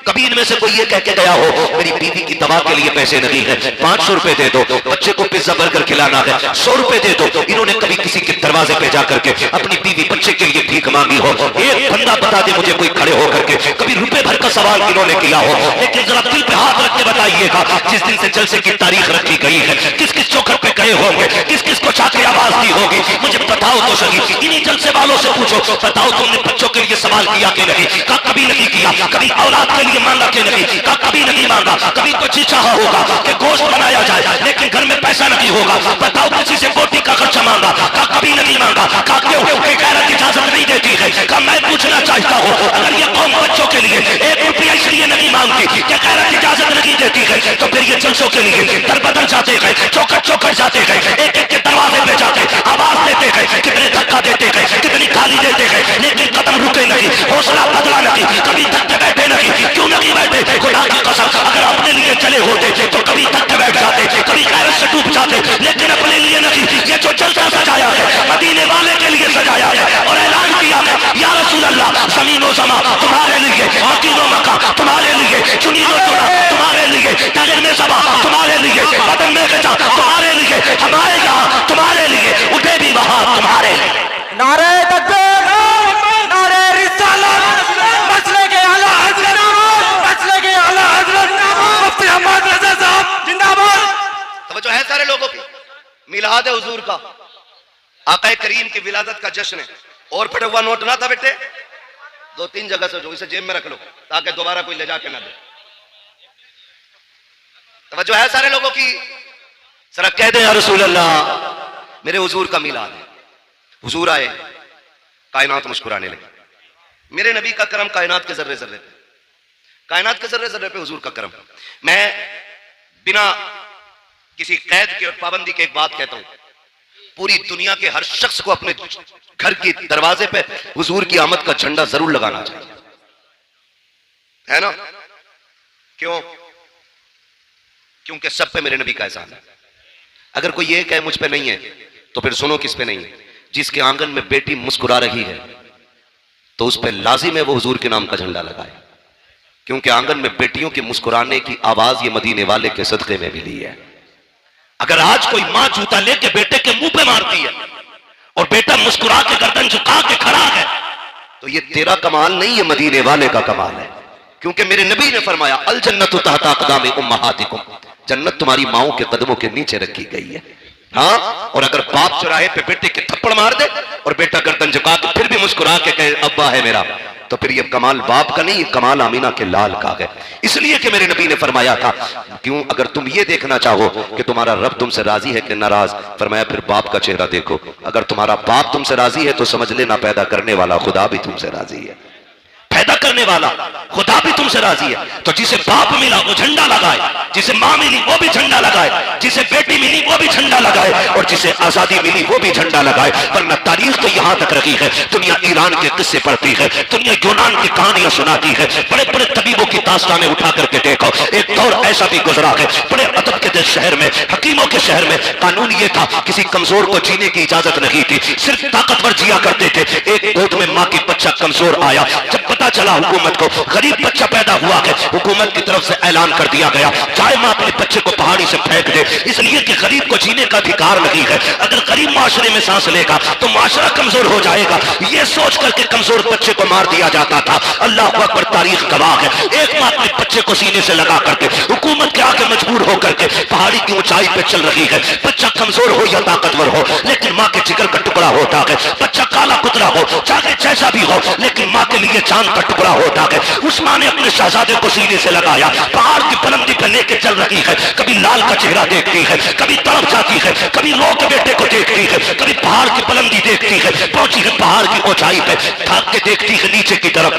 कभी इनमें से कोई ये कह के गया हो मेरी बीवी की दवा के लिए पैसे नहीं है, 500 रुपए दे दो, बच्चे को पिज्जा बर्गर खिलाना है 100 रुपए दे दो। इन्होंने कभी किसी के दरवाजे पे जाकर के अपनी बीवी बच्चे के लिए भीख मांगी हो? एक बंदा बता दे मुझे कोई खड़े होकर के कभी रुपए भर का सवाल इन्होंने किया हो? लेकिन जरा दिल पे हाथ रख के बताइएगा, जिस दिन से जलसे की तारीख रखी गई है किस किस चौखट पे गए होंगे, किस किस को चाके आवाज दी होगी, मुझे बताओ तो सही। इन्हीं जलसे वालों से पूछो, बताओ तुमने बच्चों के लिए सवाल किया कि नहीं? का कभी नहीं किया। कभी औलाद के लिए मांगा कि नहीं? का कभी नहीं मांगा। कभी तो जी चाहा होगा कि गोश्त बनाया जाए लेकिन घर में पैसा नहीं होगा, बताओ किसी से बोटी का खर्चा मांगा? का कभी नहीं मांगा। का क्यों? गैरत इजाजत नहीं देती है। का मैं पूछना चाहता हूँ अगर ये कौम बच्चों के लिए 1 रुपया इसलिए नहीं मांगती कि गैरत इजाजत नहीं देती है, तो फिर ये जलसों के लिए दर बदल जाते हैं, चौकट चौकट जाते हैं, एक एक के दरवाजे पे जाते आवाज देते हैं, कितने धक्का देते हैं, कितनी गाली देते हैं, लेकिन कदम रुके नहीं, हौसला बदला नहीं, कभी तक के बैठे नहीं। क्यों नहीं बैठे? खुदा की कसम अगर अपने लिए चले होते तो कभी तक के बैठ जाते, कभी गैरत से डूब जाते, लेकिन अपने लिए नहीं। ये जो जलसा सजाया है मदीने वाले के लिए सजाया है और ऐलान किया है या रसूल अल्लाह ज़मीन व समा तुम्हारे लिए, मकीन व मक्का तुम्हारे लिए, चुनी व चुना तुम्हारे लिए, तगर में सबा तुम्हारे लिए, बदन में गजा तुम्हारे लिए, हमारे यहाँ तुम्हारे लिए, उठे भी वहां तुम्हारे लिए। नारे तकबीर, नारे रिसालत, मसले के आला हज़रत, मसले के आला हज़रत मिलाद है हुजूर का, आका करीम की विलादत का जश्न है। और फटा हुआ नोट ना था बेटे, 2-3 जगह से जो, इसे जेब में रख लो ताकि दोबारा कोई ले जाके ना दे। तवज्जो है सारे लोगों की? जरा कह दे या रसूल अल्लाह मेरे हुजूर का मिलाद है। हुजूर आए, कायनात मुस्कुराने लगी। मेरे नबी का करम कायनात के जर्रे जर्रे पे, कायनात के जर्रे जर्रे पे हुजूर का करम। मैं बिना किसी कैद के और पाबंदी के एक बात कहता हूं, पूरी दुनिया के हर शख्स को अपने घर के दरवाजे पे हुजूर की आमद का झंडा जरूर लगाना चाहिए, है ना? क्यों? क्योंकि सब पे मेरे नबी का एहसान है। अगर कोई ये कहे मुझ पे नहीं है तो फिर सुनो किस पे नहीं है। जिसके आंगन में बेटी मुस्कुरा रही है तो उस पे लाजिम है वो हुजूर के नाम का झंडा लगाए, क्योंकि आंगन में बेटियों के मुस्कुराने की आवाज ये मदीने वाले के सदके में मिली है। अगर आज कोई मां जूता लेके बेटे के मुंह पे मारती है और बेटा मुस्कुरा के गर्दन झुका के खड़ा है तो ये तेरा कमाल नहीं, ये मदीने वाले का कमाल है। क्योंकि मेरे नबी ने फरमाया अल जन्नतु तहता अक़दामि उम्महातिकुम, जन्नत तुम्हारी माओं के कदमों के नीचे रखी गई है। हाँ, और अगर बाप चौराहे पे बेटे के थप्पड़ मार दे और बेटा गर्दन झुका के फिर भी मुस्कुरा के कहे अब्बा है मेरा, तो फिर ये कमाल बाप का नहीं, कमाल आमीना के लाल का है। इसलिए कि मेरे नबी ने फरमाया था, क्यों अगर तुम ये देखना चाहो कि तुम्हारा रब तुमसे राजी है कि नाराज, फरमाया फिर बाप का चेहरा देखो। अगर तुम्हारा बाप तुमसे राजी है तो समझ लेना पैदा करने वाला खुदा भी तुमसे राजी है, पैदा करने वाला खुदा भी तुमसे राजी है। तो जिसे बाप मिला वो झंडा लगाए, जिसे मां मिली वो भी झंडा लगाए, जिसे बेटी मिली वो भी झंडा लगाए, और जिसे आजादी मिली वो भी झंडा लगाए। वरना तारीख तो यहां तक रखी है, दुनिया ईरान के किस्से पढ़ती है, दुनिया यूनान की कहानियां सुनाती है, बड़े बड़े तबीबों की दास्तानें उठा करके देखो। एक दौर ऐसा भी गुजरा है बड़े अदब के शहर में, हकीमों के शहर में कानून ये था किसी कमजोर को जीने की इजाजत नहीं थी, सिर्फ ताकतवर जिया करते थे। एक गोद में मां की बच्चा कमजोर आया, जब पता चला हुकूमत को गरीब बच्चा पैदा हुआ है, हुकूमत की तरफ से ऐलान कर दिया गया चाहे मां अपने बच्चे को पहाड़ी से फेंक दे, इसलिए कि गरीब को जीने का अधिकार नहीं है। अगर गरीब माशरे में सांस लेगा तो माशरा कमजोर हो जाएगा, ये सोच करके कमजोर बच्चे को मार दिया जाता था। अल्लाह अकबर, तारीख गवाह है। एक मां अपने बच्चे को सीने से लगा करके हुकूमत के आगे मजबूर होकर के पहाड़ी की ऊंचाई पे चल रही है। बच्चा कमजोर हो या ताकतवर हो, लेकिन मां के जिगर का टुकड़ा होता है। बच्चा काला कुतरा हो, चाहे जैसा भी हो, लेकिन मां के लिए चांद का टुकड़ा होता है। उस मां ने अपने शहजादे को सीने से लगाया, पहाड़ की बुलंदी पर लेके चल रही है। कभी लाल का चेहरा देखती है, कभी तड़प जाती है, कभी रो के बेटे को देखती है, कभी पहाड़ की बुलंदी देखती है, पहुंची है पहाड़ की ऊंचाई पे, थाक के देखती है नीचे की तरफ।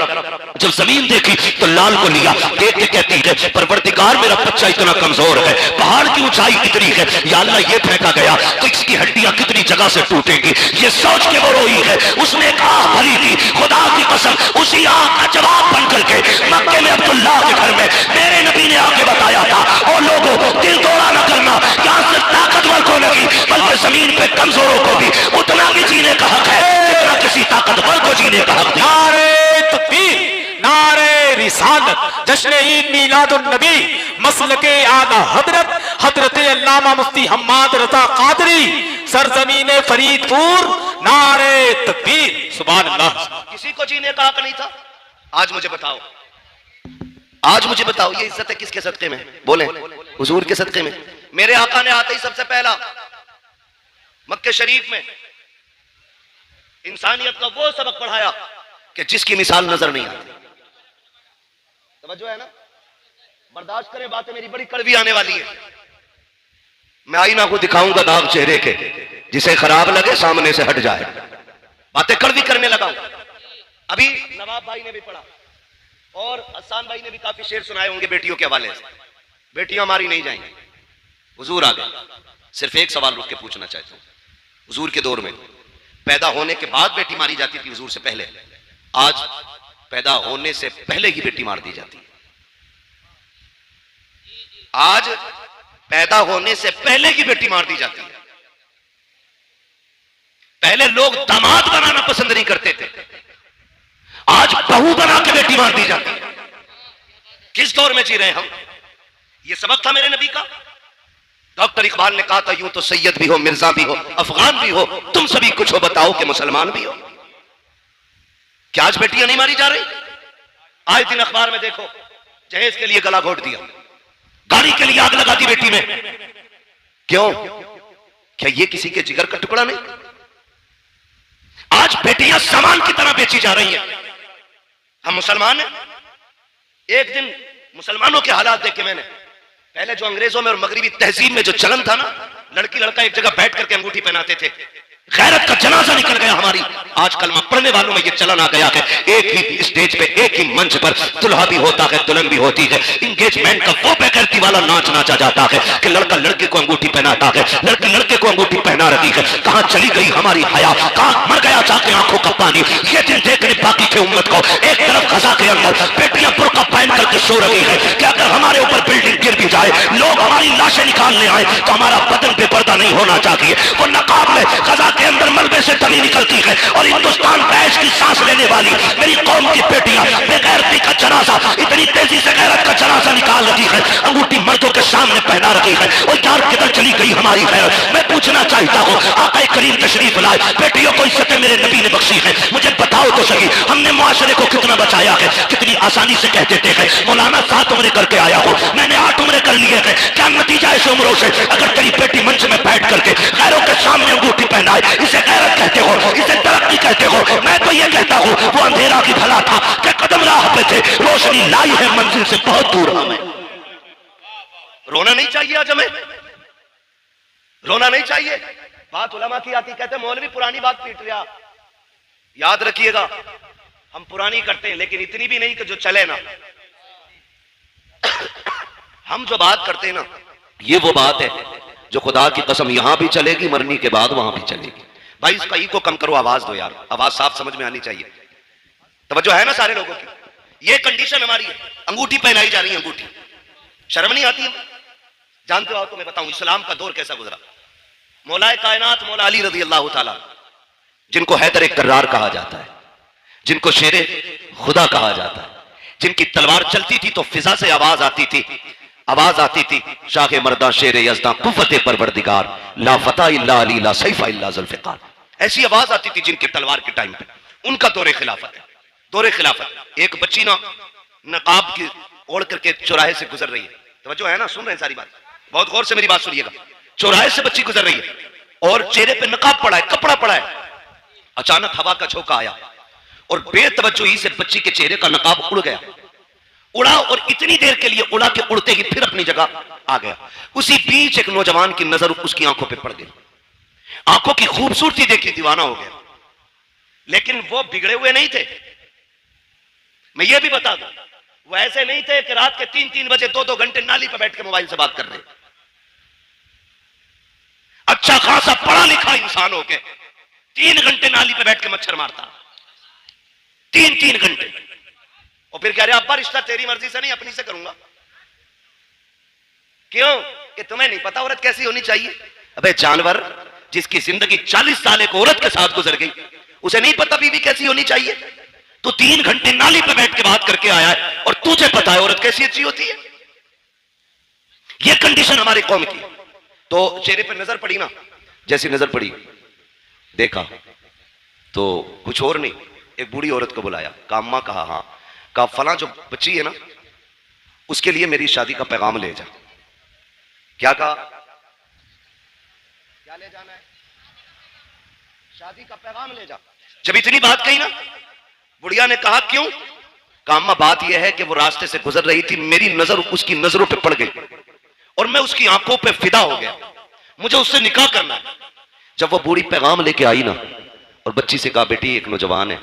जब जमीन देखी तो लाल को लिया, देख के कहती है परवरदिगार मेरा बच्चा इतना कमजोर है, पहाड़ की ऊंचाई इतनी है, या अल्लाह ये फेंका गया तो इसकी हड्डियां कितनी जगह से टूटेंगी। ये सोच के वो रोई है। उसने एक आह भरी थी, खुदा की कसम उसी आह का जवाब बन करके मक्के में अब्दुल्लाह के घर में मेरे नबी ने आके बताया था, और लोगों दिल दौड़ा न करना, यहाँ सिर्फ ताकतवर को नहीं बल्कि जमीन पे कमजोरों को भी उतना ही जीने का हक है जितना किसी ताकतवर को जीने का हक। नारे तकबीर, नारे रिसालत, जश्न ईद मीलादुन नबी, मसलके आला हजरत हजरत अल्लामा मुफ्ती हम्माद रजा कादरी, सरजमीन फरीदपुर, नारे तकबीर, सुभान अल्लाह। किसी को जीने का हक नहीं था। आज मुझे बताओ, आज मुझे बताओ ये इज्जत है किसके सदके में? बोले हुजूर के सदके में। मेरे आका ने आते ही सबसे पहला मक्के शरीफ में इंसानियत का वो सबक पढ़ाया कि जिसकी मिसाल नजर नहीं आती। तवज्जो है ना? बर्दाश्त करें, बातें मेरी बड़ी कड़वी आने वाली है। मैं आईना को दिखाऊंगा दाग चेहरे के, जिसे खराब लगे सामने से हट जाए। बातें कड़वी करने लगा। अभी नवाब भाई ने भी पढ़ा और हसन भाई ने भी काफी शेर सुनाए होंगे बेटियों के हवाले से। बेटियां हमारी नहीं जाएंगी। हुजूर आ गए। सिर्फ एक सवाल रुक के पूछना चाहता हूं, हुजूर के दौर में पैदा होने के बाद बेटी मारी जाती थी, हुजूर से पहले? आज पैदा होने से पहले ही बेटी मार दी जाती है। आज पैदा होने से पहले की बेटी मार दी जाती है। पहले लोग दामाद बनाना पसंद नहीं करते थे, आज बहू बना के बेटी मार दी जाती है। किस दौर में जी रहे हैं हम? यह सबक था मेरे नबी का। डॉक्टर इकबाल ने कहा था यूं तो सैयद भी हो, मिर्जा भी हो, अफगान भी हो, तुम सभी कुछ हो, बताओ कि मुसलमान भी हो। क्या आज बेटियां नहीं मारी जा रही? आज दिन अखबार में देखो, जहेज के लिए गला घोट दिया, गाड़ी के लिए आग लगा दी बेटी में। क्यों? क्या ये किसी के जिगर का टुकड़ा नहीं? आज बेटियां सामान की तरह बेची जा रही हैं। हम मुसलमान हैं। एक दिन मुसलमानों के हालात देखे मैंने। पहले जो अंग्रेजों में और मगरिबी तहजीब में जो चलन था ना, लड़की लड़का एक जगह बैठ करके अंगूठी पहनाते थे। गैरत का जनाजा निकल गया हमारी। आज कलमा पढ़ने वालों में ये चलन आ गया है, एक ही स्टेज पे एक ही मंच पर दुल्हा भी होता है, दुल्हन भी होती है। इंगेजमेंट का वो बेगैरती वाला नाच नाचा जाता है कि लड़का लड़के को अंगूठी पहनाता है, लड़की लड़के को अंगूठी पहना रही है। कहां चली गई हमारी हया, कहां मर गया जाके आंखों का पानी। ये दिन देखने बाकी के उम्मत को एक तरफ खजा के अंदर बेटियां बुर्का पहन करके सो रही है कि अगर हमारे ऊपर बिल्डिंग गिर भी जाए, लोग हमारी लाशें निकालने आए तो हमारा बदन बेपर्दा नहीं होना चाहिए। वो नकाब में खजा के अंदर मलबे से तली निकलती है और हिंदुस्तान देश की सांस लेने वाली मेरी कौम की बेटियां बेगैरती का जनाजा इतनी तेजी से गैरत का जनाजा निकाल रही है, अंगूठी मर्दों के सामने पहना रही है। और यार किधर चली गई हमारी गैरत? मैं पूछना चाहता हूँ, आका करीम तशरीफ लाए, बेटियों को इज्जत मेरे नबी ने बख्शी है। मुझे बताओ तो सही, हमने मुआशरे को कितना बचाया है? कितनी आसानी से कह देते हैं मौलाना 7 उम्रें करके आया हूँ, मैंने 8 उम्रें कर लिए हैं। क्या नतीजा इस उम्रों से? अगर तेरी बेटी मंच में बैठ करके गैरों के सामने अंगूठी पहनाए, इसे गैरत कहते हो, इसे तरक्की कहते हो? मैं तो ये कहता हूँ वो अंधेरा भी भला था कि कदम राह पे थे, रोशनी लाई है मंजिल से बहुत दूर हमें। रोना नहीं चाहिए आज हमें, रोना नहीं चाहिए। बात उलमा की आती, कहते मौलवी पुरानी बात पीट रहा। याद रखिएगा, हम पुरानी करते हैं लेकिन इतनी भी नहीं कि जो चले ना। हम जो बात करते हैं ना, ये वो बात है जो खुदा की कसम यहां भी चलेगी, मरने के बाद वहां भी चलेगी। भाई इसका ई को कम करो, आवाज दो यार, आवाज साफ समझ में आनी चाहिए। तवज्जो है ना सारे लोगों की? ये कंडीशन हमारी है, अंगूठी पहनाई जा रही है। अंगूठी शर्म नहीं आती? जानते हो तो मैं बताऊं इस्लाम का दौर कैसा गुजरा। मौलाए कायनात मौला अली रज़ी अल्लाह ताला, जिनको हैदर कर्रार कहा जाता है, जिनको शेरे खुदा कहा जाता है, जिनकी तलवार चलती थी तो फिजा से आवाज आती थी, आवाज आती थी शाह मर्दा शेर यज़दा कुव्वत परवरदिगार ला फता इल्ला अली ला सैफा इल्ला ज़ुल्फ़िकार। ऐसी आवाज आती थी जिनके तलवार के टाइम पे। उनका दौरे खिलाफत है, दौरे खिलाफत। एक बच्ची ना नकाब की ओढ़ करके चौराहे से गुजर रही है। तवज्जो है ना, सुन रहे हैं सारी बात? बहुत गौर से मेरी बात सुनिएगा। चौराहे से बच्ची गुजर रही है और चेहरे पे नकाब पड़ा है, कपड़ा पड़ा है। अचानक हवा का झोंका आया और बेतवज्जोही से बच्ची के चेहरे का नकाब उड़ गया। उड़ा और इतनी देर के लिए उड़ा के उड़ते ही फिर अपनी जगह आ गया। उसी बीच एक नौजवान की नजर उसकी आंखों पे पड़ गई। आंखों की खूबसूरती देखी दीवाना हो गया। लेकिन वो बिगड़े हुए नहीं थे। मैं ये भी बता दूं, वो ऐसे नहीं थे कि रात के 3-3 बजे 2-2 घंटे नाली पर बैठ के मोबाइल से बात कर रहे। अच्छा खासा पढ़ा लिखा इंसान हो के 3 घंटे नाली पे बैठ के मच्छर मारता, 3-3 घंटे। और फिर कह रहे अब्बा रिश्ता तेरी मर्जी से नहीं अपनी से करूंगा। क्यों? कि तुम्हें नहीं पता औरत कैसी होनी चाहिए। अबे जानवर, जिसकी जिंदगी 40 साल एक औरत के साथ गुजर गई, उसे नहीं पता बीवी कैसी होनी चाहिए? तो 3 घंटे नाली पे बैठ के बात करके आया है और तुझे पता है औरत कैसी अच्छी होती है। ये कंडीशन हमारी कौम की। तो चेहरे पे नजर पड़ी ना, जैसी नजर पड़ी देखा तो कुछ और नहीं, एक बूढ़ी औरत को बुलाया, कहा अम्मा, कहा हाँ, कहा फला जो बच्ची है ना उसके लिए मेरी शादी का पैगाम ले जा। क्या कहा? क्या ले जाना है? शादी का पैगाम ले जा। जब इतनी बात कही ना, बुढ़िया ने कहा क्यों? कहा अम्मा बात यह है कि वो रास्ते से गुजर रही थी, मेरी नजर उसकी नजरों पे पड़ गई और मैं उसकी आंखों पे फिदा हो गया, मुझे उससे निकाह करना है। जब वो बूढ़ी पैगाम लेके आई ना और बच्ची से कहा बेटी एक नौजवान है,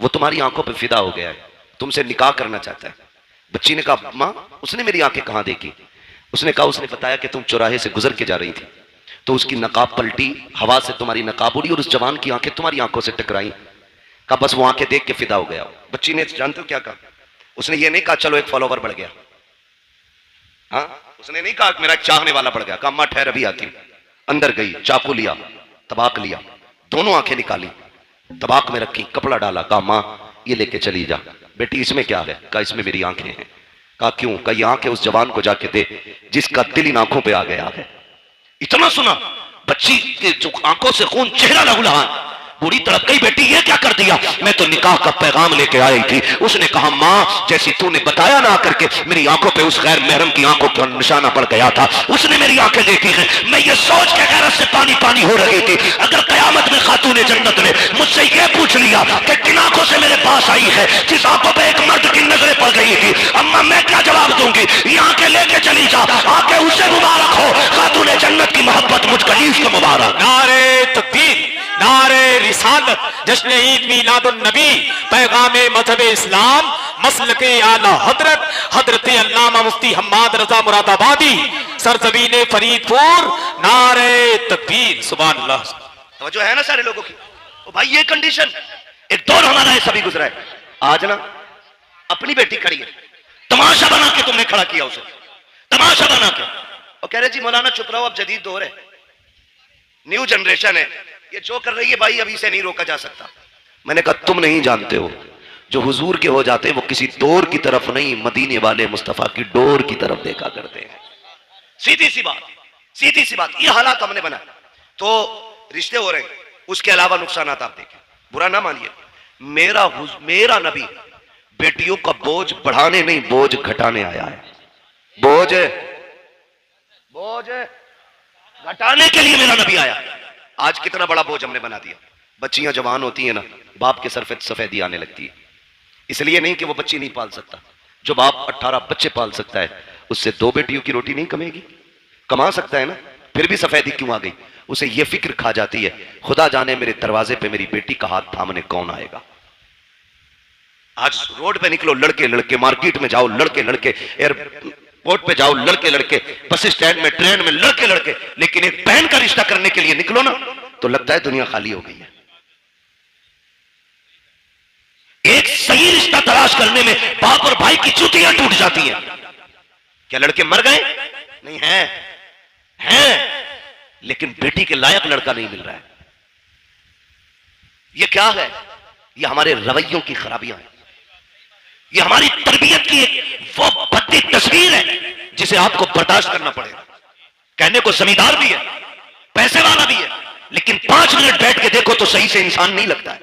वो तुम्हारी आंखों पे फिदा हो गया है, तुमसे निकाह करना चाहता है। बच्ची ने कहा माँ उसने मेरी आंखें कहां देखी? उसने कहा उसने बताया कि तुम चौराहे से गुजर के जा रही थी तो उसकी नकाब पलटी, हवा से तुम्हारी नकाब उड़ी और उस जवान की आंखें तुम्हारी आंखों से टकराई। कहा बस वो आंखें देख के फिदा हो गया। बच्ची ने जानते हो क्या कहा? उसने ये नहीं कहा चलो एक फॉलोवर बढ़ गया, हाँ उसने नहीं कहा मेरा चाहने वाला बढ़ गया। कहा अम्मा ठहर अभी आती। अंदर गई, चाकू लिया, तबाक लिया, दोनों आंखें निकाली, तबाक में रखी, कपड़ा डाला, कहा माँ ये लेके चली जा। बेटी इसमें क्या है? कहा इसमें मेरी आंखें हैं। कहा क्यों? कहा ये आंखें उस जवान को जाके दे जिसका दिल इन आंखों पे आ गया है। इतना सुना, बच्ची के जो आंखों से खून चेहरा लहूलहा, बूढ़ी तड़प गई, बेटी ये क्या कर दिया? मैं तो निकाह का पैगाम लेके आई थी। उसने कहा माँ जैसी तूने बताया ना आकर के, मेरी आंखों पे उस गैर महरम की आंखों का निशाना पड़ गया था। उसने मेरी आंखें देखी हैं, मैं ये सोच के गैरत से पानी पानी हो रही थी। अगर कयामत में खातूने जन्नत ने मुझसे ये पूछ लिया कि किन आंखों से मेरे पास आई है, जिस आंखों पे एक मर्द की नजरें पड़ गई थी, अम्मा मैं क्या जवाब दूंगी? ये आंखें लेके चली जा, आंखें उसे मुबारक हो, खातूने जन्नत की मोहब्बत मुझ कलीफ को मुबारक। नारे तकबीर, नारे रिसालत, जश्न ईद मीलादुन नबी, पैगामे मजहब इस्लाम, मसलके आला हजरत हजरत अल्लामा मुफ्ती हम्माद रजा मुरादाबादी, सरजमीन फरीदपुर, नारे तकबीर, सुभान अल्लाह। तवज्जो है ना सारे लोगों की? ओ भाई ये कंडीशन, एक दौर हमारा है सभी गुजरा है। आज ना अपनी बेटी खड़ी है, तमाशा बना के तुमने खड़ा किया उसे, तमाशा बना के, और कह रहे जी मौलाना चुप रहो, अब जदीद दौर है, न्यू जनरेशन है, ये जो कर रही है भाई अभी से नहीं रोका जा सकता। मैंने कहा तुम नहीं जानते हो, जो हुजूर के हो जाते हैं वो किसी दौर की तरफ नहीं, मदीने वाले मुस्तफा की डोर की तरफ देखा करते हैं। सीधी सी बात, सीधी सी बात। ये हालात हमने बना तो रिश्ते हो रहे हैं, उसके अलावा नुकसानात आप देखें, बुरा ना मानिए। मेरा नबी बेटियों का बोझ बढ़ाने नहीं, बोझ घटाने आया है। बोझ घटाने के लिए मेरा नबी आया। आज कितना बड़ा बोझ हमने बना दिया। बच्चियां जवान होती हैं ना, बाप के सर पे सफेदी आने लगती है, इसलिए नहीं कि वो बच्ची नहीं पाल सकता। जो बाप 18 बच्चे पाल सकता है, उससे 2 बेटियों की रोटी नहीं कमेगी? कमा सकता है ना, फिर भी सफेदी क्यों आ गई? उसे ये फिक्र खा जाती है, खुदा जाने मेरे दरवाजे पे मेरी बेटी का हाथ थामने कौन आएगा। आज रोड पे निकलो लड़के लड़के, मार्केट में जाओ लड़के लड़के, एयरपोर्ट पे जाओ लड़के लड़के, बस स्टैंड में, ट्रेन में लड़के लड़के, लेकिन एक बहन का रिश्ता करने के लिए निकलो ना तो लगता है दुनिया खाली हो गई है। एक सही रिश्ता तलाश करने में बाप और भाई की चुटियां टूट जाती हैं। क्या लड़के मर गए? नहीं हैं, लेकिन बेटी के लायक लड़का नहीं मिल रहा है। यह क्या है? यह हमारे रवैयों की खराबियां हैं, यह हमारी तरबियत की वो भद्दी तस्वीर है जिसे आपको बर्दाश्त करना पड़ेगा। कहने को जमींदार भी है, पैसे वाला भी है, लेकिन 5 मिनट बैठ के देखो तो सही से इंसान नहीं लगता है।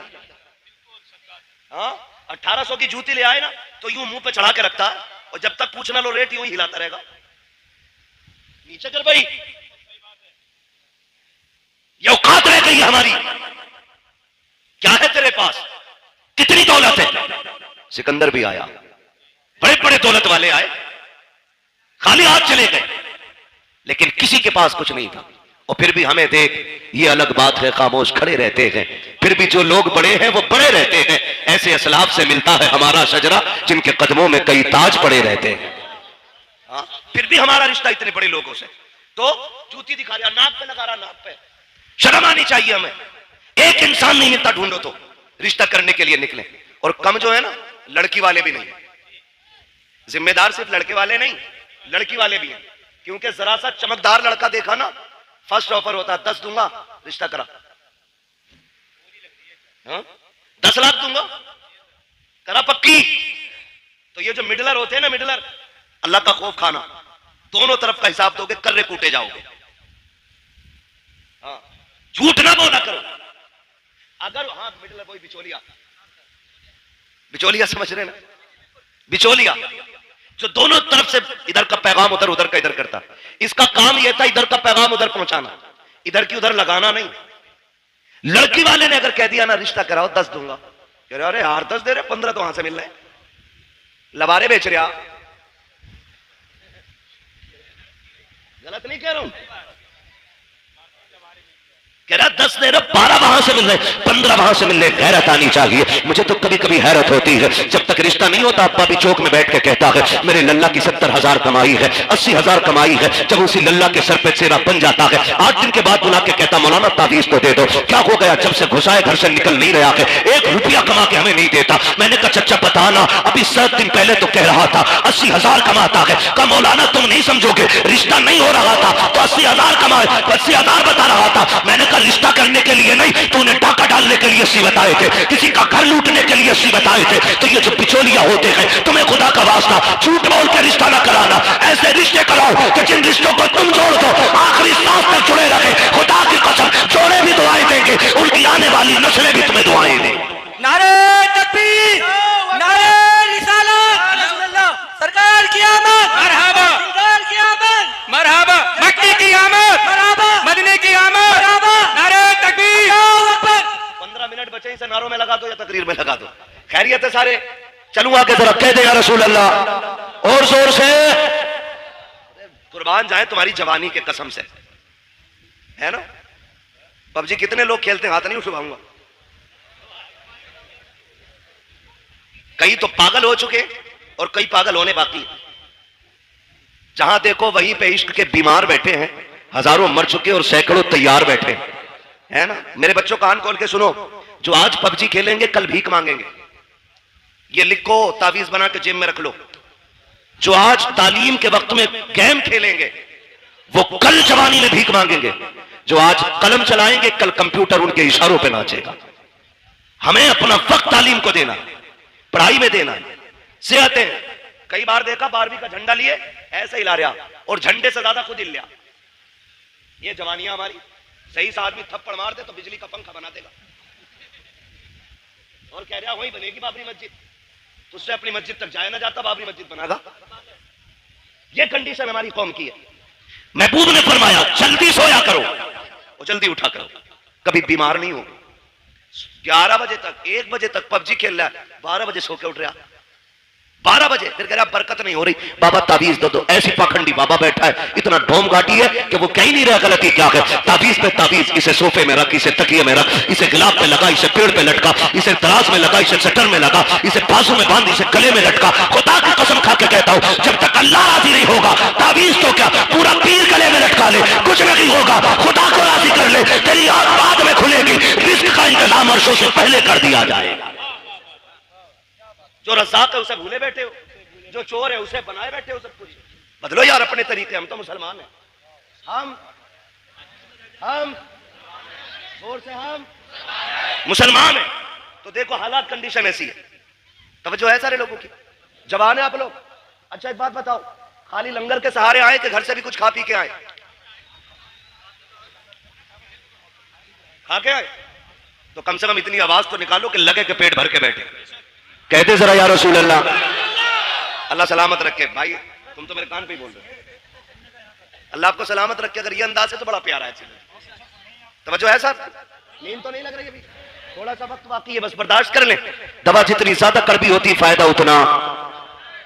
1800 की जूती ले आए ना तो यूं मुंह पे चढ़ा के रखता है, और जब तक पूछना लो रेट यूं ही हिलाता रहेगा। नीचे कर भाई, ये औकात रह गई हमारी। क्या है तेरे पास? कितनी दौलत है? सिकंदर भी आया, बड़े बड़े दौलत वाले आए, खाली हाथ चले गए, लेकिन किसी के पास कुछ नहीं था। और फिर भी हमें देख, ये अलग बात है, खामोश खड़े रहते हैं। फिर भी जो लोग बड़े हैं वो बड़े रहते हैं। ऐसे असलाफ से मिलता है हमारा शजरा, जिनके कदमों में कई ताज पड़े रहते हैं। फिर भी हमारा रिश्ता इतने बड़े लोगों से, तो जूती दिखा रहा, नाक पे लगा रहा, नाक पे। शर्म आनी चाहिए हमें। एक इंसान नहीं मिलता, ढूंढो तो रिश्ता करने के लिए निकले। और कम जो है ना, लड़की वाले भी नहीं। जिम्मेदार सिर्फ लड़के वाले नहीं, लड़की वाले भी हैं। क्योंकि जरा सा चमकदार लड़का देखा ना, फर्स्ट ऑफर होता है 10 दूंगा, रिश्ता करा। 10 लाख दूंगा, करा पक्की। तो ये जो मिडलर होते हैं ना, मिडलर, अल्लाह का खौफ खाना, दोनों तरफ का हिसाब दोगे, कर्रे कूटे जाओगे। झूठ ना बोला करो। अगर मिडलर कोई बिचौलिया समझ रहे ना, बिचौलिया जो दोनों तरफ से इधर का पैगाम उधर, उधर का इधर करता। इसका काम यह था इधर का पैगाम उधर पहुंचाना, इधर की उधर लगाना नहीं। लड़की वाले ने अगर कह दिया ना रिश्ता कराओ 10 दूंगा, कह रहे अरे यार 10 दे रहे, 15 तो वहां से मिल रहे, लबारे बेच रहे। गलत नहीं कह रहा हूं, कह रहा 10 दे रहे, 12 वहां से मिल रहे, 15 वहां से मिल रहे। गैरत आनी चाहिए। मुझे तो कभी कभी हैरत होती है, जब तक रिश्ता नहीं होता अब्बा भी चौक में बैठ के कहता है मेरे लल्ला की 70,000 कमाई है, 80,000 कमाई है। जब उसी लल्ला के सर पे सेरा बन जाता है, 8 दिन के बाद बुला के कहता मौलाना तावीज तो दे दो। क्या हो गया? जब से घुसाए घर से निकल नहीं रहा है, 1 रुपया कमा के हमें नहीं देता। मैंने कहा चच्चा बताना, अभी 7 दिन पहले तो कह रहा था 80,000 कमाता है। कहा मौलाना तुम नहीं समझोगे, रिश्ता नहीं हो रहा था तो 80,000 कमाए, 80,000 बता रहा था। मैंने कहा रिश्ता करने के लिए नहीं, तूने डाका डालने के लिए 80 बताए थे, किसी का घर लूटने के लिए 80 बताए थे। तो ये जो बिचौलिया होते हैं, तुम्हें खुदा का वास्ता झूठ बोल के रिश्ता ना कराना। ऐसे रिश्ते कराओ कि जिन रिश्तों को तुम जोड़ दो, आखिरी सांस तक जुड़े रहे। खुदा की कसम, जोड़े भी दुआएं देंगे, उनकी आने वाली नस्लें भी तुम्हें दुआएं देंगी। नारे तकबीर, नारे रिसालत, सरकार की आमद, मरहबा, सरकार की आमद, मरहबा, मक्की की आमद, मरहबा, मदीने की आमद, मरहबा, नारे तकबीर, अल्लाहू अकबर। 15 मिनट बचे, इसे नारों में लगा दो या तकरीर में लगा दो। खैरियत है सारे? चलूं आगे जरा, कह दे या रसूल अल्लाह और जोर से। कुर्बान जाए तुम्हारी जवानी के कसम से, है ना? पबजी कितने लोग खेलते हैं? हाथ नहीं उठवाऊंगा। कई तो पागल हो चुके और कई पागल होने बाकी। जहां देखो वहीं पे इश्क के बीमार बैठे हैं, हजारों मर चुके और सैकड़ों तैयार बैठे हैं, है ना? मेरे बच्चों कान खोल के सुनो, जो आज पबजी खेलेंगे कल भीख मांगेंगे। ये लिखो, तावीज बना के जेब में रख लो। जो आज तालीम के वक्त में गेम खेलेंगे वो कल जवानी में भीख मांगेंगे। जो आज कलम चलाएंगे कल कंप्यूटर उनके इशारों पे नाचेगा। हमें अपना वक्त तालीम को देना, पढ़ाई में देना। सेहतें, कई बार देखा 12वीं का झंडा लिए ऐसे हिला रहा और झंडे से ज्यादा खुद हिल लिया। ये जवानियां हमारी। सही से आदमी थप्पड़ मार दे तो बिजली का पंखा बना देगा और कह रहा वही बनेगी बाबरी मस्जिद। तुझसे अपनी मस्जिद तक जाया ना जाता, बाबरी मस्जिद बनागा। ये कंडीशन हमारी कौम की है। महबूब ने फरमाया जल्दी सोया करो और जल्दी उठा करो, कभी बीमार नहीं हो। 11 बजे तक, 1 बजे तक पबजी खेल रहा है, 12 बजे सो के उठ रहा, 12 बजे फिर कह रहा बरकत नहीं हो रही, बाबा ताबीज दो। ऐसी पाखंडी बाबा बैठा है, इतना ढोम घाटी है कि वो कहीं नहीं रहा गलती क्या है। ताबीज पे ताबीज, इसे सोफे में रख, इसे तकिए में रख, इसे गिलाब पे लगा, इसे पेड़ पे लटका, इसे दराज में लगा, इसे शटर में लगा, इसे बाजू में बांध, इसे गले में लटका। खुदा की कसम खा के कहता हूं, जब तक अल्लाह राजी नहीं होगा ताबीज तो क्या पूरा पीर गले में लटका ले, कुछ नहीं होगा। खुदा को राजी कर ले, तेरी आंख बाद में खुलेगी। रिस्क का इंतजाम अर्शों से पहले कर दिया जाएगा। जो रज़ाक है उसे भूले बैठे हो, जो चोर है उसे बनाए बैठे हो। सब कुछ बदलो यार अपने तरीके। हम तो मुसलमान हैं, हम जोर से हम मुसलमान हैं। तो देखो हालात, कंडीशन ऐसी है। तवज्जो है सारे लोगों की? जवान है आप लोग? अच्छा एक बात बताओ, खाली लंगर के सहारे आए कि घर से भी कुछ खा पी के आए? खा के आए तो कम से कम इतनी आवाज तो निकालो कि लगे कि पेट भर के बैठे। कहते जरा या रसूल अल्लाह। अल्लाह सलामत रखे। भाई तुम तो मेरे कान पे ही बोल रहे हो। अल्लाह आपको सलामत रखे। अगर ये अंदाज है तो बड़ा प्यारा है। तवज्जो है साहब? नींद तो नहीं लग रही अभी? थोड़ा सा वक्त बाकी है, बस बर्दाश्त कर लें। दवा जितनी ज्यादा कड़वी होती है फायदा उतना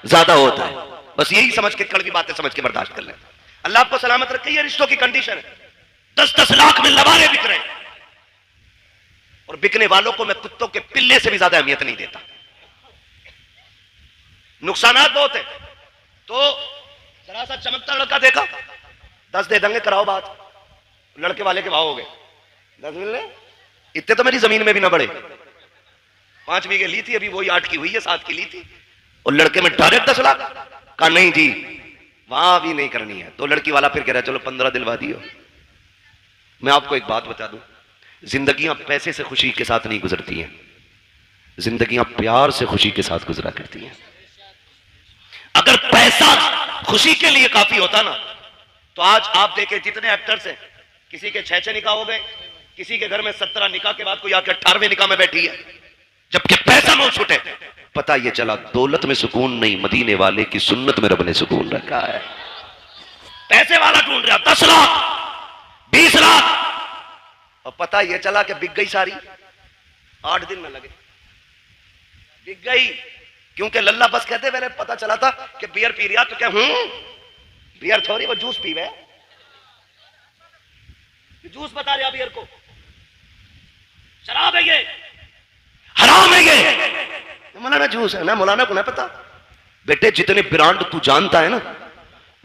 ज्यादा होता है। बस यही समझ के, कड़वी बातें समझ के बर्दाश्त कर लें। अल्लाह आपको सलामत रखे। ये रिश्तों की कंडीशन है। 10-10 लाख में लवारे बिक रहे हैं और बिकने वालों को मैं कुत्तों के पिल्ले से भी ज्यादा अहमियत नहीं देता। नुकसानात बहुत है। तो जरा सा चमकता लड़का देखा, 10 दे देंगे, कराओ बात। लड़के वाले के भाव हो गए 10 मिलने। इतने तो मेरी जमीन में भी ना बढ़े। 5 बीघे ली थी, अभी वही 8 की हुई है, 7 की ली थी। और लड़के में डायरेक्ट 10 लाख। कहा नहीं जी वहां भी नहीं करनी है। तो लड़की वाला फिर कह रहा चलो 15 दिलवा दियो। मैं आपको एक बात बता दूं, जिंदगियां पैसे से खुशी के साथ नहीं गुजरती हैं, जिंदगियां प्यार से खुशी के साथ गुजरा करती हैं। अगर पैसा खुशी के लिए काफी होता ना तो आज आप देखें जितने एक्टर्स हैं, किसी के 6 निकाह हो गए, किसी के घर में 17 निकाह के बाद कोई आके 18वें निकाह में बैठी है, जबकि पैसा न छूटे। पता ये चला दौलत में सुकून नहीं, मदीने वाले की सुन्नत में रब ने सुकून रखा है। पैसे वाला ढूंढ रहा 10 लाख 20 लाख और पता ये चला कि बिक गई सारी। 8 दिन में लगे बिक गई। क्योंकि लल्ला बस कहते मैंने पता चला था कि बियर पी रिया तो क्या बियर थोड़ी, वो जूस पी रहे, जूस बता रहा बियर को। शराब है ये, हराम है ये। मौलाना जूस है ना, मौलाना को ना पता। बेटे जितने ब्रांड तू जानता है ना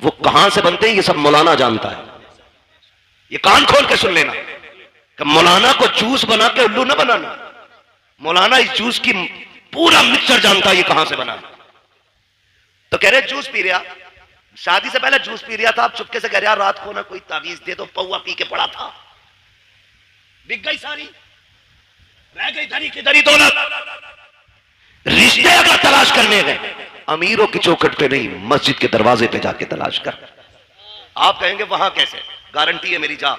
वो कहां से बनते हैं ये सब मौलाना जानता है। ये कान खोल के सुन लेना कि मौलाना को जूस बना के उल्लू ना बनाना। मौलाना इस जूस की पूरा मिक्सचर जानता है ये कहां से बना। तो कह रहे जूस पी रहा, शादी से पहले जूस पी रहा था, अब चुपके से कह रहा रात को ना कोई तावीज दे दो, पौवा पी के पड़ा था। बिक गई सारी, रह गई धरी की धरी दौलत। रिश्ते अगर तलाश करने गए अमीरों की चौखट पे नहीं, मस्जिद के दरवाजे पे जाके तलाश कर। आप कहेंगे वहां कैसे? गारंटी है मेरी जा,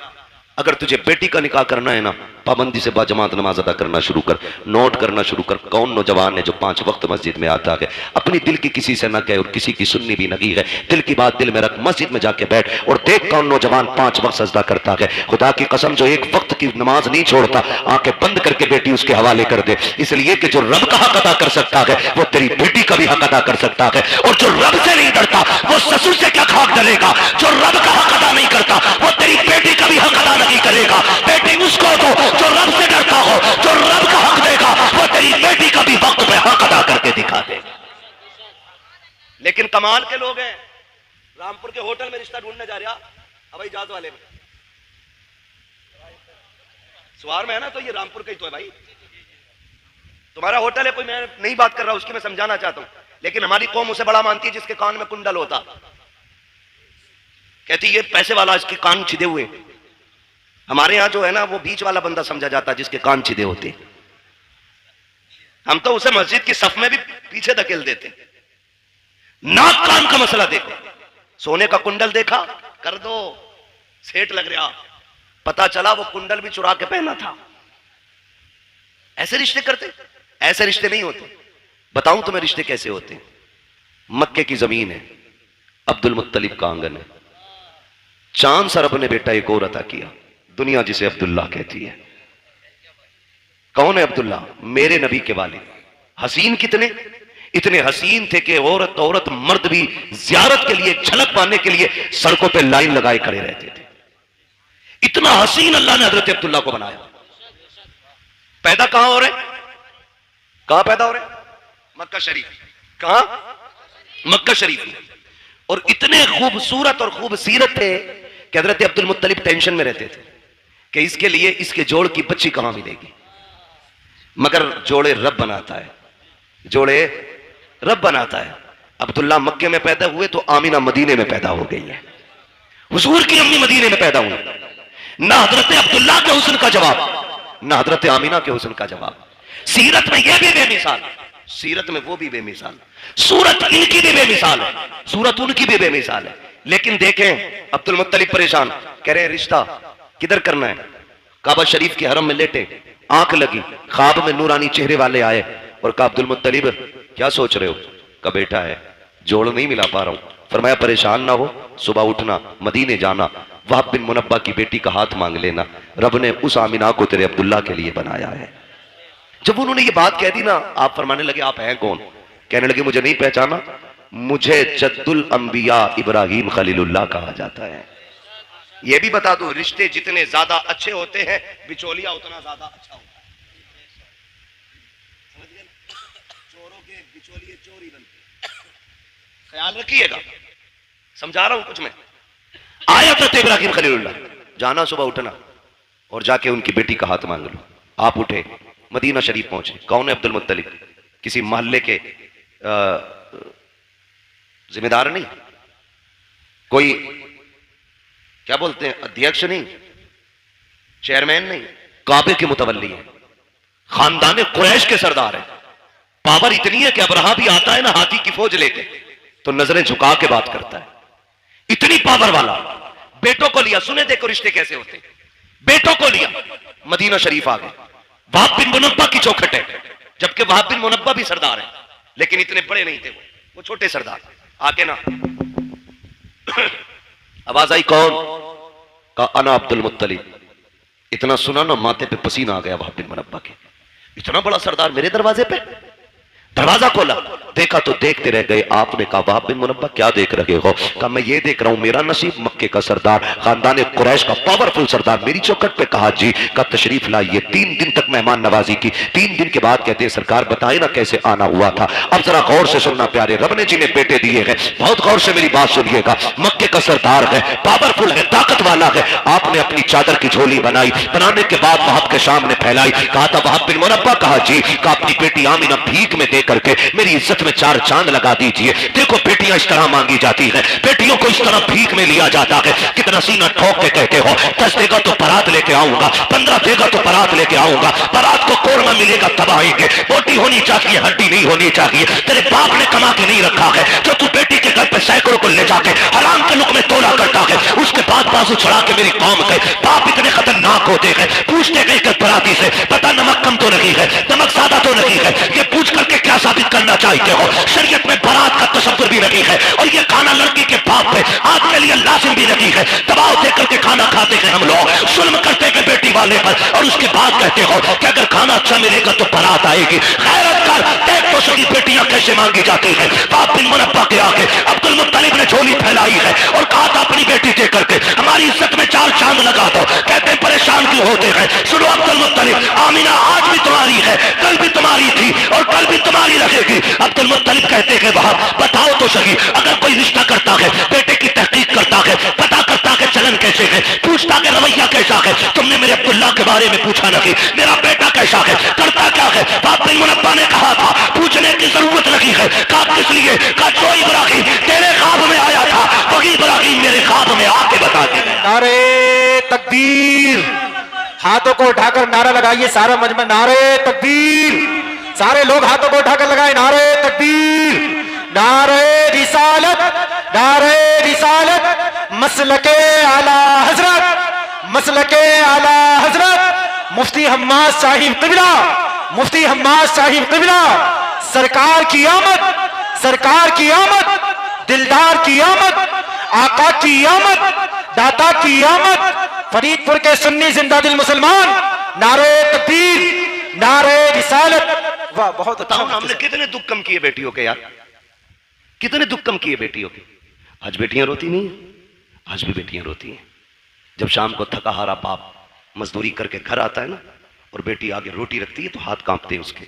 अगर तुझे बेटी का निकाह करना है ना, पाबंदी से बाजमात नमाज अदा करना शुरू कर, नोट करना शुरू कर। कौन नौजवान है जो 5 वक्त मस्जिद में आता है, अपनी दिल की किसी से ना कहे और किसी की सुननी भी नहीं है, दिल की बात दिल में रख, मस्जिद में जाके बैठ और देख कौन नौजवान 5 वक्त सजदा करता है। खुदा की कसम जो 1 वक्त की नमाज नहीं छोड़ता, आंखें बंद करके बेटी उसके हवाले कर दे, इसलिए कि जो रब का हक अदा कर सकता है वो तेरी बेटी का भी हक अदा कर सकता है। और जो रब से नहीं डरता वो ससुर से क्या खाक डरेगा। जो रब का हक अदा नहीं करता वो तेरी बेटी का भी हक अदा नहीं करेगा। बेटी उसको दो जो रब से डरता हो, जो रब का हक देगा वो तेरी बेटी का भी वक्त पे हक अदा करके दिखा दे। लेकिन कमाल के लोग हैं, रामपुर के होटल में रिश्ता ढूंढने जा रहा हवाई जहाज वाले में, सवार में है ना, तो ये रामपुर का ही तो है भाई। तुम्हारा होटल है, कोई मैं नहीं बात कर रहा उसकी, मैं समझाना चाहता हूं, लेकिन हमारी कौम उसे बड़ा मानती है जिसके कान में कुंडल होता। कहती ये पैसे वाला, इसके कान छिदे हुए। हमारे यहां जो है ना वो बीच वाला बंदा समझा जाता है जिसके कान छिदे होते। हम तो उसे मस्जिद की सफ में भी पीछे धकेल देते। नाक कान का मसला देखो, सोने का कुंडल देखा, कर दो, सेठ लग रहा, पता चला वो कुंडल भी चुरा के पहना था। ऐसे रिश्ते करते? ऐसे रिश्ते नहीं होते। बताऊं तुम्हें रिश्ते कैसे होते हैं। मक्के की जमीन है, अब्दुल मुत्तलिब का आंगन है, चांद सा रब ने बेटा एक और अता किया, दुनिया जिसे अब्दुल्ला कहती है। कौन है अब्दुल्ला? मेरे नबी के वालिद। हसीन कितने, इतने हसीन थे कि औरत मर्द भी जियारत के लिए, झलक पाने के लिए सड़कों पे लाइन लगाए खड़े रहते थे। इतना हसीन अल्लाह ने हजरत अब्दुल्ला को बनाया। पैदा कहां हो रहे? कहां पैदा हो रहे? मक्का शरीफ। कहां? मक्का शरीफ। और इतने खूबसूरत और खूबसीरत थे कि हजरत अब्दुल मुत्तलिब टेंशन में रहते थे कि इसके लिए इसके जोड़ की बच्ची कहां मिलेगी। मगर जोड़े रब बनाता है, जोड़े रब बनाता है। अब्दुल्ला मक्के में पैदा हुए तो आमीना मदीने में पैदा हो गई है। हुजूर की अम्मी मदीने में पैदा हुई। ना हजरत अब्दुल्ला के हुस्न का जवाब, ना हजरत आमीना के हुस्न का जवाब। सीरत में यह भी बेमिसाल, सीरत में वो भी बेमिसाल, सूरत इनकी भी बेमिसाल है, सूरत उनकी भी बेमिसाल है। लेकिन देखें अब्दुल मुत्तलिब परेशान, कह रहे हैं रिश्ता किधर करना है। काबा शरीफ के हरम में लेटे, आंख लगी, ख्वाब में नूरानी चेहरे वाले आए और कहा अब्दुल मुत्तलिब क्या सोच रहे हो? का बेटा है, जोड़ नहीं मिला पा रहा हूं। फरमाया परेशान ना हो, सुबह उठना, मदीने जाना, वहाब बिन मुनब्बा की बेटी का हाथ मांग लेना, रब ने उस आमिना को तेरे अब्दुल्ला के लिए बनाया है। जब उन्होंने ये बात कह दी ना, आप फरमाने लगे आप हैं कौन? कहने लगे मुझे नहीं पहचाना, मुझे जद्दुल अंबिया इब्राहिम खलीलुल्लाह कहा जाता है। यह भी बता दो, रिश्ते जितने ज्यादा अच्छे होते हैं बिचौलिया उतना ज्यादा अच्छा होता है। समझ गए? चोरों के बिचौलिए चोर ही बनते, ख्याल रखिएगा। समझा रहा हूं कुछ मैं। आया तो इब्राहिम खलीलुल्लाह, जाना सुबह उठना और जाके उनकी बेटी का हाथ मांग लो। आप उठे, मदीना शरीफ पहुंचे। कौन है? अब्दुल मुत्तलिब। किसी मोहल्ले के जिम्मेदार नहीं, कोई क्या बोलते हैं अध्यक्ष नहीं, चेयरमैन नहीं, काबे के मुतवल्ली है, खानदान कुरैश के सरदार है। पावर इतनी है कि अब्रहा भी आता है ना हाथी की फौज लेके तो नजरें झुका के बात करता है। इतनी पावर वाला। बेटों को लिया, सुने देखो रिश्ते कैसे होते। बेटों को लिया, मदीना शरीफ आ गए। वहाब बिन मुनब्बा की चौखट है, जबकि वहाब बिन मुनब्बा भी सरदार है, लेकिन इतने बड़े नहीं थे वो छोटे सरदार। आके ना आवाज आई, कौन? का अना अब्दुल मुत्तलिब। इतना सुना ना माथे पे पसीना आ गया वहाब बिन मुनब्बा के। इतना बड़ा सरदार मेरे दरवाजे पे। दरवाजा खोला, देखा तो देखते रह गए। आपने कहा वहाब बिन मुनब्बा क्या देख रहे हो? कहा मैं ये देख रहा हूं मेरा नसीब मक्के का सरदार, खानदान कुरैश का पावरफुल सरदार मेरी चौखट पे। कहा जी। का तशरीफ लाइए। 3 दिन तक मेहमान नवाजी की। 3 दिन के बाद कहते हैं सरकार बताए ना कैसे आना हुआ था। अब जरा गौर से सुनना प्यारे, रब ने जिन्हें बेटे दिए हैं बहुत गौर से मेरी बात सुनिएगा। मक्के का सरदार है, पावरफुल है, ताकत वाला है। आपने अपनी चादर की झोली बनाई, बनाने के बाद वहाब के सामने फैलाई। कहा था वहाब बिन मुनब्बा। कहा जी। का अपनी बेटी आमीना भीख में दे करके मेरी इज्जत में 4 चांद लगा दीजिए। देखो बेटियां इस तरह मांगी जाती हैं, बेटियों को इस तरह भीख में लिया जाता है। कितना सीना ठोक के कहते हो 10 देगा तो बारात लेके आऊंगा, 15 देगा तो बारात लेके आऊंगा। बारात को कोरमा मिलेगा तब आएंगे। बोटी होनी चाहिए, हड्डी नहीं होनी चाहिए। तेरे बाप ने कमा के नहीं रखा है जो तू बेटी के घर पे सैकड़ों को ले जाके हराम के लुक में तोला करता है। उसके बाद बाजू चढ़ा के मेरी कौम कौम के बाप इतने खतरनाक होते हैं, पूछते गए कि बराती से पता नमक कम तो नहीं है, नमक ज्यादा तो नहीं है, ये पूछ करके क्या साबित करना चाहते हो? शरीयत में बारात का तसव्वुर भी नहीं है और ये खाना लड़की के बाप पे आज के लिए लाजिम भी नहीं है। दबाव दे करके खाना खाते हैं हम लोग, जुल्म करते हैं बेटी वाले पर और उसके बाद कहते हो कि अगर खाना अच्छा मिलेगा तो बारात आएगी। गैरत कर, देख तो सही बेटियां कैसे मांगी जाती है। बाप बिन मुनब्बा के आके अब्दुल मुत्तलिब ने झोली फैलाई है और कहा था अपनी बेटी दे करके हमारी इज्जत में 4 चांद लगा दो। कहते हैं परेशान क्यों होते हैं? सुनो अब्दुल मुत्तलिब, आमीना आज भी तुम्हारी है, कल भी तुम्हारी थी और कल भी तुम्हारी रहेगी। अब्दुल मुत्तलिब कहते हैं वहां बताओ तो सही, अगर कोई रिश्ता करता है, बेटे की तहकीक करता है, पता करता है चलन कैसे है, पूछता है रवैया कैसा है, तुमने मेरे अब्दुल्ला के बारे में पूछा नहीं, मेरा बेटा कैसा है, करता क्या है? बाप बिन मुनब्बा ने कहा था पूछने की जरूरत नहीं है। कहा किस लिए? कहा जो इब्राहिम तेरे ख्वाब में आया था वही इब्राहिम मेरे ख्वाब में आके बता के गया। नारे तकबीर, हाथों को उठाकर नारा लगाइए सारा मजमा, नारे तकबीर। सारे लोग हाथों को उठाकर लगाए नारे तकबीर, नारे रिसालत, नारे रिसालत। मसलके आला हजरत, मसलके आला हजरत मुफ्ती हम्माद साहिब क़िबला, मुफ्ती हम्माद साहिब क़िबला। सरकार की आमद, सरकार की आमद, दिलदार की आमद, आका की आमद, दाता की आमद, फरीदपुर के सुन्नी जिंदा दिल मुसलमान। नारे तकबीर, नारे रिसालत। वाह, बहुत अच्छा। बताओ ना, हमने कितने दुख कम किए बेटियों के यार, कितने दुख कम किए बेटियों के। आज बेटियां रोती नहीं है, आज भी बेटियां रोती हैं। जब शाम को थका हारा बाप मजदूरी करके घर आता है ना और बेटी आगे रोटी रखती है तो हाथ कांपते हैं उसके,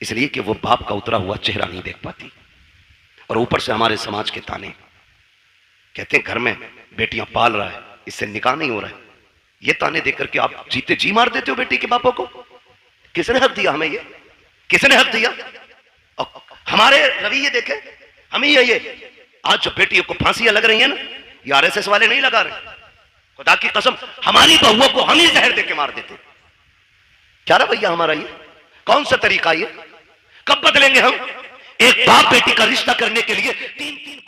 इसलिए कि वो बाप का उतरा हुआ चेहरा नहीं देख पाती। और ऊपर से हमारे समाज के ताने, कहते हैं घर में बेटियां पाल रहा है, इससे निकाह नहीं हो रहा है। ये ताने देकर के आप जीते जी मार देते हो बेटी के बापों को। किसने हक दिया हमें? ये किसने हक दिया? और हमारे रवैये देखे हम ही ये आज जो बेटियों को फांसियां लग रही है ना, ये आरएसएस वाले नहीं लगा रहे। खुदा की कसम हमारी बहुओं को हम ही जहर देके मार देते। क्या रवैया हमारा ये? कौन सा तरीका ये? कब बदलेंगे हम? एक बाप बेटी का रिश्ता करने के लिए 3-3